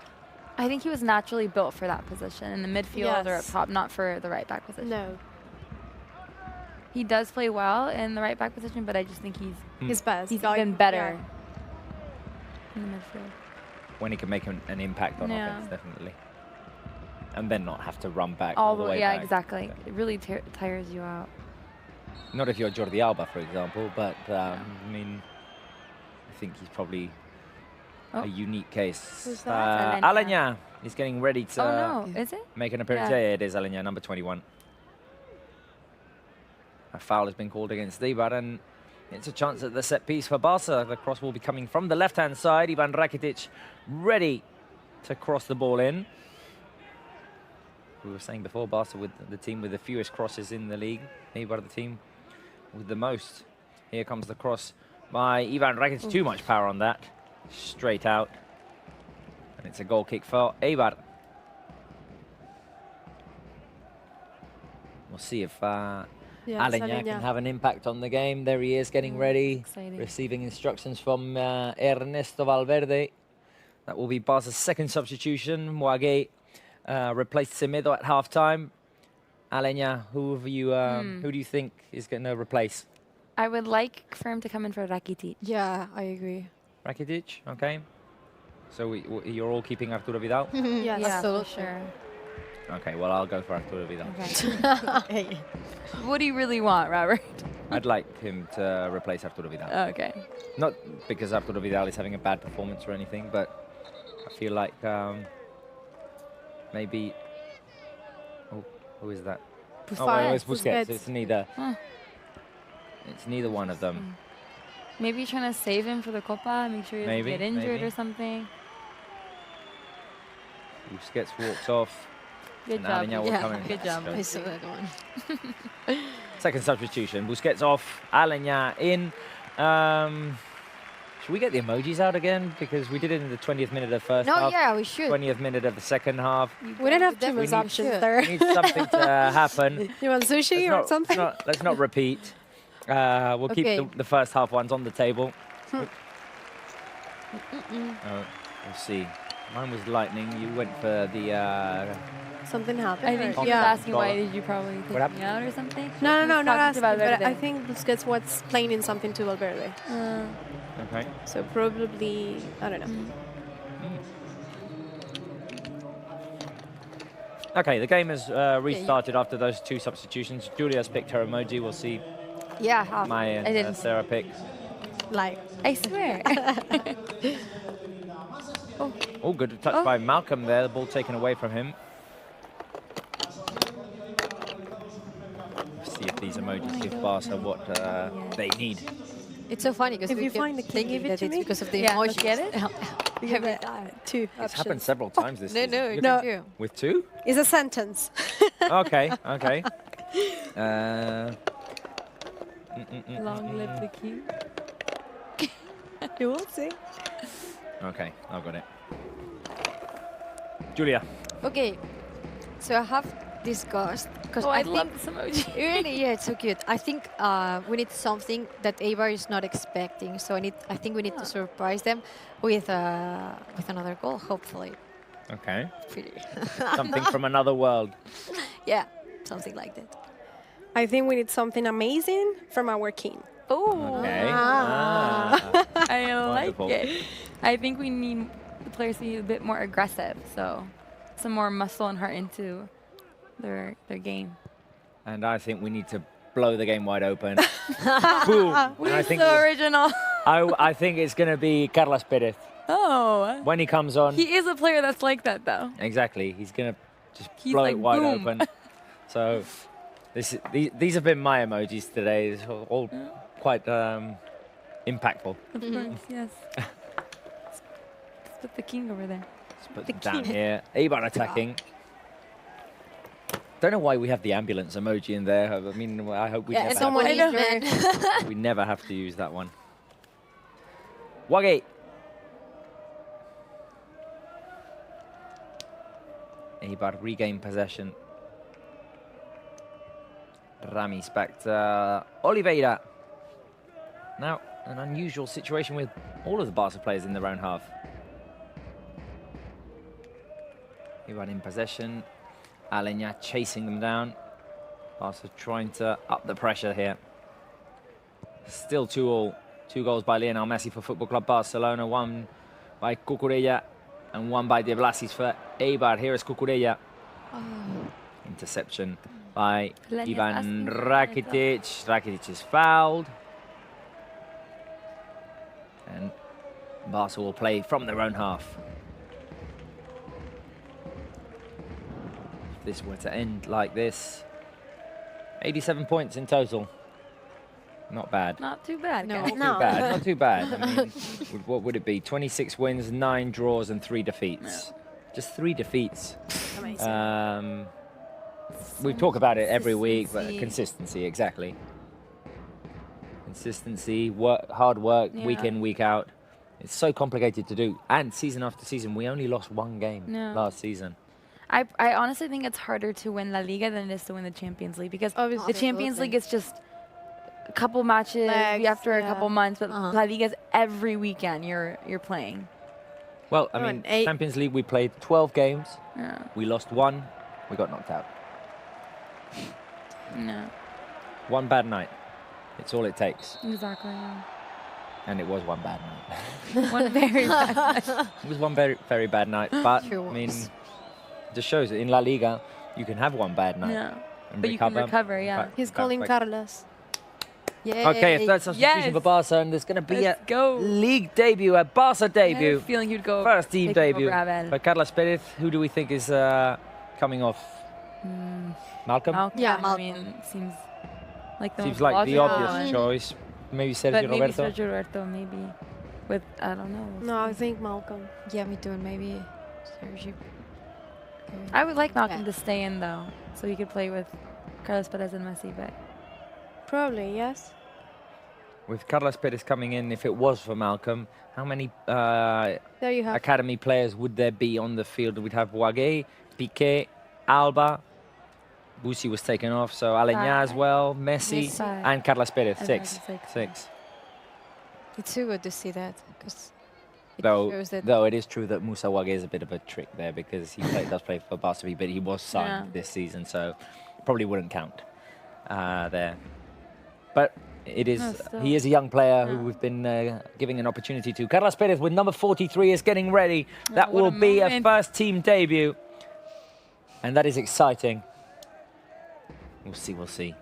I think he was naturally built for that position in the midfield or up Yes. top, not for the right back position. No. He does play well in the right back position, but I just think His best. he's Like, even better yeah. in the midfield. When he can make an impact on Yeah. offense, definitely. And then not have to run back All all the way yeah, back. exactly. It really tires you out. Not if you're Jordi Alba, for example, but I mean, I think he's probably Oh. a unique case. Who's that? Alenya is getting ready to Oh no, is it? make an appearance. Yeah. Yeah, it is Alenya, number 21. A foul has been called against Eibar, and it's a chance at the set piece for Barca. The cross will be coming from the left-hand side. Ivan Rakitic ready to cross the ball in. We were saying before, Barca with the team with the fewest crosses in the league. Eibar the team with the most. Here comes the cross by Ivan Rakitic. Too much power on that. Straight out. And it's a goal kick for Eibar. We'll see if Yes, Alenya can have an impact on the game. There he is, getting ready, exciting. receiving instructions from Ernesto Valverde. That will be Barca's second substitution. Moagué replaced Semedo at half-time. Alenya, who do you think is going to replace? I would like for him to come in for Rakitic. Yeah, I agree. Rakitic, okay. So you're all keeping Arturo Vidal? Yes. Yeah, for Absolutely. sure. Okay, well, I'll go for Arturo Vidal. Okay. What do you really want, Robert? I'd like him to replace Arturo Vidal. Okay. Not because Arturo Vidal is having a bad performance or anything, but I feel like maybe... Oh, who is that? Oh, well, it's Busquets. It's neither. Huh. It's neither one of them. Maybe trying to save him for the Copa, make sure he doesn't Maybe, get injured maybe. or something. Busquets walks off. Good and job. Alenya will come in. Good job. I saw that one. Second substitution. Busquets off. Alenya in. Should we get the emojis out again? Because we did it in the 20th minute of the first No, half. yeah, we should. 20th minute of the second half. We didn't have too Definitely much need options to. there. We need something to happen. You want sushi or something? Let's not repeat. We'll keep Okay. the first half ones on the table. We'll see. Mine was lightning. You went for the... Something happened. I think or- he was asking why Dollar. did you probably take What happened? me out or something? No, He no, was not talking asking, to but Valverde. I think Busquets was explaining something to Valverde. Okay. So probably, I don't know. Okay, the game has restarted after those two substitutions. Julia's picked her emoji. We'll see Yeah, half. my I didn't and Sarah pick. Like, I swear. Oh, good touch by Malcolm there. The ball taken away from him. Let's see if these emojis give Barca what they need. It's so funny because If we you kept find it, can you thinking give it that to it's me? because of the Yeah, emojis. let's get it. two It's options. happened several times this No, season. no, Look No. at- you. With two? It's a sentence. Okay, okay. Long live the king. You will see. Okay, I've got it. Julia. Okay, so I have discussed because Oh, I I think love this emoji. really, yeah, it's so cute. I think we need something that Eibar is not expecting. So I think we need to surprise them with another goal, hopefully. Okay. Pretty. Something from another world. Yeah, something like that. I think we need something amazing from our king. Oh, Okay. I Wonderful. like it. I think we need the players to be a bit more aggressive, so some more muscle and heart into their game. And I think we need to blow the game wide open. Boom. And I think So original. I think it's going to be Carlos Perez Oh, when he comes on. he is a player that's like that, though. Exactly. He's going to just He's blow like, it wide boom. open. So these have been my emojis today. It's all quite impactful. Of course, yes. Let's put the king over there. Let's put them down here. Eibar attacking. Don't know why we have the ambulance emoji in there. I mean, I hope we Yeah, never someone have needs I man. we never have to use that one. Wage. Eibar regain possession. Ramis back to Oliveira. Now, an unusual situation with all of the Barca players in their own half. Eibar in possession. Alenya chasing them down. Barca trying to up the pressure here. Still 2-2. 2 goals by Lionel Messi for Football Club Barcelona. 1 by Cucurella and 1 by De Blasis for Eibar. Here is Cucurella. Interception by Lenya's Ivan asking for Rakitic. Rakitic is fouled. And Barca will play from their own half. If this were to end like this, 87 points in total. Not bad. Not too bad, No. guys. Not too bad. Not too bad. I mean, what would it be? 26 wins, 9 draws, and 3 defeats. Just 3 defeats. Amazing. We talk about it every week, but Consistency. consistency, exactly. Consistency, work, hard work, week Yeah. in, week out. It's so complicated to do. And season after season, we only lost 1 game No. last season. I honestly think it's harder to win La Liga than it is to win the Champions League, because Obviously. the Champions Absolutely. League is just a couple matches Legs, after a yeah. couple months, but Uh-huh. La Liga is every weekend you're playing. Well, I Oh, mean, and 8 Champions League, we played 12 games. Yeah. We lost 1. We got knocked out. No. 1 bad night. It's all it takes. Exactly. Yeah. And it was 1 bad night. One very bad. It was 1 very, very bad night. But, Sure I mean, was. it just shows that in La Liga, you can have 1 bad night. No. And But you can recover, yeah. He's bounce calling back. Carlos. Yeah. Okay, if that's substitution Yes. for Barca, and there's going to be Let's a go. league debut, a Barca I had a debut. feeling you'd go First team take him debut over Abel. by Carlos Perez. Who do we think is coming off? Malcolm? Malcolm, Yeah, I Malcolm. mean, seems like the Seems most like the logical obvious one. choice. Maybe Sergio But maybe Roberto. Sergio Roberto, maybe. With, I don't know. we'll No, I see. think Malcolm. Yeah, me too. And maybe Sergio. I would like Malcolm Yeah. to stay in, though, so he could play with Carlos Perez and Messi, but Probably, yes. With Carlos Perez coming in, if it was for Malcolm, how many There you have. academy players would there be on the field? We'd have Wage, Piqué, Alba. Busi was taken off, so Alenya as Five. well, Messi, Messi. and Carlos Perez. And 6. Messi, 6. 6. It's so good to see that because it Though, shows that. though it is true that Moussa Wage is a bit of a trick there because he does play for Barca, but he was signed Yeah. this season, so probably wouldn't count there. But it is. No, still. He is a young player who Yeah. we've been giving an opportunity to. Carlos Perez with number 43 is getting ready. That what will a be a moment. first team debut, and that is exciting. We'll see. We'll see.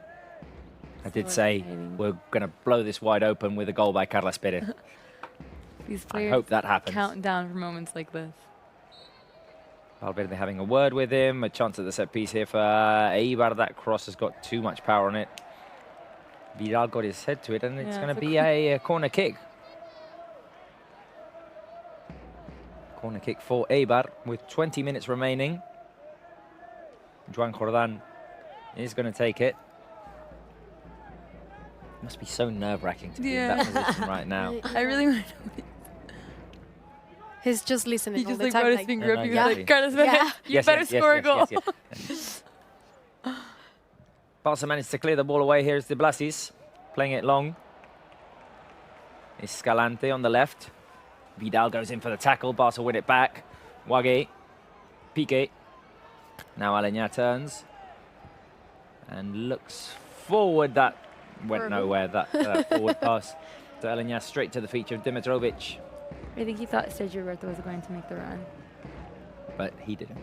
I did So say exciting. we're going to blow this wide open with a goal by Carlos Perez. these I players hope that happens. count down for moments like this. Valverde having a word with him. A chance at the set piece here for Eibar. That cross has got too much power on it. Vidal got his head to it, and it's Yeah, going to it's a be a corner kick. Corner kick for Eibar with 20 minutes remaining. Juan Jordan is going to take it. Must be so nerve-wracking to be in that position right now. I really want to. He's just listening He all just the like time. brought his like, finger up. He was exactly. like, Carlos Perez, Yeah. you better score a goal. yes. Barca managed to clear the ball away. Here's De Blasis playing it long. Escalante on the left. Vidal goes in for the tackle. Barca win it back. Wage Piqué. Now Aleñá turns and looks forward. That went nowhere, that forward pass to Aleñá, straight to the feet of Dimitrovic. I think he thought Sergio Roberto was going to make the run. But he didn't.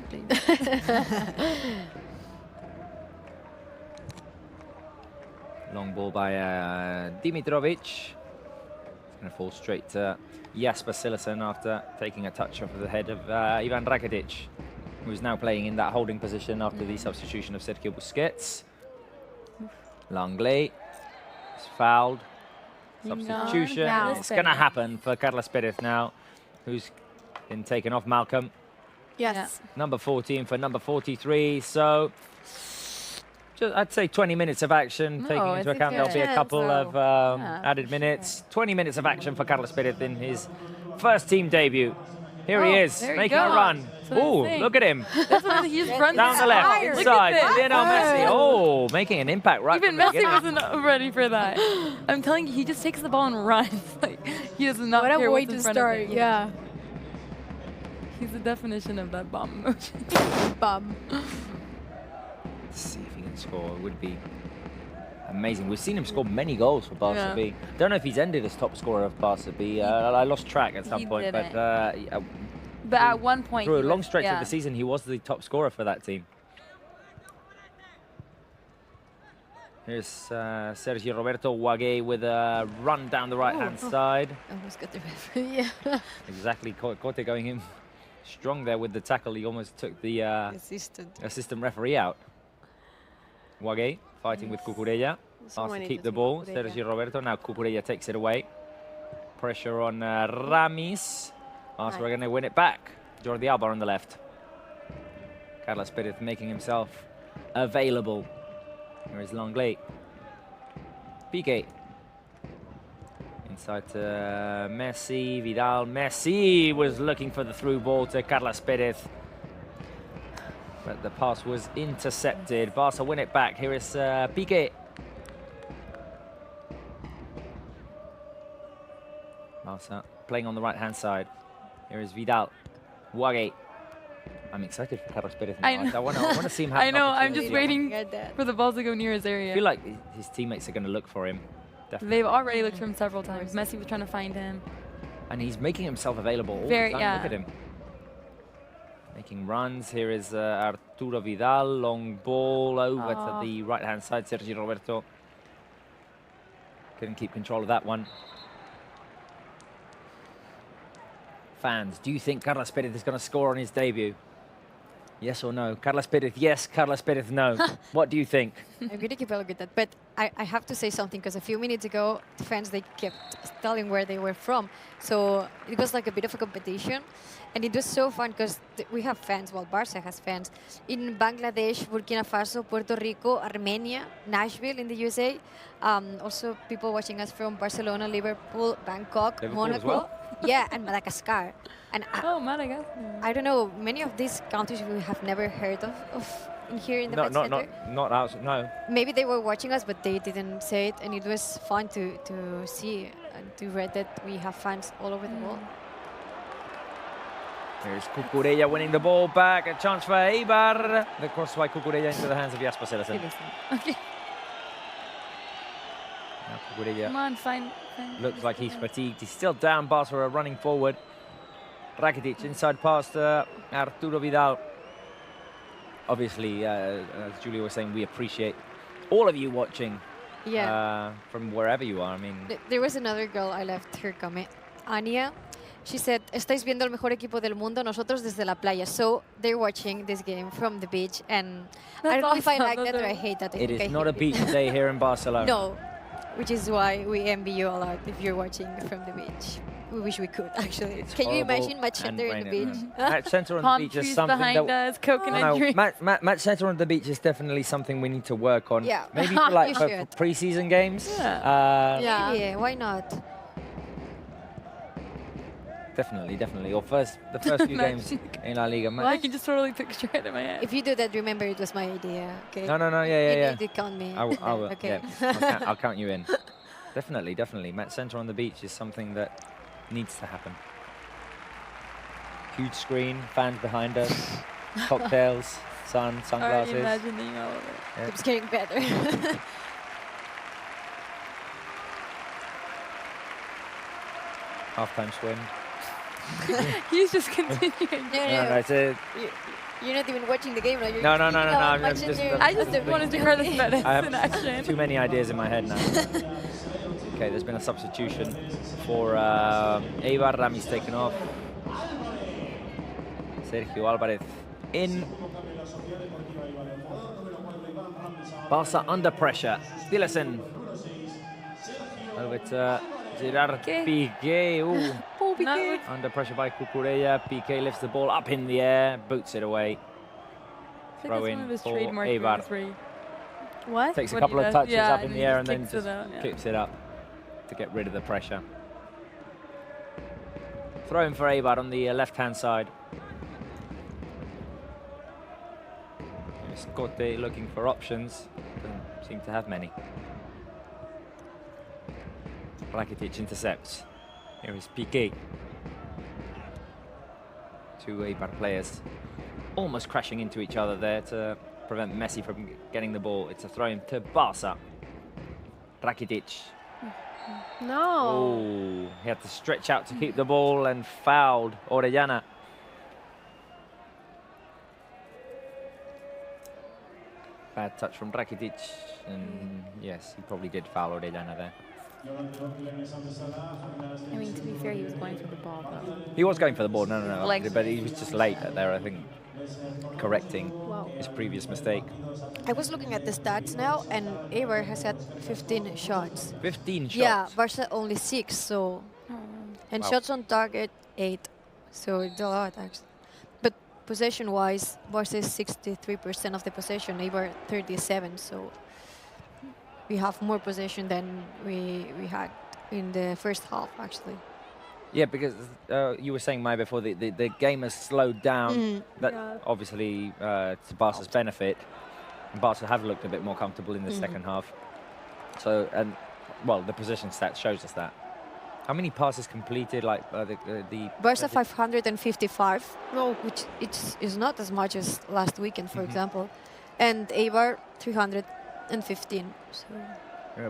Long ball by Dimitrovic. It's going to fall straight to Jasper Cillessen after taking a touch off the head of Ivan Rakitic, who's now playing in that holding position after the substitution of Sergio Busquets. Langley is fouled. Substitution. Yeah. It's going to happen for Carlos Perez now, who's been taken off Malcolm. Yes. Number 14 for number 43. So I'd say 20 minutes of action, No, taking I into think account there'll be a yeah, couple so, of added minutes. 20 minutes of action for Carlos Perez in his first team debut. Here he is, there you making go. a run. That's what I'm Oh, saying. look at him. That's what he just runs Down the left, higher. Look inside, at this. Lionel Messi. Oh, making an impact right Even from the Messi beginning. wasn't ready for that. I'm telling you, he just takes the ball and runs. Like, he does not What care a way what's in to front of start. him. Yeah. He's the definition of that bomb motion. Bum. Let's see if he can score. It would be amazing. We've seen him score many goals for Barca Yeah. B. Don't know if he's ended as top scorer of Barca B. I lost track at some He point, didn't. but But at one point, through a he long was- stretch yeah. of the season, he was the top scorer for that team. Here's Sergio Roberto Wagué with a run down the right-hand side. Almost got the referee. Yeah. Exactly, Corte going in strong there with the tackle. He almost took the assistant referee out. Wagué fighting with Cucurella. Asked Someone to need keep to the see ball. Cucurella. Sergio Roberto, now Cucurella takes it away. Pressure on Ramis. Barca are going to win it back. Jordi Alba on the left. Carlos Perez making himself available. Here is Langley. Piqué. Inside to Messi, Vidal. Messi was looking for the through ball to Carlos Perez. But the pass was intercepted. Barca win it back. Here is Piqué. Barca playing on the right-hand side. Here is Vidal. Wagué. I'm excited for Carlos Perez now. I know. I want to see him have I an know, I'm opportunity. just waiting Get that. for the ball to go near his I area. feel like his teammates are going to look for him. Definitely. They've already looked for him several times. Messi was trying to find him. And he's making himself available all Very- the time. yeah. Look at him. Making runs. Here is Arturo Vidal. Long ball over to the right-hand side. Sergio Roberto couldn't keep control of that one. Fans, do you think Carlos Perez is going to score on his debut? Yes or no? Carlos Perez, yes. Carlos Perez, no. What do you think? I'm going to keep a look at that. But I have to say something, because a few minutes ago, the fans, they kept telling where they were from. So it was like a bit of a competition. And it was so fun because we have fans, well, Barça has fans, in Bangladesh, Burkina Faso, Puerto Rico, Armenia, Nashville in the USA. Also people watching us from Barcelona, Liverpool, Bangkok, Liverpool as Monaco. well? Yeah, and Madagascar. And Oh, Madagascar. I don't know, many of these countries we have never heard of in here in the Met Center. Not out. No. Maybe they were watching us, but they didn't say it, and it was fun to see and to read that we have fans all over the world. There's Cucurella winning the ball back. A chance for Eibar. The cross by Cucurella into the hands of Jasper Cillessen. Okay, Now Cucurella come on, find looks like he's fatigued. He's still down. Barca are running forward. Rakitic inside pass to Arturo Vidal. Obviously, as Julia was saying, we appreciate all of you watching from wherever you are. I mean, There was another girl, I left her comment, Ania. She said, estáis viendo el mejor equipo del mundo, nosotros desde la playa. So they're watching this game from the beach, and I don't know if I awesome. like that Those or I are- hate that. I it think I is not hate a beach day here in Barcelona. No, which is why we envy you a lot if you're watching from the beach. We wish we could, actually. It's Can you horrible imagine match and center in the raining. beach? Match centre on the palm beach is trees something behind that. us, coconut No, trees. match centre on the beach is definitely something we need to work on. Yeah. Maybe for, like You for should. pre-season games. Yeah. Yeah. Yeah, why not? Definitely. Or the first few games in La Liga. I can just totally picture it in my head. If you do that, remember it was my idea, okay? No, You yeah. need to count me. I will, Okay. yeah. I'll count you in. Definitely. Match centre on the beach is something that needs to happen. Huge screen, fans behind us. cocktails, Already sunglasses. imagining all of it. Yeah. It's getting better. Half-time swim. He's just continuing. No, it's a, You're not even watching the game, right? You're No, thinking about I'm watching just- your- I just wanted to hear this better I have in action. too many ideas in my head now. Okay, there's been a substitution for Eibar. Rami's taken off. Sergio Alvarez in. Barça under pressure. Dillerson. Over to Gerard Piqué. Ooh. Oh, Piqué. Under pressure by Cucurella. Piqué lifts the ball up in the air, boots it away. I think Throw that's one in of his for trademark Eibar. moves where he What? Takes a What couple he of does, touches yeah, up in and the he air just and then kicks it out, yeah. kicks it up to get rid of the pressure. Throw in for Eibar on the left-hand side. Scotty looking for options. Doesn't seem to have many. Rakitic intercepts. Here is Piqué. Two Eibar players almost crashing into each other there to prevent Messi from getting the ball. It's a throw in to Barça. Rakitic. No. Oh, he had to stretch out to keep the ball and fouled Orellana. Bad touch from Rakitic, and yes, he probably did foul Orellana there. I mean, to be fair, he was going for the ball, though. He was going for the ball, no, Like- but he was just late there, I think, correcting Wow. his previous mistake. I was looking at the stats now, and Eibar has had 15 shots. 15 shots. Yeah, Barca only 6. So, and Wow. shots on target 8. So it's a lot actually. But possession-wise, Barca is 63% of the possession. Eibar 37. So we have more possession than we had in the first half actually. Yeah, because you were saying, Maya, before the game has slowed down. That Yeah. obviously to Barca's benefit. Barca have looked a bit more comfortable in the second half. So, and well, the position stat shows us that. How many passes completed? Like the Barca 555, No. which is not as much as last weekend, for example, and Eibar 315. So.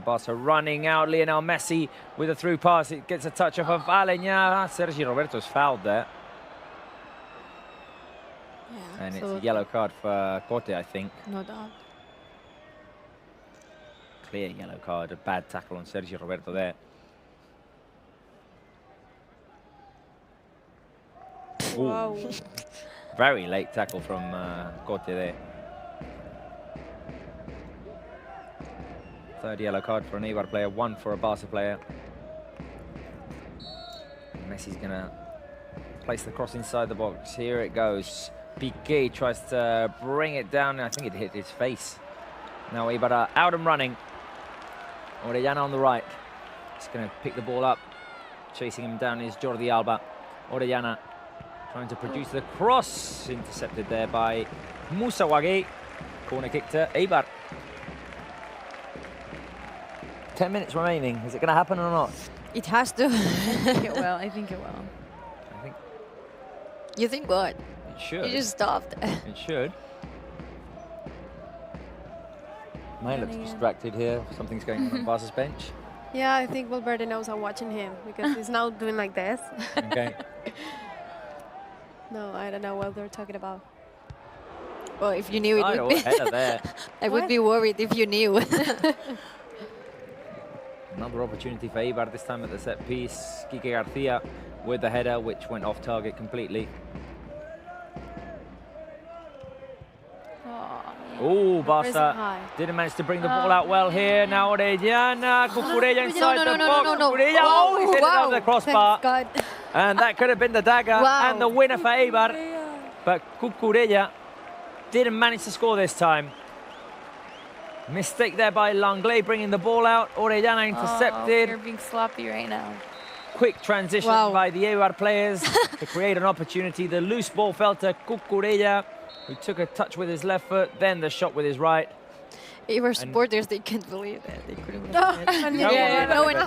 Barca running out. Lionel Messi with a through pass. It gets a touch off of Aleñá. Sergio Roberto's fouled there. Yeah, And it's so a yellow card for Corte, I think. no doubt. Clear yellow card. A bad tackle on Sergio Roberto there. Ooh, Wow. very late tackle from Corte there. Third yellow card for an Eibar player, 1 for a Barca player. Messi's gonna place the cross inside the box. Here it goes. Piqué tries to bring it down. I think it hit his face. Now Eibar are out and running. Orellana on the right. He's gonna pick the ball up. Chasing him down is Jordi Alba. Orellana trying to produce the cross. Intercepted there by Musawagi. Corner kick to Eibar. 10 minutes remaining. Is it going to happen or not? It has to. I think it will. I think it will. I think You think what? it should. You just stopped. It should. May looks distracted here. Something's going on Barca's bench. Yeah, I think Valverde knows I'm watching him because he's now doing like this. Okay. No, I don't know what they're talking about. Well, if you knew, it Right, would be. header there. I would be worried if you knew. Another opportunity for Eibar, this time at the set piece. Quique Garcia with the header, which went off target completely. Oh, Barca high. didn't manage to bring the ball out well here. Now Orellana, Cucurella inside the no, box. no, no. Cucurella, oh, he's hit it over the crossbar. Thank God. And that could have been the dagger Wow. and the winner for Eibar. But Cucurella didn't manage to score this time. Mistake there by Langlais bringing the ball out. Orellana intercepted. You're being sloppy right now. Quick transition Wow. by the Eibar players to create an opportunity. The loose ball fell to Cucurella, who took a touch with his left foot, then the shot with his right. Eibar supporters, they can't believe it. They couldn't believe No, it. and No yeah, one- no one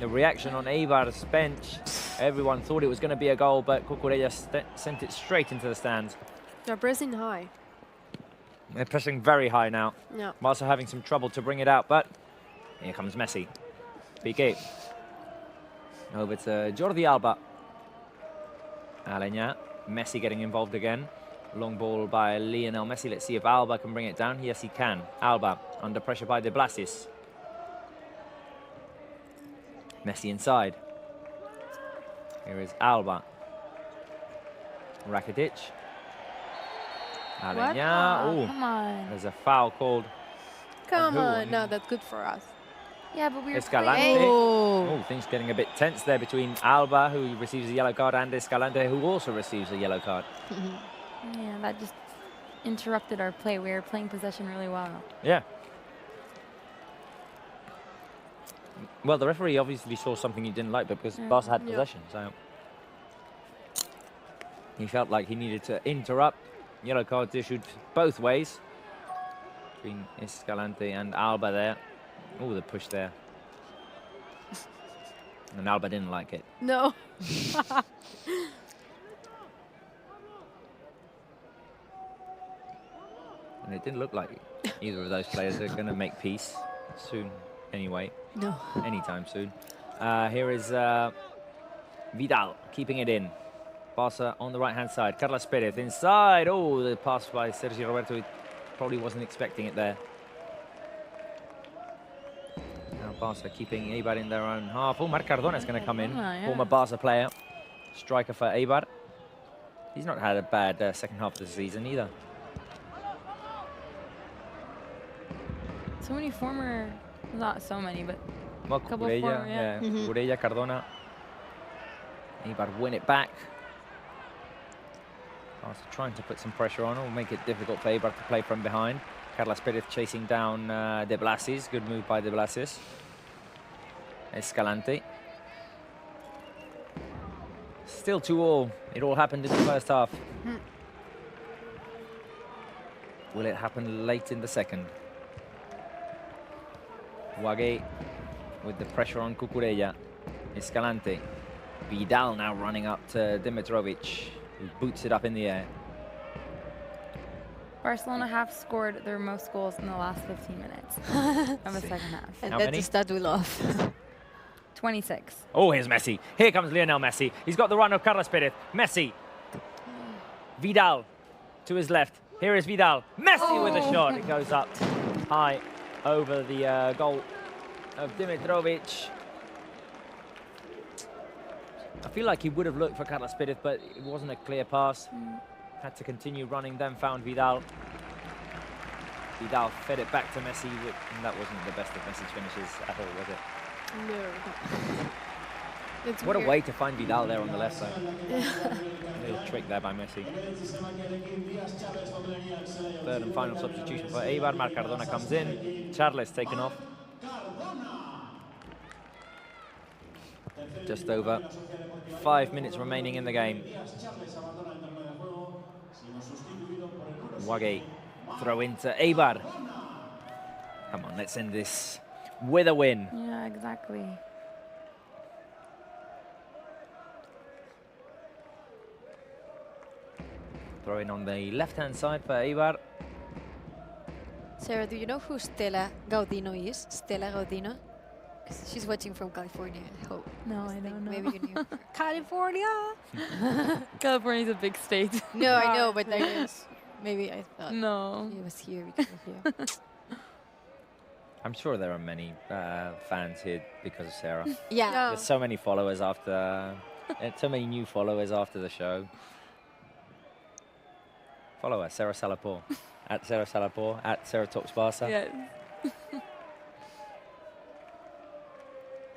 The reaction on Eibar's bench, everyone thought it was going to be a goal, but Cucurella sent it straight into the stands. They're pressing high. They're pressing very high now. Yeah. Barca having some trouble to bring it out, but here comes Messi. Piqué. Over to Jordi Alba. Aleñá. Messi getting involved again. Long ball by Lionel Messi. Let's see if Alba can bring it down. Yes, he can. Alba under pressure by De Blasis. Messi inside. Here is Alba. Rakitic. Aleñá. Oh, Come on. there's a foul called. Come who? on. No, that's good for us. Yeah, but we were Escalante. playing. Oh, things getting a bit tense there between Alba, who receives a yellow card, and Escalante, who also receives a yellow card. Yeah, that just interrupted our play. We were playing possession really well. Yeah. Well, the referee obviously saw something he didn't like because Barca had possession, so he felt like he needed to interrupt. Yellow cards issued both ways between Escalante and Alba there. Oh, the push there. And Alba didn't like it. No. And it didn't look like either of those players are going to make peace soon anyway. No. Anytime soon. Here is Vidal keeping it in. Barca on the right-hand side. Carlos Perez inside. Oh, the pass by Sergio Roberto. He probably wasn't expecting it there. Now Barca keeping Eibar in their own half. Oh, Marc Cardona is going to come in. Yeah. Former Barca player. Striker for Eibar. He's not had a bad second half of the season either. So many former, not so many, but Well, Couple Cucurella, former, yeah. Cucurella, Cardona. Eibar win it back. Barca trying to put some pressure on, will make it difficult for Eibar to play from behind. Carlos Perez chasing down De Blasis. Good move by De Blasis. Escalante. Still 2-2. It all happened in the first half. Will it happen late in the second? Wage with the pressure on Cucurella. Escalante. Vidal now running up to Dimitrovic, who boots it up in the air. Barcelona have scored their most goals in the last 15 minutes of the second half. And How that's many? the stat we love. 26. Oh, here's Messi. Here comes Lionel Messi. He's got the run of Carlos Perez. Messi. Vidal to his left. Here is Vidal. Messi with a shot. It goes up high over the goal of Dimitrovic. I feel like he would have looked for Carlos Perez, but it wasn't a clear pass. Had to continue running, then found Vidal. Vidal fed it back to Messi, and that wasn't the best of Messi's finishes at all, was it? No. It's What a weird. way to find Vidal there on the left side. Little trick there by Messi. Third and final substitution for Eibar. Marc Cardona comes in. Charles taken off. Just over 5 minutes remaining in the game. Wage throw into Eibar. Come on, let's end this with a win. Yeah, exactly. Throwing on the left-hand side for Eibar. Sarah, do you know who Stella Gaudino is? Stella Gaudino? 'Cause she's watching from California, I hope. No, I think don't know. Maybe you knew her. California. California's a big state. No, I know, but I guess maybe I thought No. he was here because of you. I'm sure there are many fans here because of Sarah. Yeah. No. There's so many followers after, so many new followers after the show. Follow her, Sarah Salapore, at Sarah Salapore, at Sarah Talks Barca. Yes.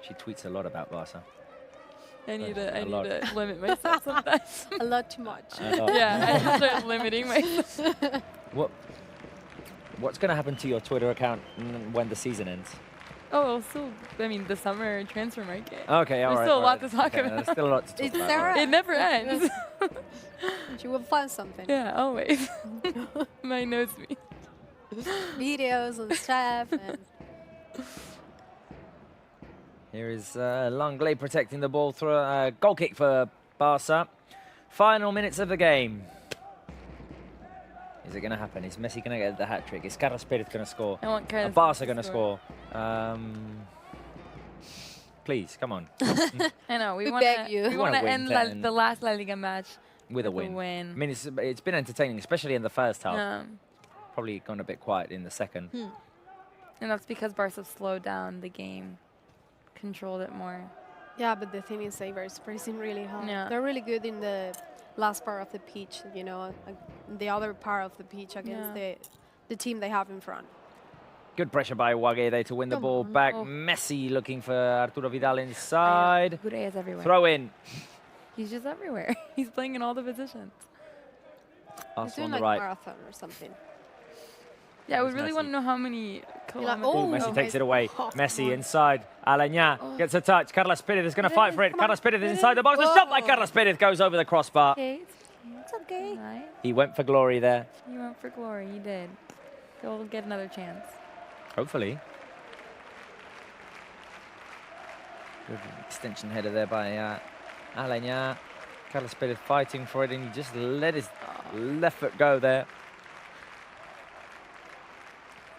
She tweets a lot about Barca. I need A to lot. limit myself sometimes. A lot too much. A lot. Yeah, I have to start limiting myself. What's going to happen to your Twitter account when the season ends? Oh, still, I mean, the summer transfer market. Okay, all There's right. still a all lot right. to talk Okay, about. There's still a lot to talk It's about. Sarah. right. It never ends. She will find something. Yeah, always. Might knows me. videos and stuff. And Here is Langley protecting the ball through a goal kick for Barça. Final minutes of the game. Is it going to happen? Is Messi going to get the hat trick? Is Carlos Perez going to score? I want Carlos Barça going to score? Please, come on. I know. We want beg you. We We want wanna to win end 10. the last La Liga match With a win. I mean, it's been entertaining, especially in the first half. Probably gone a bit quiet in the second. And that's because Barca slowed down the game, controlled it more. yeah, but the thing is, Eibar is pressing really hard. Yeah. They're really good in the last part of the pitch, you know, the other part of the pitch against the team they have in front. Good pressure by Wage there to win the ball back. Messi looking for Arturo Vidal inside. Gure is everywhere. Throw in. He's just everywhere. He's playing in all the positions. He's Arsenal doing on the like right. marathon or something. Yeah, we There's really Messi. want to know how many kilometers. Oh, Oh, Messi no, takes Messi. it away. Oh, Messi come on. inside. Alanya gets a touch. Carlos Perez is going to fight for it. Come on. Carlos Perez is inside the box. A shot by Carlos Perez goes over the crossbar. Okay, it's okay. right. He went for glory there. You went for glory. You did. He'll get another chance. Hopefully. Good extension header there by Alanya. Carlos Perez fighting for it, and he just let his left foot go there.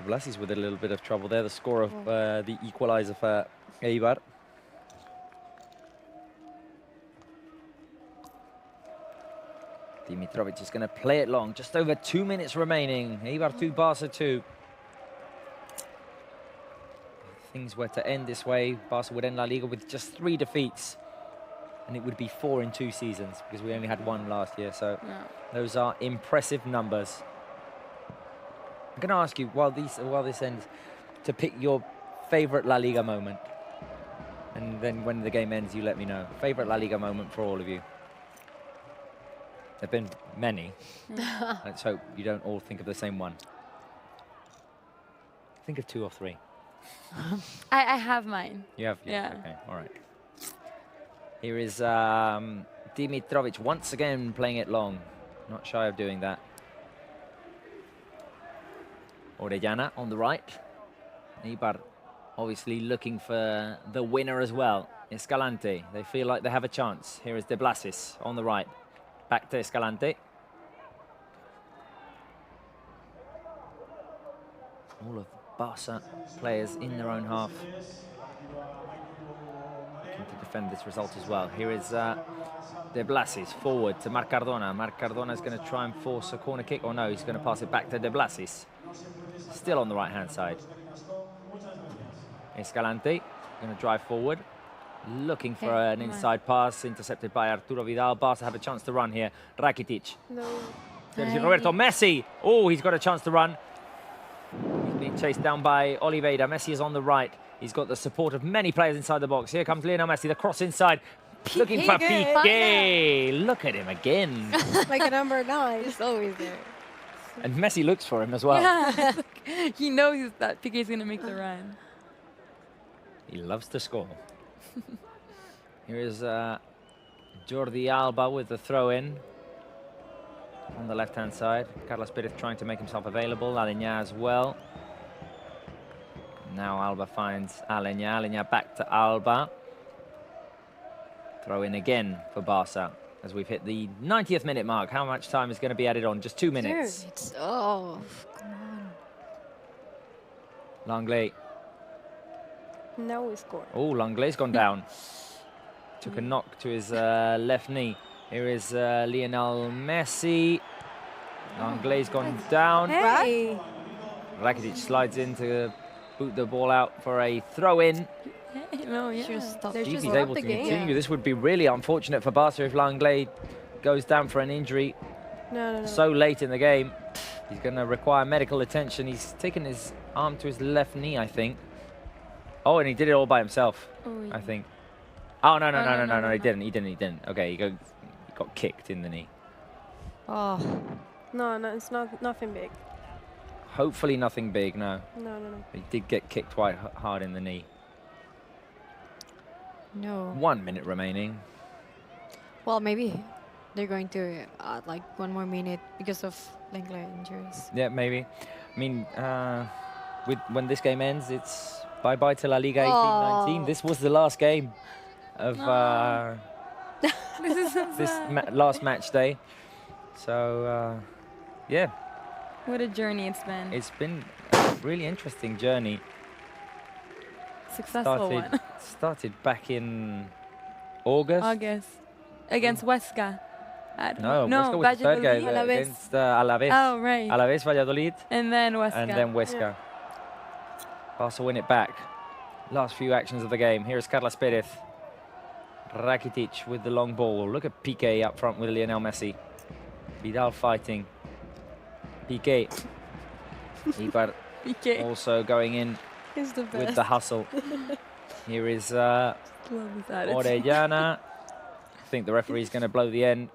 Vlasi's with a little bit of trouble there, the score of the equaliser for Eibar. Dimitrovic is going to play it long, just over 2 minutes remaining. Eibar 2, Barca 2. If things were to end this way, Barca would end La Liga with just 3 defeats. And it would be 4 in 2 seasons, because we only had 1 last year. So those are impressive numbers. I'm going to ask you, while this ends, to pick your favourite La Liga moment. And then when the game ends, you let me know. Favourite La Liga moment for all of you. There have been many. Let's hope you don't all think of the same one. Think of 2 or 3. I have mine. You have? Yeah. Okay, all right. Here is Dimitrovic once again playing it long. Not shy of doing that. Orellana on the right. Eibar obviously looking for the winner as well. Escalante, they feel like they have a chance. Here is De Blasis on the right. Back to Escalante. All of Barca players in their own half. Looking to defend this result as well. Here is De Blasis forward to Marc Cardona. Marc Cardona is going to try and force a corner kick. Or no, he's going to pass it back to De Blasis. Still on the right-hand side. Escalante going to drive forward. Looking for an inside pass, intercepted by Arturo Vidal. Barca have a chance to run here. Rakitic. No. Sergio Roberto. Messi. Oh, he's got a chance to run. He's being chased down by Oliveira. Messi is on the right. He's got the support of many players inside the box. Here comes Lionel Messi. The cross inside. Looking for Piqué. Look at him again. Like a number 9. It's always there. And Messi looks for him as well. Yeah. He knows that Piqué's going to make the run. He loves to score. Here is Jordi Alba with the throw-in on the left-hand side. Carlos Perez trying to make himself available. Alenya as well. Now Alba finds Alenya. Alenya back to Alba. Throw in again for Barca as we've hit the 90th minute mark. How much time is going to be added on? Just 2 minutes. Dude, it's, oh, come on. Langley. No, we scored. Oh, Langley's gone down. Took a knock to his left knee. Here is Lionel Messi. Langley's gone down. Hey. Rakitic slides in to boot the ball out for a throw-in. No, yeah. Should stop. They're If just he's stop able the to game. continue, this would be really unfortunate for Barca if Langley goes down for an injury No. so late in the game. He's going to require medical attention. He's taken his arm to his left knee, I think. Oh, and he did it all by himself, I think. Oh, no, he didn't. Okay, he got kicked in the knee. Oh, No, it's nothing big. Hopefully nothing big, no. No. He did get kicked quite hard in the knee. no. 1 minute remaining. Well, maybe they're going to add like 1 more minute because of Langley injuries. Yeah, maybe. I mean, when this game ends, it's bye-bye to La Liga 18-19. This was the last game of This is so this sad. last match day. So, yeah, What a journey it's been. it's been a really interesting journey. Successful one. Started back in August. August. Against Huesca. No, Huesca was the third game Valladolid. against Alavés. Oh, right. Alavés, Valladolid, And then Huesca. and then Huesca. Barca win it back. Last few actions of the game. Here is Carlos Perez. Rakitic with the long ball. Look at Piqué up front with Lionel Messi. Vidal fighting. Piqué. Eibar PK. also going in He's the best. with the hustle. Here is Love this attitude. Orellana. I think the referee's going to blow the end.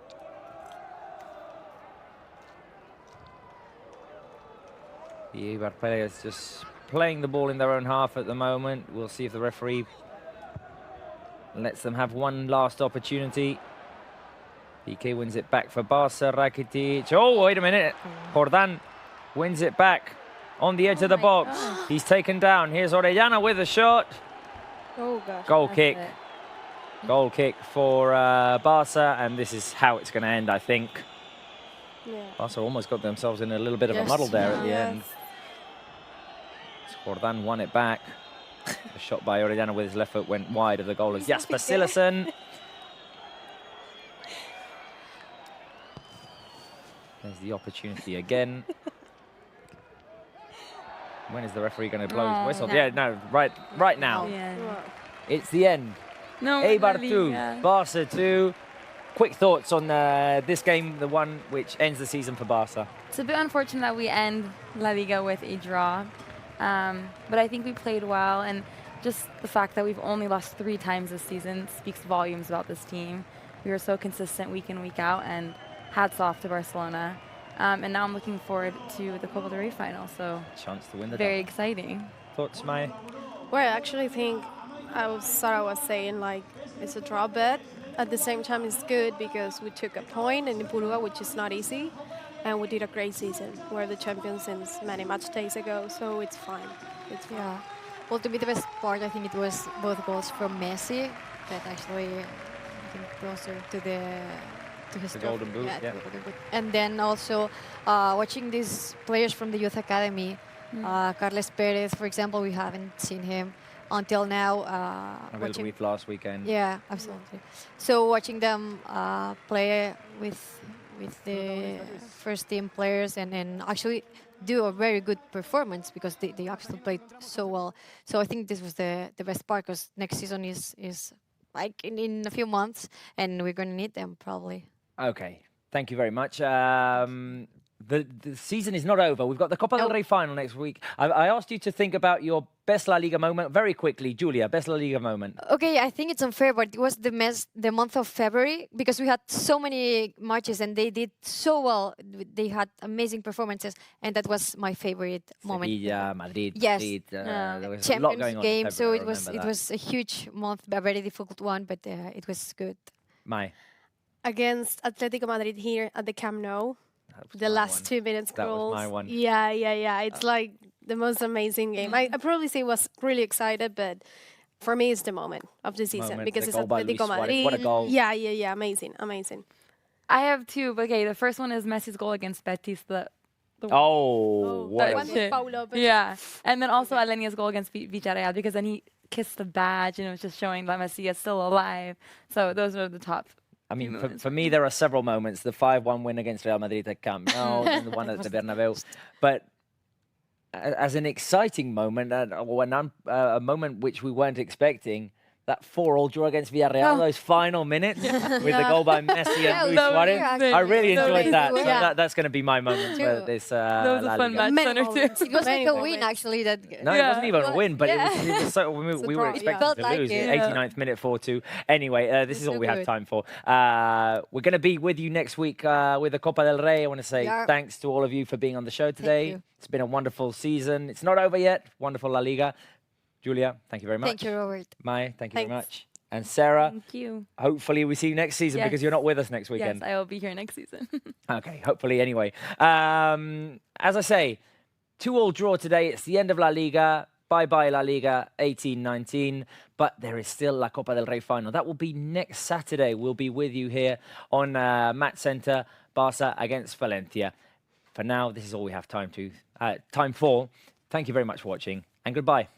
The Eibar players just playing the ball in their own half at the moment. We'll see if the referee lets them have one last opportunity. Piqué wins it back for Barça. Rakitic. Oh, wait a minute. Jordan wins it back on the edge of the my box. God. He's taken down. Here's Orellana with a shot. Oh gosh. Goal That's kick. it. Goal kick for Barca, and this is how it's going to end, I think. Yeah. Barca almost got themselves in a little bit of a Yes. muddle there at the Yes. end. Jordan won it back. A shot by Orellana with his left foot went wide of the goal of Jasper Cillessen. There's the opportunity again. When is the referee going to blow his Oh, whistle? no. Yeah, no, right now. Yeah. Wow. It's the end. No, Eibar really, 2, yeah. Barca 2. Quick thoughts on this game, the one which ends the season for Barca. It's a bit unfortunate that we end La Liga with a draw, but I think we played well, and just the fact that we've only lost 3 times this season speaks volumes about this team. We were so consistent week in, week out, and hats off to Barcelona. And now I'm looking forward to the Copa del Rey final, so Chance to win the very double. exciting. Thoughts, Maya? Well, I actually think Sarah was saying like it's a draw bet. At the same time, it's good because we took a point in Ipurua, which is not easy, and we did a great season. We're the champions since many match days ago, so it's fine. It's fine. Yeah. Well, to me, the best part, I think it was both goals from Messi that actually, I think, closer to his The trophy. Golden Boot, Yeah, yeah. the Golden Boot. And then also watching these players from the youth academy, Carles Perez, for example, we haven't seen him until now. Abel Ruiz last weekend. Yeah, absolutely. So watching them play with the first team players and actually do a very good performance because they actually played so well. So I think this was the best part because next season is like in a few months and we're going to need them probably. Okay, thank you very much. The season is not over. We've got the Copa del Rey final next week. I asked you to think about your best La Liga moment very quickly. Julia, best La Liga moment. Okay, I think it's unfair, but it was the month of February because we had so many matches and they did so well. They had amazing performances, and that was my favorite moment. Sevilla, Madrid, Yes. Madrid. There was a lot Champions going on in game, so February, it I was remember that. a huge month, a very difficult one, but it was good. Mai. Against Atletico Madrid here at the Camp Nou, That was the my last one. 2 minutes That was goals. my one. Yeah. It's like the most amazing game. I probably say was really excited, but for me, it's the moment of the season Moment, because the it's goal by Atletico Luis Suarez. Madrid. What a goal. Yeah. Amazing. I have 2, but okay, the first one is Messi's goal against Betis. Oh, what that a one with shit. Paulo, but Yeah, and then also Alenia's goal against Villarreal because then he kissed the badge and it was just showing that Messi is still alive. So those are the top. I mean, moments for me, there are several moments. The 5-1 win against Real Madrid at Camp Nou, and the one at the Bernabeu. But as an exciting moment, or a moment which we weren't expecting, that 4-4 draw against Villarreal, those final minutes with the goal by Messi Yeah, and Luis that was Suarez. actually I really so enjoyed good. that. So Yeah. that's going to be my moment for Too. this That was La a fun Liga. match Many center moments. too. It was like Many a win, moments. actually. That No, it wasn't even a win, but Yeah. it was so, we a were draw, expecting Felt to like lose. it. 89th minute, 4-2. Anyway, this is It's all we have good. time for. We're going to be with you next week with the Copa del Rey. I want to say Yeah. thanks to all of you for being on the show today. you. It's been a wonderful season. It's not over yet. Wonderful La Liga. Julia, thank you very much. Thank you, Robert. Mai, thank you very Thanks. much. And Sarah, Thank you. hopefully we see you next season because Yes. you're not with us next weekend. Yes, I will be here next season. Okay, hopefully anyway. As I say, 2-2 draw today. It's the end of La Liga. Bye-bye La Liga 18-19. But there is still La Copa del Rey final. That will be next Saturday. We'll be with you here on Match Center, Barça against Valencia. For now, this is all we have time for. Thank you very much for watching, and goodbye.